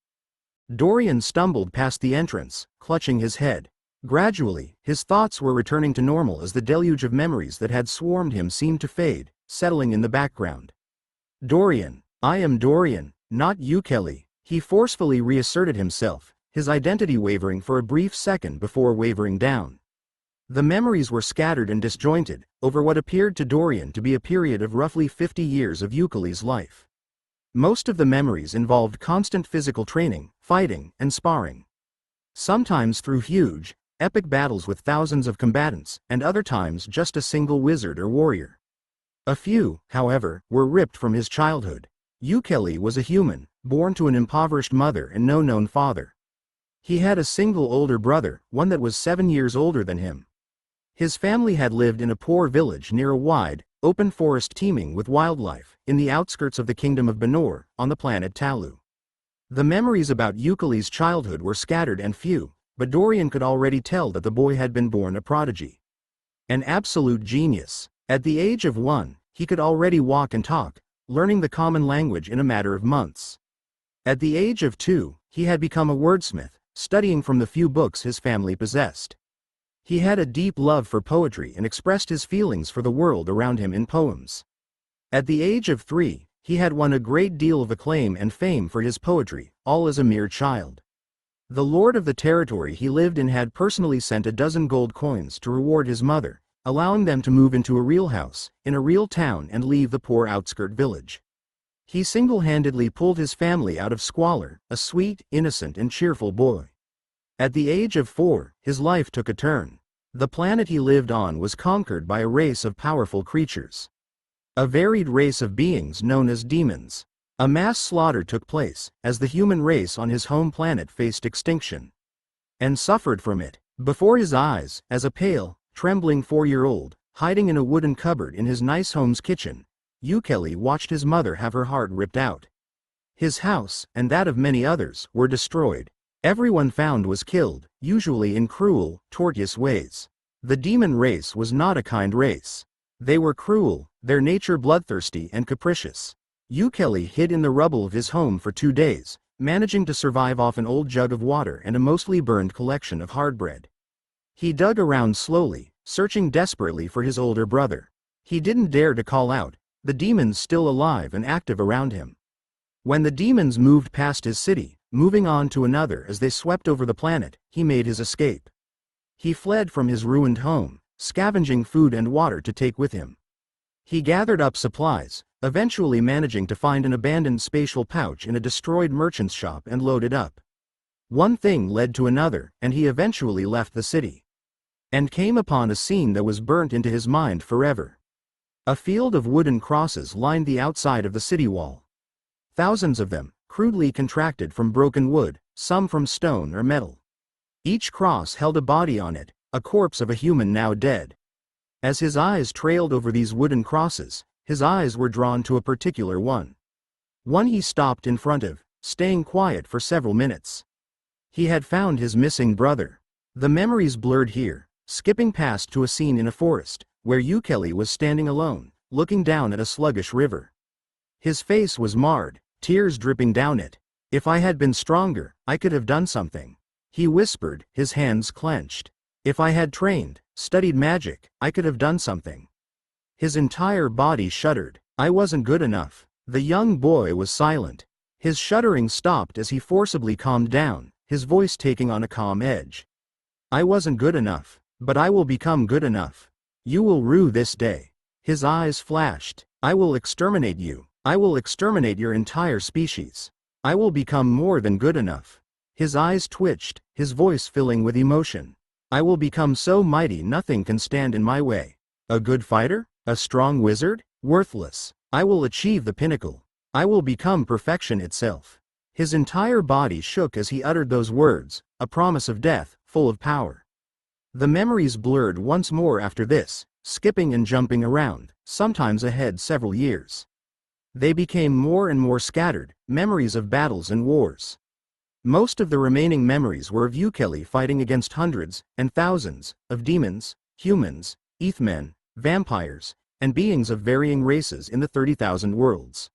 Dorian stumbled past the entrance, clutching his head. Gradually, his thoughts were returning to normal as the deluge of memories that had swarmed him seemed to fade, settling in the background. "Dorian, I am Dorian, not Ukelli," he forcefully reasserted himself, his identity wavering for a brief second before wavering down. The memories were scattered and disjointed, over what appeared to Dorian to be a period of roughly 50 years of Ukelli's life. Most of the memories involved constant physical training, fighting, and sparring. Sometimes through huge, epic battles with thousands of combatants, and other times just a single wizard or warrior. A few, however, were ripped from his childhood. Ukelli was a human, born to an impoverished mother and no known father. He had a single older brother, one that was 7 years older than him. His family had lived in a poor village near a wide, open forest teeming with wildlife, in the outskirts of the kingdom of Benor, on the planet Talu. The memories about Ukelli's childhood were scattered and few, but Dorian could already tell that the boy had been born a prodigy. An absolute genius. At the age of 1, he could already walk and talk, learning the common language in a matter of months. At the age of 2, he had become a wordsmith, studying from the few books his family possessed. He had a deep love for poetry and expressed his feelings for the world around him in poems. At the age of 3, he had won a great deal of acclaim and fame for his poetry, all as a mere child. The lord of the territory he lived in had personally sent a dozen gold coins to reward his mother, allowing them to move into a real house, in a real town and leave the poor outskirt village. He single-handedly pulled his family out of squalor, a sweet, innocent and cheerful boy. At the age of 4, his life took a turn. The planet he lived on was conquered by a race of powerful creatures. A varied race of beings known as demons. A mass slaughter took place, as the human race on his home planet faced extinction. And suffered from it. Before his eyes, as a pale, trembling 4-year-old, hiding in a wooden cupboard in his nice home's kitchen, Ukelli watched his mother have her heart ripped out. His house, and that of many others, were destroyed. Everyone found was killed, usually in cruel, tortuous ways. The demon race was not a kind race. They were cruel, their nature bloodthirsty and capricious. Ukelli hid in the rubble of his home for 2 days, managing to survive off an old jug of water and a mostly burned collection of hard bread. He dug around slowly, searching desperately for his older brother. He didn't dare to call out, the demons still alive and active around him. When the demons moved past his city, moving on to another as they swept over the planet, he made his escape. He fled from his ruined home, scavenging food and water to take with him. He gathered up supplies, eventually managing to find an abandoned spatial pouch in a destroyed merchant's shop and load it up. One thing led to another, and he eventually left the city. And came upon a scene that was burnt into his mind forever. A field of wooden crosses lined the outside of the city wall. Thousands of them, crudely contracted from broken wood, some from stone or metal. Each cross held a body on it, a corpse of a human now dead. As his eyes trailed over these wooden crosses, his eyes were drawn to a particular one. One he stopped in front of, staying quiet for several minutes. He had found his missing brother. The memories blurred here, skipping past to a scene in a forest, where Ukelli was standing alone, looking down at a sluggish river. His face was marred, tears dripping down it. If I had been stronger, I could have done something. He whispered, his hands clenched. If I had trained, studied magic, I could have done something. His entire body shuddered. I wasn't good enough. The young boy was silent. His shuddering stopped as he forcibly calmed down, his voice taking on a calm edge. I wasn't good enough, but I will become good enough. You will rue this day. His eyes flashed. I will exterminate you. I will exterminate your entire species. I will become more than good enough. His eyes twitched, his voice filling with emotion. I will become so mighty nothing can stand in my way. A good fighter? A strong wizard? Worthless. I will achieve the pinnacle. I will become perfection itself. His entire body shook as he uttered those words, a promise of death, full of power. The memories blurred once more after this, skipping and jumping around, sometimes ahead several years. They became more and more scattered, memories of battles and wars. Most of the remaining memories were of Ukelli fighting against hundreds and thousands of demons, humans, ethmen, vampires, and beings of varying races in the 30,000 worlds.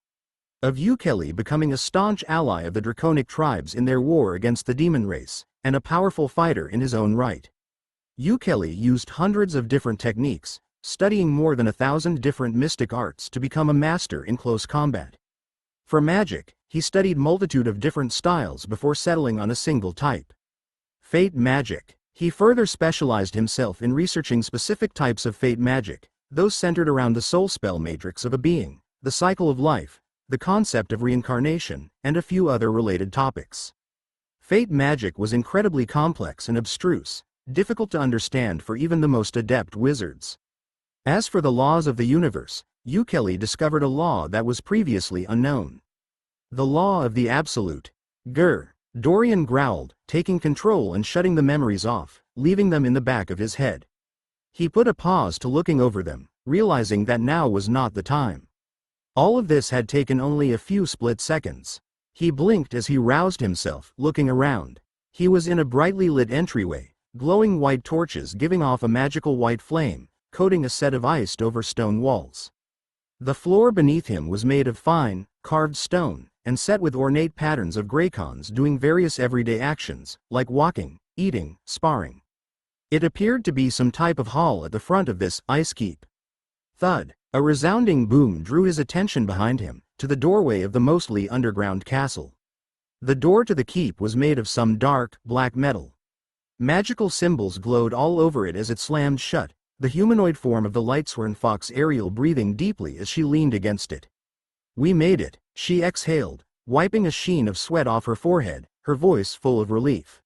Of Ukelli becoming a staunch ally of the draconic tribes in their war against the demon race, and a powerful fighter in his own right. Ukelli used hundreds of different techniques, studying more than 1,000 different mystic arts to become a master in close combat. For magic, he studied multitude of different styles before settling on a single type. Fate magic. He further specialized himself in researching specific types of fate magic, those centered around the soul spell matrix of a being, the cycle of life, the concept of reincarnation, and a few other related topics. Fate magic was incredibly complex and abstruse, difficult to understand for even the most adept wizards. As for the laws of the universe, Ukelli discovered a law that was previously unknown. The law of the absolute. Dorian growled, taking control and shutting the memories off, leaving them in the back of his head. He put a pause to looking over them, realizing that now was not the time. All of this had taken only a few split seconds. He blinked as he roused himself, looking around. He was in a brightly lit entryway, glowing white torches giving off a magical white flame, coating a set of iced over stone walls. The floor beneath him was made of fine, carved stone, and set with ornate patterns of Grycons doing various everyday actions, like walking, eating, sparring. It appeared to be some type of hall at the front of this ice keep. Thud! A resounding boom drew his attention behind him, to the doorway of the mostly underground castle. The door to the keep was made of some dark, black metal. Magical symbols glowed all over it as it slammed shut, the humanoid form of the lightsworn fox Ariel breathing deeply as she leaned against it. "We made it," she exhaled, wiping a sheen of sweat off her forehead, her voice full of relief.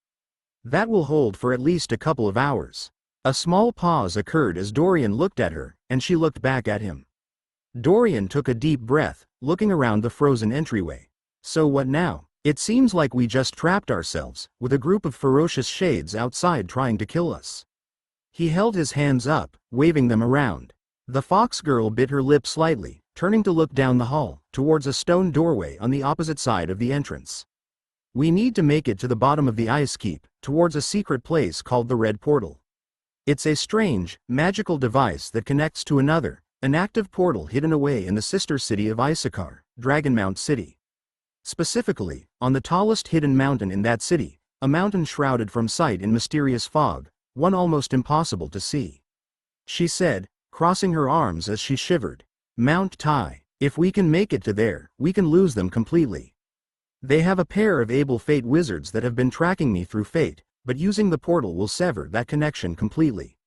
"That will hold for at least a couple of hours." A small pause occurred as Dorian looked at her, and she looked back at him. Dorian took a deep breath, looking around the frozen entryway. "So what now? It seems like we just trapped ourselves, with a group of ferocious shades outside trying to kill us." He held his hands up, waving them around. The fox girl bit her lip slightly, turning to look down the hall, towards a stone doorway on the opposite side of the entrance. "We need to make it to the bottom of the ice keep, towards a secret place called the Red Portal. It's a strange, magical device that connects to another, an active portal hidden away in the sister city of Issachar, Dragonmount City. Specifically, on the tallest hidden mountain in that city, a mountain shrouded from sight in mysterious fog, one almost impossible to see," she said, crossing her arms as she shivered. "Mount Tai. If we can make it to there, we can lose them completely. They have a pair of able fate wizards that have been tracking me through fate, but using the portal will sever that connection completely."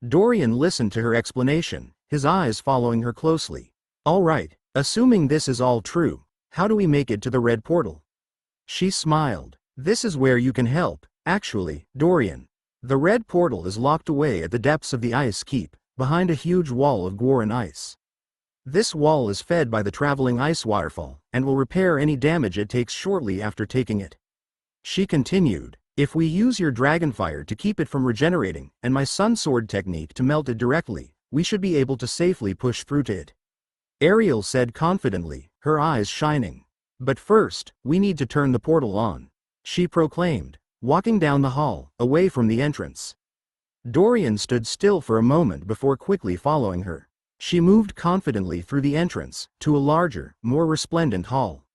Dorian listened to her explanation, his eyes following her closely. "All right, assuming this is all true, how do we make it to the Red Portal?" She smiled. "This is where you can help, actually, Dorian. The Red Portal is locked away at the depths of the ice keep, behind a huge wall of Gwyran ice. This wall is fed by the traveling ice waterfall, and will repair any damage it takes shortly after taking it." She continued, "If we use your dragonfire to keep it from regenerating, and my sun sword technique to melt it directly, we should be able to safely push through to it," Ariel said confidently, her eyes shining. "But first, we need to turn the portal on," she proclaimed, walking down the hall, away from the entrance. Dorian stood still for a moment before quickly following her. She moved confidently through the entrance, to a larger, more resplendent hall.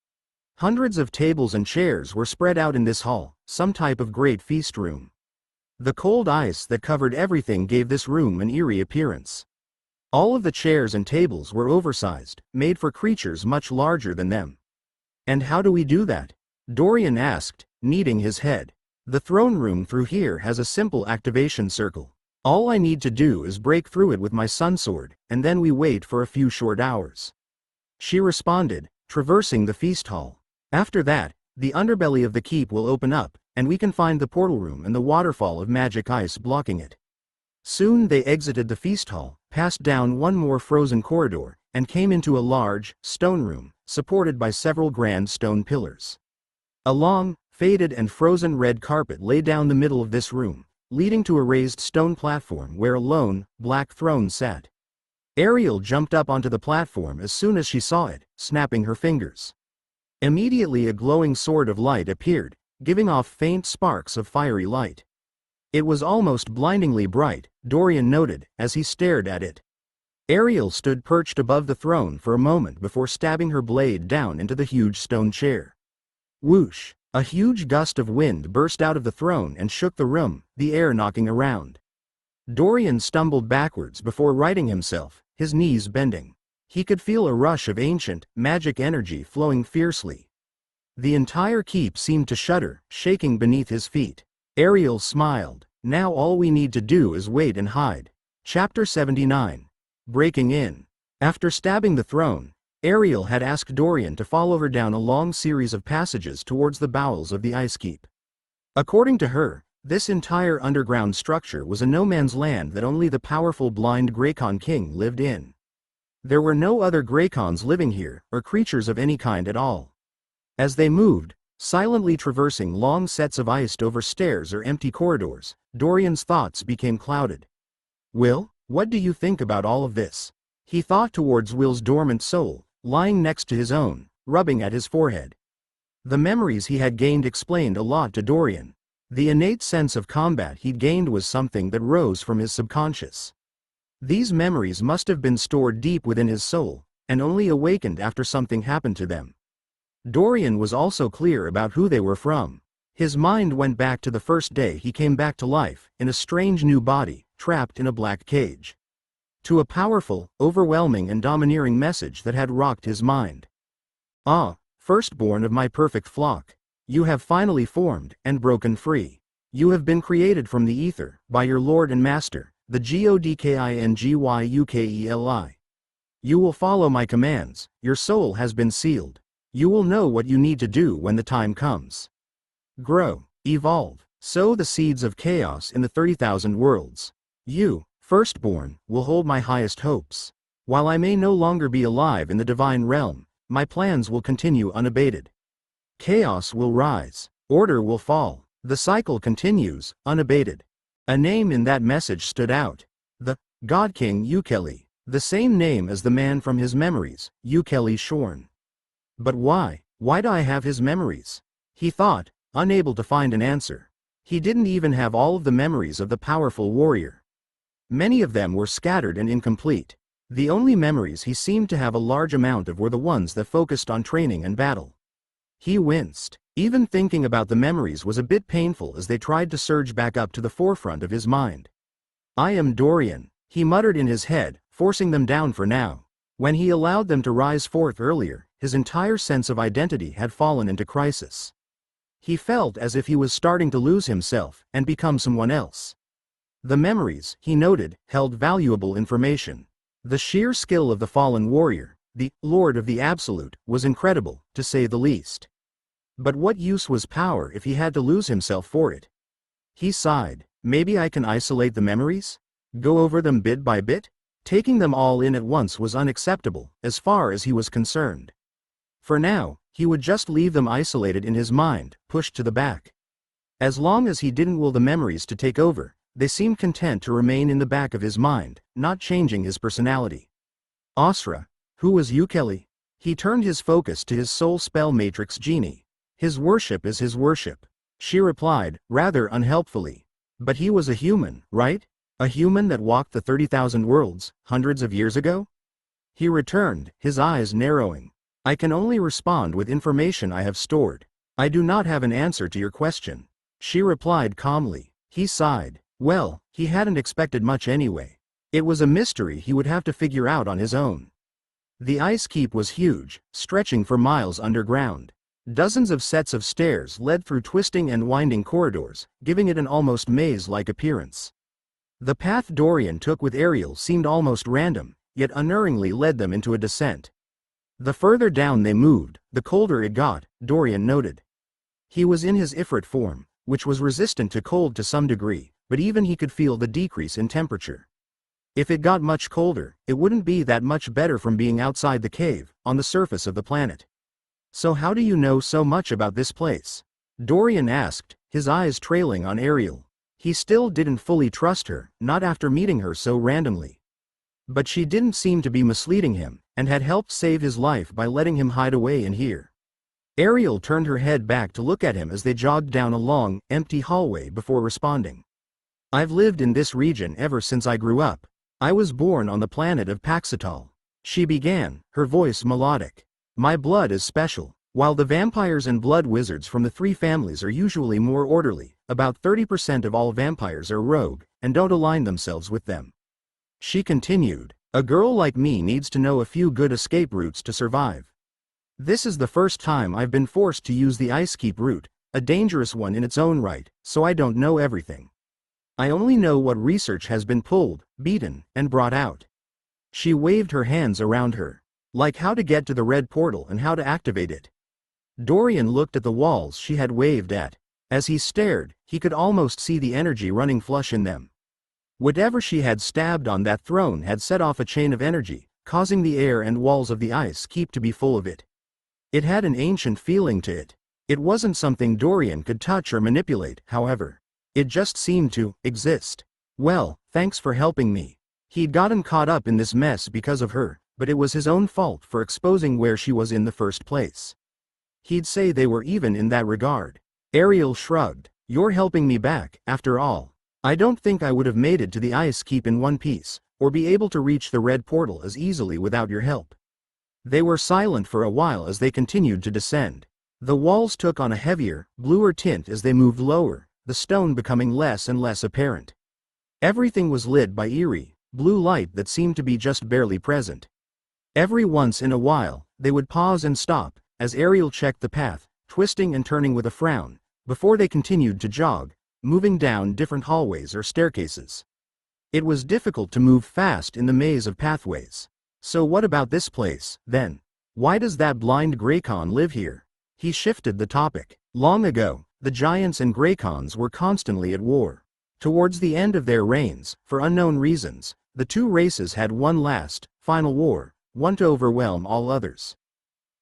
Hundreds of tables and chairs were spread out in this hall, some type of great feast room. The cold ice that covered everything gave this room an eerie appearance. All of the chairs and tables were oversized, made for creatures much larger than them. "And how do we do that?" Dorian asked, kneading his head. "The throne room through here has a simple activation circle. All I need to do is break through it with my sun sword, and then we wait for a few short hours," she responded, traversing the feast hall. "After that, the underbelly of the keep will open up, and we can find the portal room and the waterfall of magic ice blocking it." Soon they exited the feast hall, passed down one more frozen corridor, and came into a large, stone room, supported by several grand stone pillars. A long, faded and frozen red carpet lay down the middle of this room, leading to a raised stone platform where a lone, black throne sat. Ariel jumped up onto the platform as soon as she saw it, snapping her fingers. Immediately a glowing sword of light appeared, giving off faint sparks of fiery light. It was almost blindingly bright, Dorian noted, as he stared at it. Ariel stood perched above the throne for a moment before stabbing her blade down into the huge stone chair. Whoosh! A huge gust of wind burst out of the throne and shook the room, the air knocking around. Dorian stumbled backwards before righting himself, his knees bending. He could feel a rush of ancient, magic energy flowing fiercely. The entire keep seemed to shudder, shaking beneath his feet. Ariel smiled. "Now all we need to do is wait and hide." Chapter 79. Breaking in. After stabbing the throne, Ariel had asked Dorian to follow her down a long series of passages towards the bowels of the ice keep. According to her, this entire underground structure was a no-man's land that only the powerful blind Grycon king lived in. There were no other Grycons living here, or creatures of any kind at all. As they moved, silently traversing long sets of iced over stairs or empty corridors, Dorian's thoughts became clouded. "Will, what do you think about all of this?" He thought towards Will's dormant soul, lying next to his own, rubbing at his forehead. The memories he had gained explained a lot to Dorian. The innate sense of combat he'd gained was something that rose from his subconscious. These memories must have been stored deep within his soul, and only awakened after something happened to them. Dorian was also clear about who they were from. His mind went back to the first day he came back to life, in a strange new body, trapped in a black cage. To a powerful, overwhelming and domineering message that had rocked his mind. "Ah, firstborn of my perfect flock. You have finally formed, and broken free. You have been created from the ether, by your Lord and Master, the Godkingukeli. You will follow my commands, your soul has been sealed. You will know what you need to do when the time comes. Grow, evolve, sow the seeds of chaos in the 30,000 worlds. You, firstborn, will hold my highest hopes. While I may no longer be alive in the divine realm, my plans will continue unabated. Chaos will rise, order will fall, the cycle continues, unabated. A name in that message stood out. The God King Ukelli, the same name as the man from his memories, Ukelli Shorn. But why? Why do I have his memories? He thought, unable to find an answer. He didn't even have all of the memories of the powerful warrior. Many of them were scattered and incomplete. The only memories he seemed to have a large amount of were the ones that focused on training and battle. He winced. Even thinking about the memories was a bit painful as they tried to surge back up to the forefront of his mind. I am Dorian, he muttered in his head, forcing them down for now. When he allowed them to rise forth earlier, his entire sense of identity had fallen into crisis. He felt as if he was starting to lose himself and become someone else. The memories, he noted, held valuable information. The sheer skill of the fallen warrior, the Lord of the Absolute, was incredible, to say the least. But what use was power if he had to lose himself for it? He sighed. Maybe I can isolate the memories? Go over them bit by bit? Taking them all in at once was unacceptable, as far as he was concerned. For now, he would just leave them isolated in his mind, pushed to the back. As long as he didn't will the memories to take over, they seemed content to remain in the back of his mind, not changing his personality. Asra. Who was Ukelli? He turned his focus to his soul spell matrix genie. His worship is his worship. She replied, rather unhelpfully. But he was a human, right? A human that walked the 30,000 worlds, hundreds of years ago? He returned, his eyes narrowing. I can only respond with information I have stored. I do not have an answer to your question. She replied calmly. He sighed. Well, he hadn't expected much anyway. It was a mystery he would have to figure out on his own. The ice keep was huge, stretching for miles underground. Dozens of sets of stairs led through twisting and winding corridors, giving it an almost maze-like appearance. The path Dorian took with Ariel seemed almost random, yet unerringly led them into a descent. The further down they moved, the colder it got, Dorian noted. He was in his Ifrit form, which was resistant to cold to some degree, but even he could feel the decrease in temperature. If it got much colder, it wouldn't be that much better from being outside the cave, on the surface of the planet. So how do you know so much about this place? Dorian asked, his eyes trailing on Ariel. He still didn't fully trust her, not after meeting her so randomly. But she didn't seem to be misleading him, and had helped save his life by letting him hide away in here. Ariel turned her head back to look at him as they jogged down a long, empty hallway before responding. I've lived in this region ever since I grew up. I was born on the planet of Paxatal. She began, her voice melodic. My blood is special. While the vampires and blood wizards from the three families are usually more orderly, about 30% of all vampires are rogue, and don't align themselves with them. She continued, a girl like me needs to know a few good escape routes to survive. This is the first time I've been forced to use the Ice Keep route, a dangerous one in its own right, so I don't know everything. I only know what research has been pulled, beaten, and brought out. She waved her hands around her. Like how to get to the red portal and how to activate it. Dorian looked at the walls she had waved at. As he stared, he could almost see the energy running flush in them. Whatever she had stabbed on that throne had set off a chain of energy, causing the air and walls of the ice keep to be full of it. It had an ancient feeling to it. It wasn't something Dorian could touch or manipulate, however. It just seemed to exist. Well, thanks for helping me. He'd gotten caught up in this mess because of her, but it was his own fault for exposing where she was in the first place. He'd say they were even in that regard. Ariel shrugged. You're helping me back, after all. I don't think I would have made it to the Ice Keep in one piece, or be able to reach the red portal as easily without your help. They were silent for a while as they continued to descend. The walls took on a heavier, bluer tint as they moved lower, the stone becoming less and less apparent. Everything was lit by eerie, blue light that seemed to be just barely present. Every once in a while, they would pause and stop, as Ariel checked the path, twisting and turning with a frown, before they continued to jog, moving down different hallways or staircases. It was difficult to move fast in the maze of pathways. So what about this place, then? Why does that blind Grycon live here? He shifted the topic. Long ago, the giants and Grycons were constantly at war. Towards the end of their reigns, for unknown reasons, the two races had one last, final war, one to overwhelm all others.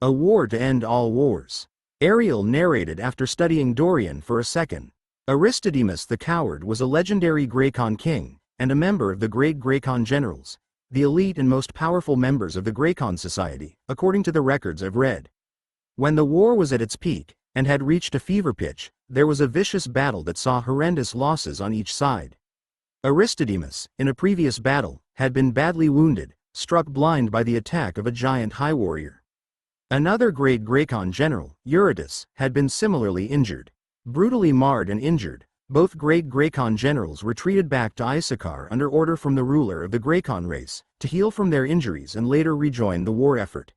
A war to end all wars. Ariel narrated after studying Dorian for a second. Aristodemus the Coward was a legendary Grycon king, and a member of the great Grycon generals, the elite and most powerful members of the Grycon society, according to the records I've read. When the war was at its peak, and had reached a fever pitch, there was a vicious battle that saw horrendous losses on each side. Aristodemus, in a previous battle, had been badly wounded, struck blind by the attack of a giant high warrior. Another great Grycon general, Eurytus, had been similarly injured. Brutally marred and injured, both great Grycon generals retreated back to Issachar under order from the ruler of the Grycon race, to heal from their injuries and later rejoin the war effort.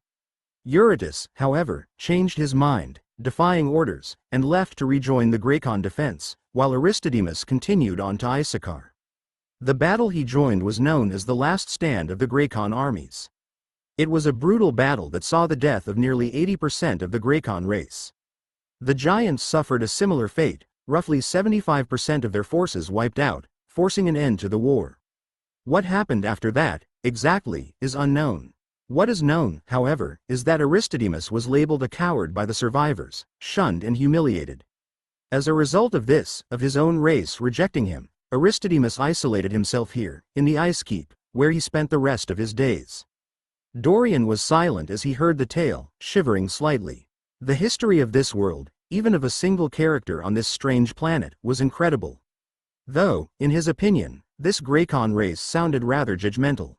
Eurytus, however, changed his mind, defying orders, and left to rejoin the Grycon defense, while Aristodemus continued on to Issachar. The battle he joined was known as the last stand of the Grycon armies. It was a brutal battle that saw the death of nearly 80% of the Grycon race. The giants suffered a similar fate, roughly 75% of their forces wiped out, forcing an end to the war. What happened after that, exactly, is unknown. What is known, however, is that Aristodemus was labeled a coward by the survivors, shunned and humiliated. As a result of this, of his own race rejecting him, Aristodemus isolated himself here, in the Ice Keep, where he spent the rest of his days. Dorian was silent as he heard the tale, shivering slightly. The history of this world, even of a single character on this strange planet, was incredible. Though, in his opinion, this Grycon race sounded rather judgmental.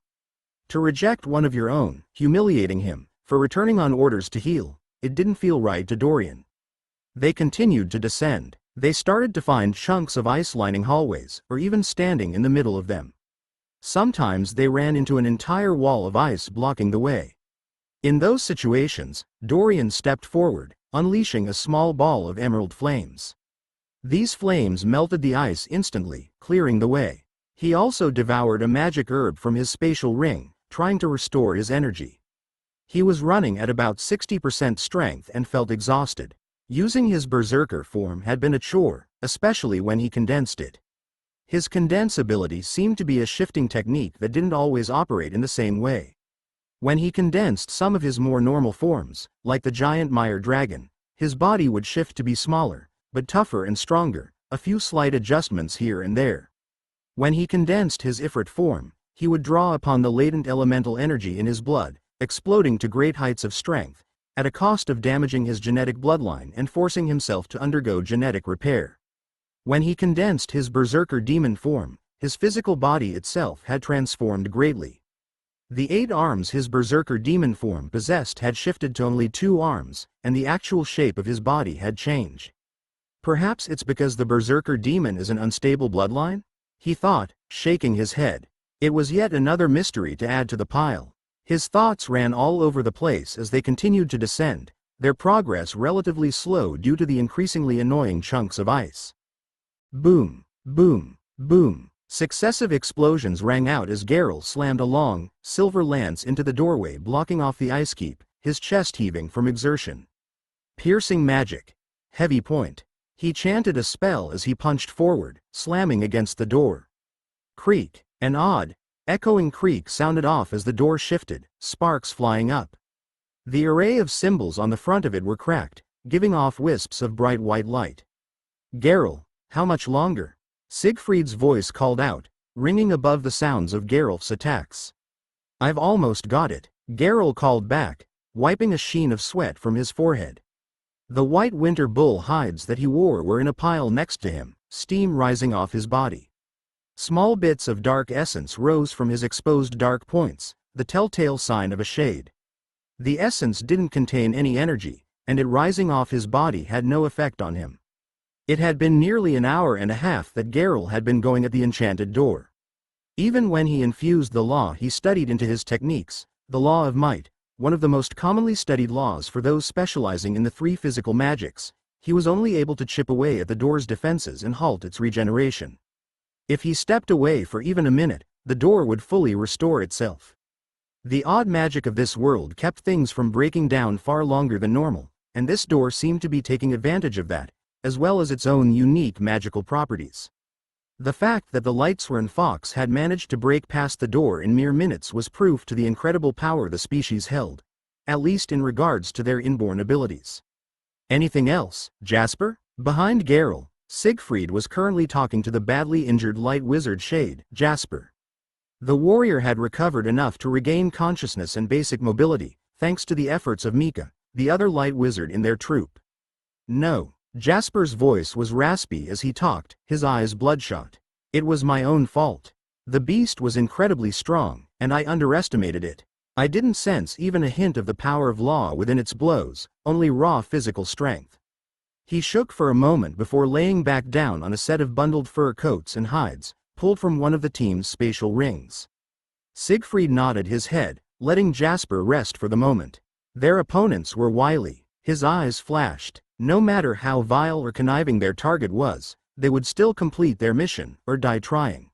To reject one of your own, humiliating him, for returning on orders to heal, it didn't feel right to Dorian. They continued to descend. They started to find chunks of ice lining hallways, or even standing in the middle of them. Sometimes they ran into an entire wall of ice blocking the way. In those situations, Dorian stepped forward, unleashing a small ball of emerald flames. These flames melted the ice instantly, clearing the way. He also devoured a magic herb from his spatial ring, trying to restore his energy. He was running at about 60% strength and felt exhausted. Using his berserker form had been a chore, especially when he condensed it. His condense ability seemed to be a shifting technique that didn't always operate in the same way. When he condensed some of his more normal forms, like the giant mire dragon, his body would shift to be smaller, but tougher and stronger, a few slight adjustments here and there. When he condensed his Ifrit form, he would draw upon the latent elemental energy in his blood, exploding to great heights of strength, at a cost of damaging his genetic bloodline and forcing himself to undergo genetic repair. When he condensed his berserker demon form, his physical body itself had transformed greatly. The 8 arms his berserker demon form possessed had shifted to only 2 arms, and the actual shape of his body had changed. Perhaps it's because the berserker demon is an unstable bloodline? He thought, shaking his head. It was yet another mystery to add to the pile. His thoughts ran all over the place as they continued to descend, their progress relatively slow due to the increasingly annoying chunks of ice. Boom, boom, boom. Successive explosions rang out as Geralt slammed a long, silver lance into the doorway blocking off the ice keep, his chest heaving from exertion. Piercing magic. Heavy point. He chanted a spell as he punched forward, slamming against the door. Creak. An odd, echoing creak sounded off as the door shifted, sparks flying up. The array of symbols on the front of it were cracked, giving off wisps of bright white light. Geralt, how much longer? Siegfried's voice called out, ringing above the sounds of Geralt's attacks. I've almost got it, Geralt called back, wiping a sheen of sweat from his forehead. The white winter bull hides that he wore were in a pile next to him, steam rising off his body. Small bits of dark essence rose from his exposed dark points, the telltale sign of a shade. The essence didn't contain any energy, and it rising off his body had no effect on him. It had been nearly an hour and a half that Geralt had been going at the enchanted door. Even when he infused the law he studied into his techniques, the law of might, one of the most commonly studied laws for those specializing in the three physical magics, he was only able to chip away at the door's defenses and halt its regeneration. If he stepped away for even a minute, the door would fully restore itself. The odd magic of this world kept things from breaking down far longer than normal, and this door seemed to be taking advantage of that, as well as its own unique magical properties. The fact that the Lightsworn Fox had managed to break past the door in mere minutes was proof to the incredible power the species held, at least in regards to their inborn abilities. Anything else, Jasper? Behind Geralt, Siegfried was currently talking to the badly injured light wizard Shade, Jasper. The warrior had recovered enough to regain consciousness and basic mobility, thanks to the efforts of Mika, the other light wizard in their troop. No. Jasper's voice was raspy as he talked, his eyes bloodshot. It was my own fault. The beast was incredibly strong, and I underestimated it. I didn't sense even a hint of the power of law within its blows, only raw physical strength. He shook for a moment before laying back down on a set of bundled fur coats and hides, pulled from one of the team's spatial rings. Siegfried nodded his head, letting Jasper rest for the moment. Their opponents were wily. His eyes flashed. No matter how vile or conniving their target was, they would still complete their mission, or die trying.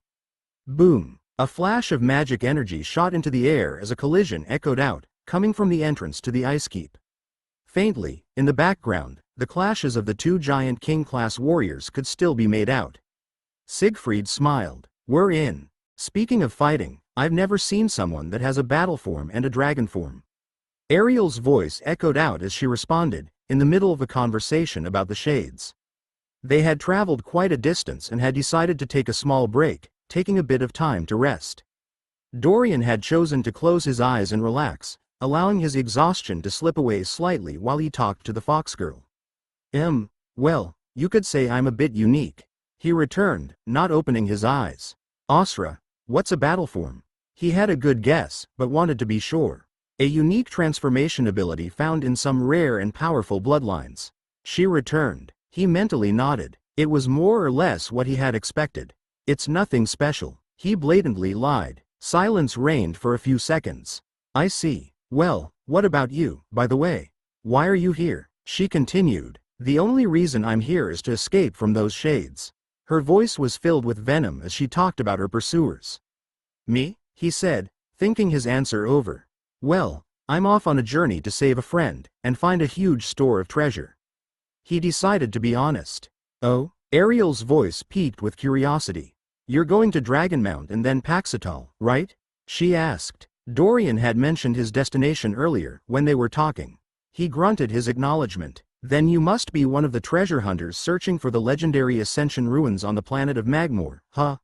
Boom! A flash of magic energy shot into the air as a collision echoed out, coming from the entrance to the ice keep. Faintly, in the background, the clashes of the two giant king-class warriors could still be made out. Siegfried smiled. We're in. Speaking of fighting, I've never seen someone that has a battle form and a dragon form. Ariel's voice echoed out as she responded, in the middle of a conversation about the shades. They had traveled quite a distance and had decided to take a small break, taking a bit of time to rest. Dorian had chosen to close his eyes and relax, allowing his exhaustion to slip away slightly while he talked to the fox girl. Well, you could say I'm a bit unique. He returned, not opening his eyes. Osra, what's a battle form? He had a good guess, but wanted to be sure. A unique transformation ability found in some rare and powerful bloodlines. She returned. He mentally nodded. It was more or less what he had expected. It's nothing special. He blatantly lied. Silence reigned for a few seconds. I see. Well, what about you, by the way? Why are you here? She continued. The only reason I'm here is to escape from those shades. Her voice was filled with venom as she talked about her pursuers. Me? He said, thinking his answer over. Well, I'm off on a journey to save a friend, and find a huge store of treasure. He decided to be honest. Oh? Ariel's voice piqued with curiosity. You're going to Dragonmount and then Paxatal, right? She asked. Dorian had mentioned his destination earlier, when they were talking. He grunted his acknowledgement. Then you must be one of the treasure hunters searching for the legendary Ascension ruins on the planet of Magmoor, huh?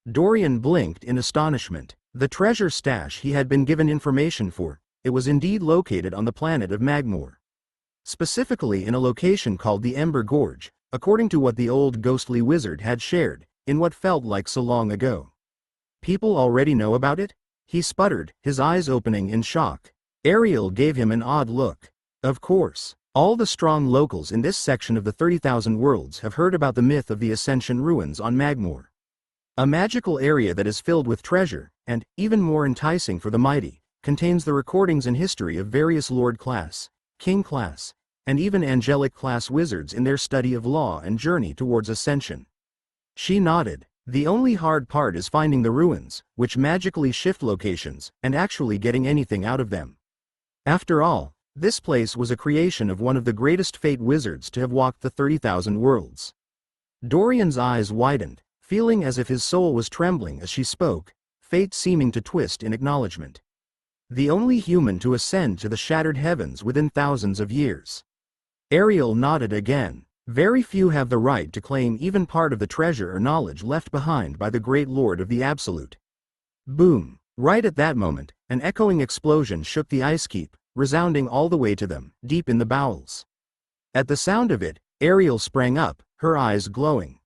Dorian blinked in astonishment. The treasure stash he had been given information for, it was indeed located on the planet of Magmoor. Specifically in a location called the Ember Gorge, according to what the old ghostly wizard had shared, in what felt like so long ago. People already know about it? He sputtered, his eyes opening in shock. Ariel gave him an odd look. Of course, all the strong locals in this section of the 30,000 worlds have heard about the myth of the Ascension ruins on Magmoor. A magical area that is filled with treasure, and, even more enticing for the mighty, contains the recordings and history of various Lord-class, King-class, and even Angelic-class wizards in their study of law and journey towards ascension. She nodded. The only hard part is finding the ruins, which magically shift locations, and actually getting anything out of them. After all, this place was a creation of one of the greatest fate wizards to have walked the 30,000 worlds. Dorian's eyes widened, feeling as if his soul was trembling as she spoke, fate seeming to twist in acknowledgement. The only human to ascend to the shattered heavens within thousands of years. Ariel nodded again. Very few have the right to claim even part of the treasure or knowledge left behind by the great Lord of the Absolute. Boom! Right at that moment, an echoing explosion shook the ice keep, resounding all the way to them, deep in the bowels. At the sound of it, Ariel sprang up, her eyes glowing.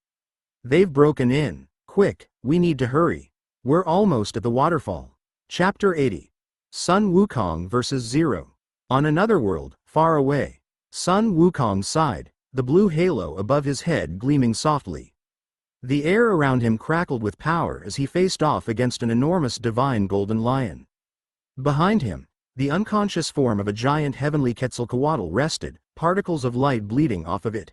They've broken in. Quick, we need to hurry. We're almost at the waterfall. Chapter 80. Sun Wukong vs. Zero. On another world, far away. Sun Wukong sighed, the blue halo above his head gleaming softly. The air around him crackled with power as he faced off against an enormous divine golden lion. Behind him, The unconscious form of a giant heavenly Quetzalcoatl rested, particles of light bleeding off of it.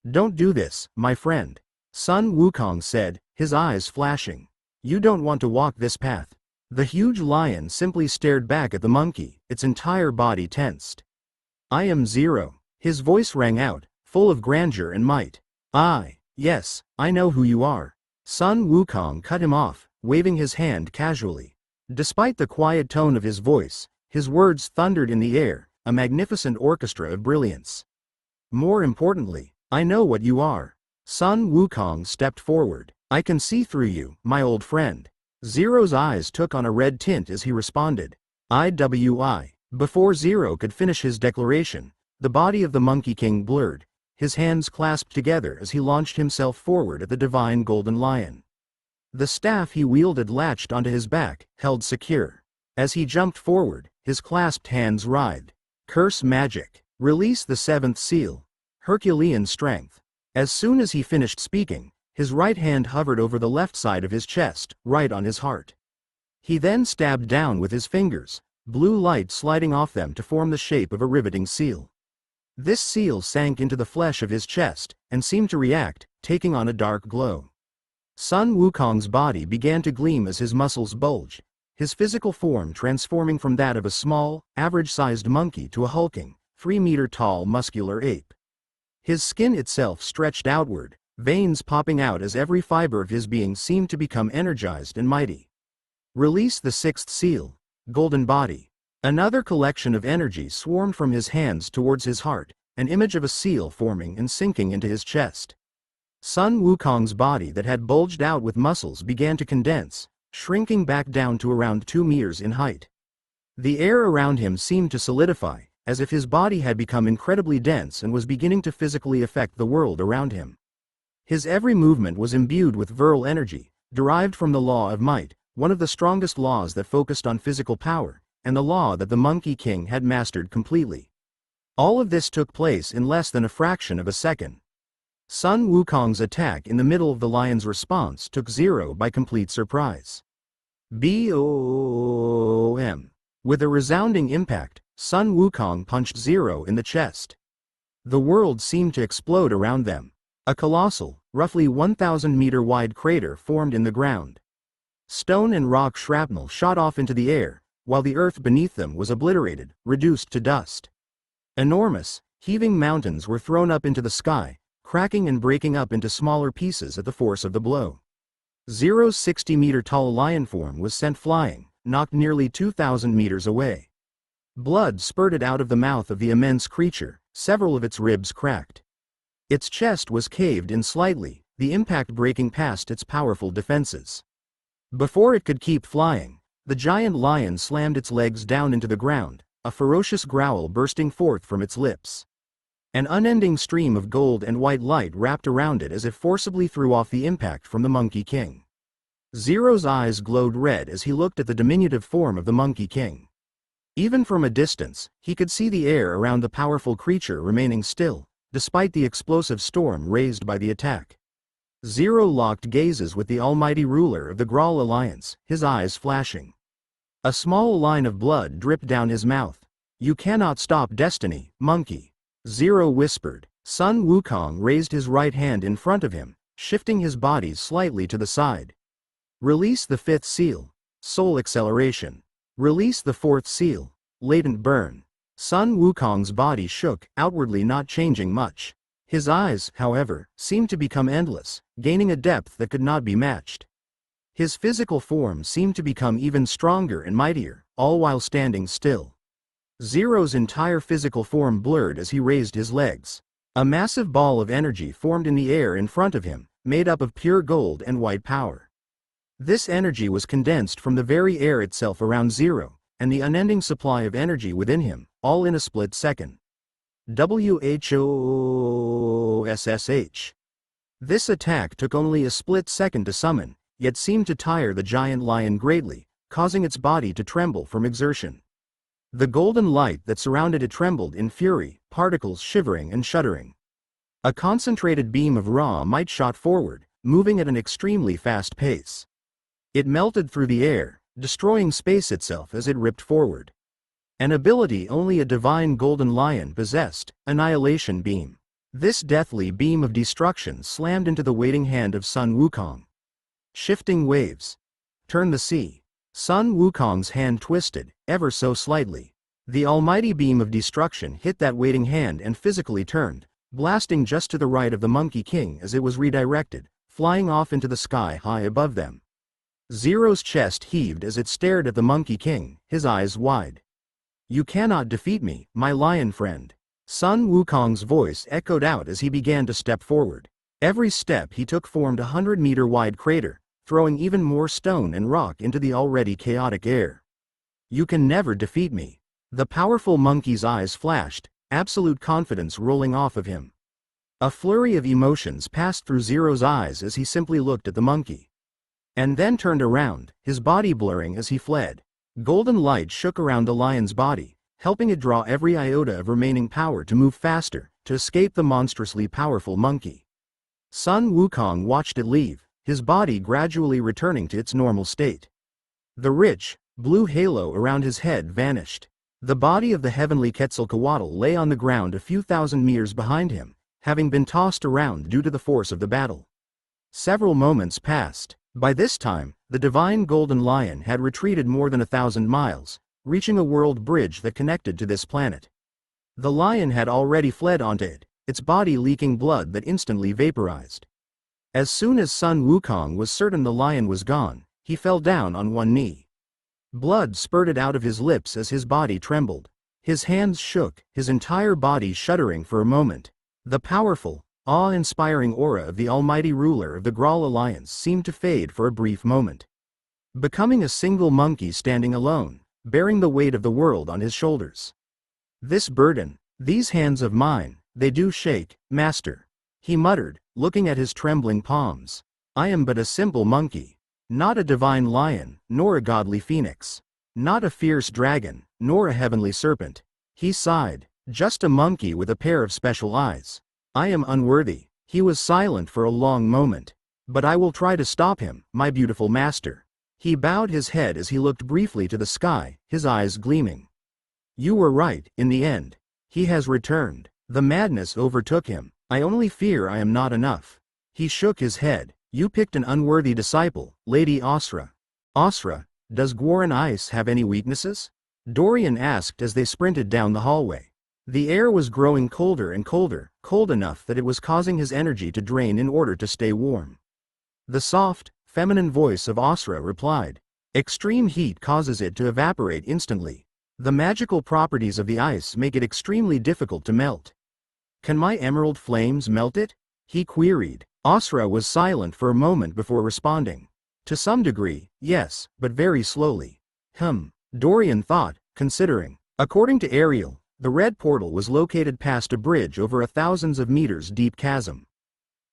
"Don't do this, my friend," Sun Wukong said, his eyes flashing. "You don't want to walk this path." The huge lion simply stared back at the monkey, its entire body tensed. "I am Zero." His voice rang out, full of grandeur and might. Yes, I know who you are." Sun Wukong cut him off, waving his hand casually. Despite the quiet tone of his voice, his words thundered in the air, a magnificent orchestra of brilliance. "More importantly, I know what you are." Sun Wukong stepped forward. "I can see through you, my old friend." Zero's eyes took on a red tint as he responded. "IWI." Before Zero could finish his declaration, the body of the Monkey King blurred, his hands clasped together as he launched himself forward at the divine golden lion. The staff he wielded latched onto his back, held secure. As he jumped forward, his clasped hands writhed. "Curse magic. Release the seventh seal. Herculean strength." As soon as he finished speaking, his right hand hovered over the left side of his chest, right on his heart. He then stabbed down with his fingers, blue light sliding off them to form the shape of a riveting seal. This seal sank into the flesh of his chest, and seemed to react, taking on a dark glow. Sun Wukong's body began to gleam as his muscles bulged, his physical form transforming from that of a small, average-sized monkey to a hulking, 3-meter-tall muscular ape. His skin itself stretched outward, veins popping out as every fiber of his being seemed to become energized and mighty. "Release the sixth seal, golden body." Another collection of energy swarmed from his hands towards his heart, an image of a seal forming and sinking into his chest. Sun Wukong's body that had bulged out with muscles began to condense, shrinking back down to around 2 meters in height. The air around him seemed to solidify, as if his body had become incredibly dense and was beginning to physically affect the world around him. His every movement was imbued with virile energy, derived from the law of might, one of the strongest laws that focused on physical power, and the law that the Monkey King had mastered completely. All of this took place in less than a fraction of a second. Sun Wukong's attack in the middle of the lion's response took Zero by complete surprise. BOOM! With a resounding impact, Sun Wukong punched Zero in the chest. The world seemed to explode around them. A colossal, roughly 1,000-meter-wide crater formed in the ground. Stone and rock shrapnel shot off into the air, while the earth beneath them was obliterated, reduced to dust. Enormous, heaving mountains were thrown up into the sky, cracking and breaking up into smaller pieces at the force of the blow. Zero's 60-meter-tall lion form was sent flying, knocked nearly 2,000 meters away. Blood spurted out of the mouth of the immense creature, several of its ribs cracked. Its chest was caved in slightly, the impact breaking past its powerful defenses. Before it could keep flying, the giant lion slammed its legs down into the ground, a ferocious growl bursting forth from its lips. An unending stream of gold and white light wrapped around it as if forcibly threw off the impact from the Monkey King. Zero's eyes glowed red as he looked at the diminutive form of the Monkey King. Even from a distance, he could see the air around the powerful creature remaining still, despite the explosive storm raised by the attack. Zero locked gazes with the almighty ruler of the Grawl Alliance, his eyes flashing. A small line of blood dripped down his mouth. "You cannot stop destiny, monkey," Zero whispered. Sun Wukong raised his right hand in front of him, shifting his body slightly to the side. "Release the fifth seal, soul acceleration. Release the fourth seal, latent burn." Sun Wukong's body shook, outwardly not changing much. His eyes, however, seemed to become endless, gaining a depth that could not be matched. His physical form seemed to become even stronger and mightier, all while standing still. Zero's entire physical form blurred as he raised his legs. A massive ball of energy formed in the air in front of him, made up of pure gold and white power. This energy was condensed from the very air itself around Zero, and the unending supply of energy within him, all in a split second. WHOSSH. This attack took only a split second to summon, yet seemed to tire the giant lion greatly, causing its body to tremble from exertion. The golden light that surrounded it trembled in fury, particles shivering and shuddering. A concentrated beam of raw might shot forward, moving at an extremely fast pace. It melted through the air, destroying space itself as it ripped forward. An ability only a divine golden lion possessed, Annihilation Beam. This deathly beam of destruction slammed into the waiting hand of Sun Wukong. Shifting waves. Turn the sea. Sun Wukong's hand twisted, ever so slightly. The almighty beam of destruction hit that waiting hand and physically turned, blasting just to the right of the Monkey King as it was redirected, flying off into the sky high above them. Zero's chest heaved as it stared at the Monkey King, his eyes wide. "You cannot defeat me, my lion friend." Sun Wukong's voice echoed out as he began to step forward. Every step he took formed a 100-meter-wide crater, throwing even more stone and rock into the already chaotic air. "You can never defeat me." The powerful monkey's eyes flashed, absolute confidence rolling off of him. A flurry of emotions passed through Zero's eyes as he simply looked at the monkey. And then turned around, his body blurring as he fled. Golden light shook around the lion's body, helping it draw every iota of remaining power to move faster, to escape the monstrously powerful monkey. Sun Wukong watched it leave, his body gradually returning to its normal state. The rich, blue halo around his head vanished. The body of the heavenly Quetzalcoatl lay on the ground a few thousand meters behind him, having been tossed around due to the force of the battle. Several moments passed. By this time, the divine golden lion had retreated more than 1,000 miles, reaching a world bridge that connected to this planet. The lion had already fled onto it, its body leaking blood that instantly vaporized. As soon as Sun Wukong was certain the lion was gone, he fell down on one knee. Blood spurted out of his lips as his body trembled. His hands shook, his entire body shuddering for a moment. The powerful, awe-inspiring aura of the almighty ruler of the Graal Alliance seemed to fade for a brief moment. Becoming a single monkey standing alone, bearing the weight of the world on his shoulders. "This burden, these hands of mine, they do shake, master," he muttered, looking at his trembling palms. "I am but a simple monkey. Not a divine lion, nor a godly phoenix. Not a fierce dragon, nor a heavenly serpent." He sighed. "Just a monkey with a pair of special eyes. I am unworthy." He was silent for a long moment. "But I will try to stop him, my beautiful master." He bowed his head as he looked briefly to the sky, his eyes gleaming. "You were right, in the end. He has returned." The madness overtook him. "I only fear I am not enough." He shook his head. "You picked an unworthy disciple, Lady Osra." "Osra, does Gwyran Ice have any weaknesses?" Dorian asked as they sprinted down the hallway. The air was growing colder and colder, cold enough that it was causing his energy to drain in order to stay warm. The soft, feminine voice of Osra replied, "Extreme heat causes it to evaporate instantly. The magical properties of the ice make it extremely difficult to melt." "Can my emerald flames melt it?" he queried. Osra was silent for a moment before responding. "To some degree, yes, but very slowly." Dorian thought, considering. According to Ariel, the red portal was located past a bridge over a thousands of meters deep chasm.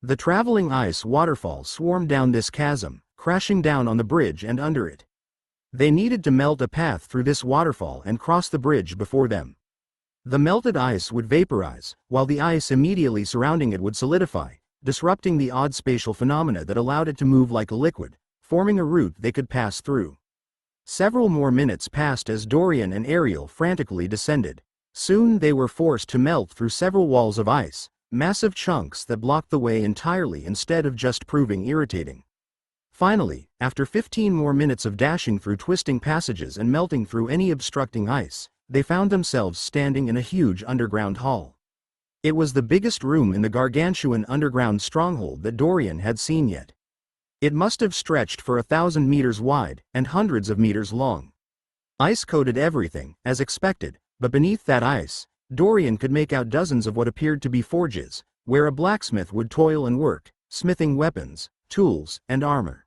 The traveling ice waterfall swarmed down this chasm, crashing down on the bridge and under it. They needed to melt a path through this waterfall and cross the bridge before them. The melted ice would vaporize, while the ice immediately surrounding it would solidify, disrupting the odd spatial phenomena that allowed it to move like a liquid, forming a route they could pass through. Several more minutes passed as Dorian and Ariel frantically descended. Soon they were forced to melt through several walls of ice, massive chunks that blocked the way entirely instead of just proving irritating. Finally, after 15 more minutes of dashing through twisting passages and melting through any obstructing ice, they found themselves standing in a huge underground hall. It was the biggest room in the gargantuan underground stronghold that Dorian had seen yet. It must have stretched for 1,000 meters wide and hundreds of meters long. Ice coated everything, as expected, but beneath that ice, Dorian could make out dozens of what appeared to be forges, where a blacksmith would toil and work, smithing weapons, tools, and armor.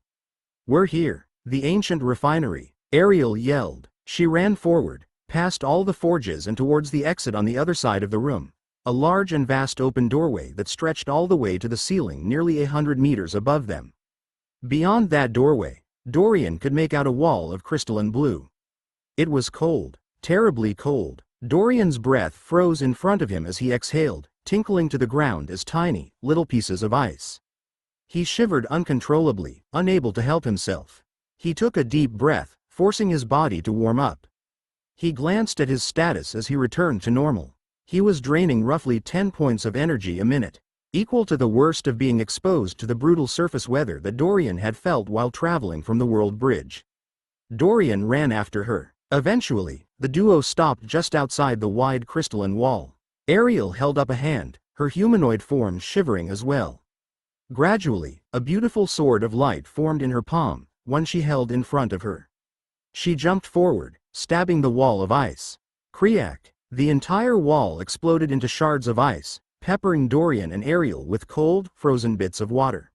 "We're here, the ancient refinery," Ariel yelled. She ran forward, past all the forges and towards the exit on the other side of the room, a large and vast open doorway that stretched all the way to the ceiling nearly 100 meters above them. Beyond that doorway, Dorian could make out a wall of crystalline blue. It was cold, terribly cold. Dorian's breath froze in front of him as he exhaled, tinkling to the ground as tiny, little pieces of ice. He shivered uncontrollably, unable to help himself. He took a deep breath, forcing his body to warm up. He glanced at his status as he returned to normal. He was draining roughly 10 points of energy a minute, equal to the worst of being exposed to the brutal surface weather that Dorian had felt while traveling from the World Bridge. Dorian ran after her. Eventually, the duo stopped just outside the wide crystalline wall. Ariel held up a hand, her humanoid form shivering as well. Gradually, a beautiful sword of light formed in her palm, one she held in front of her. She jumped forward, stabbing the wall of ice. Kriak! The entire wall exploded into shards of ice, peppering Dorian and Ariel with cold, frozen bits of water.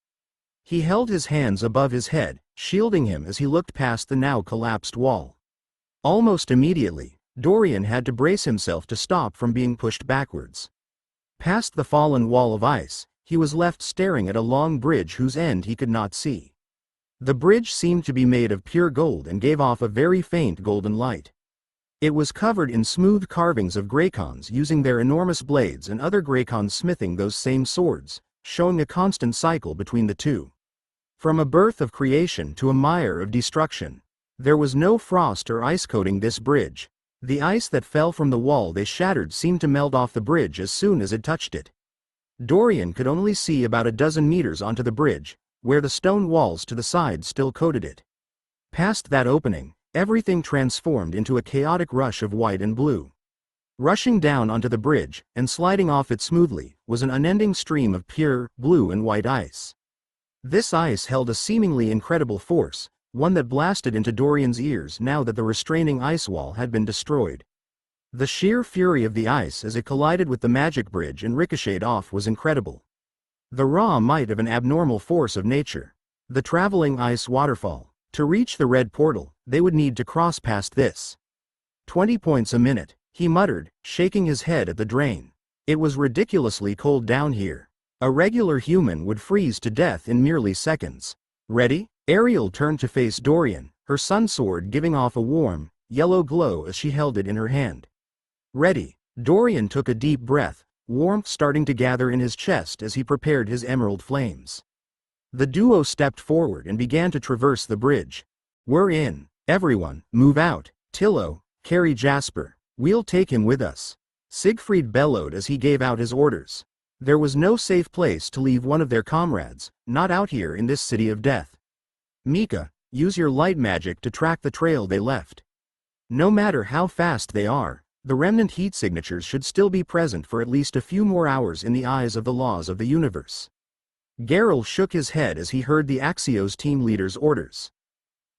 He held his hands above his head, shielding him as he looked past the now collapsed wall. Almost immediately, Dorian had to brace himself to stop from being pushed backwards. Past the fallen wall of ice, he was left staring at a long bridge whose end he could not see. The bridge seemed to be made of pure gold and gave off a very faint golden light. It was covered in smooth carvings of Grycons using their enormous blades and other Grycons smithing those same swords, showing a constant cycle between the two. From a birth of creation to a mire of destruction, there was no frost or ice coating this bridge. The ice that fell from the wall they shattered seemed to melt off the bridge as soon as it touched it. Dorian could only see about a dozen meters onto the bridge, where the stone walls to the side still coated it. Past that opening, everything transformed into a chaotic rush of white and blue. Rushing down onto the bridge, and sliding off it smoothly, was an unending stream of pure, blue and white ice. This ice held a seemingly incredible force, one that blasted into Dorian's ears now that the restraining ice wall had been destroyed. The sheer fury of the ice as it collided with the magic bridge and ricocheted off was incredible. The raw might of an abnormal force of nature. The traveling ice waterfall. To reach the red portal, they would need to cross past this. 20 points a minute, he muttered, shaking his head at the drain. It was ridiculously cold down here. A regular human would freeze to death in merely seconds. Ready? Ariel turned to face Dorian, her sun sword giving off a warm, yellow glow as she held it in her hand. Ready. Dorian took a deep breath, warmth starting to gather in his chest as he prepared his emerald flames. The duo stepped forward and began to traverse the bridge. We're in. Everyone, move out. Tillo, carry Jasper. We'll take him with us. Siegfried bellowed as he gave out his orders. There was no safe place to leave one of their comrades, not out here in this city of death. Mika, use your light magic to track the trail they left. No matter how fast they are, the remnant heat signatures should still be present for at least a few more hours in the eyes of the laws of the universe. Geralt shook his head as he heard the Axios team leader's orders.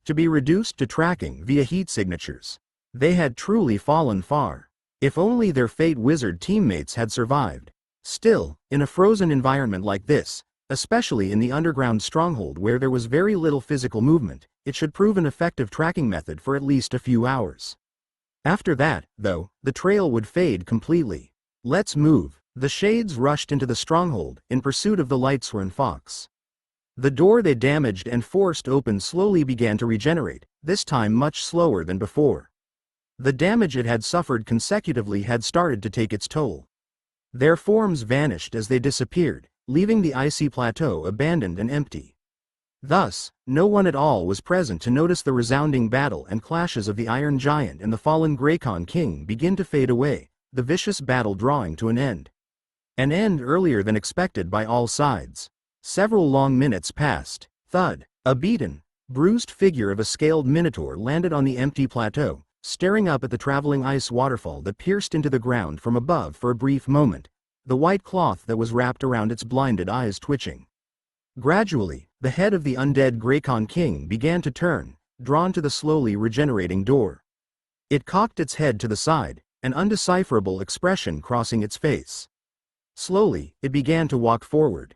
To be reduced to tracking via heat signatures. They had truly fallen far. If only their Fate Wizard teammates had survived. Still, in a frozen environment like this, especially in the underground stronghold where there was very little physical movement, it should prove an effective tracking method for at least a few hours. After that, though, the trail would fade completely. Let's move. The shades rushed into the stronghold, in pursuit of the Lightsworn Fox. The door they damaged and forced open slowly began to regenerate, this time much slower than before. The damage it had suffered consecutively had started to take its toll. Their forms vanished as they disappeared, leaving the icy plateau abandoned and empty. Thus, no one at all was present to notice the resounding battle and clashes of the Iron Giant and the fallen Grycon King begin to fade away, the vicious battle drawing to an end. An end earlier than expected by all sides. Several long minutes passed. Thud. A beaten, bruised figure of a scaled minotaur landed on the empty plateau, staring up at the traveling ice waterfall that pierced into the ground from above for a brief moment, the white cloth that was wrapped around its blinded eyes twitching. Gradually, the head of the undead Grycon King began to turn, drawn to the slowly regenerating door. It cocked its head to the side, an undecipherable expression crossing its face. Slowly, it began to walk forward.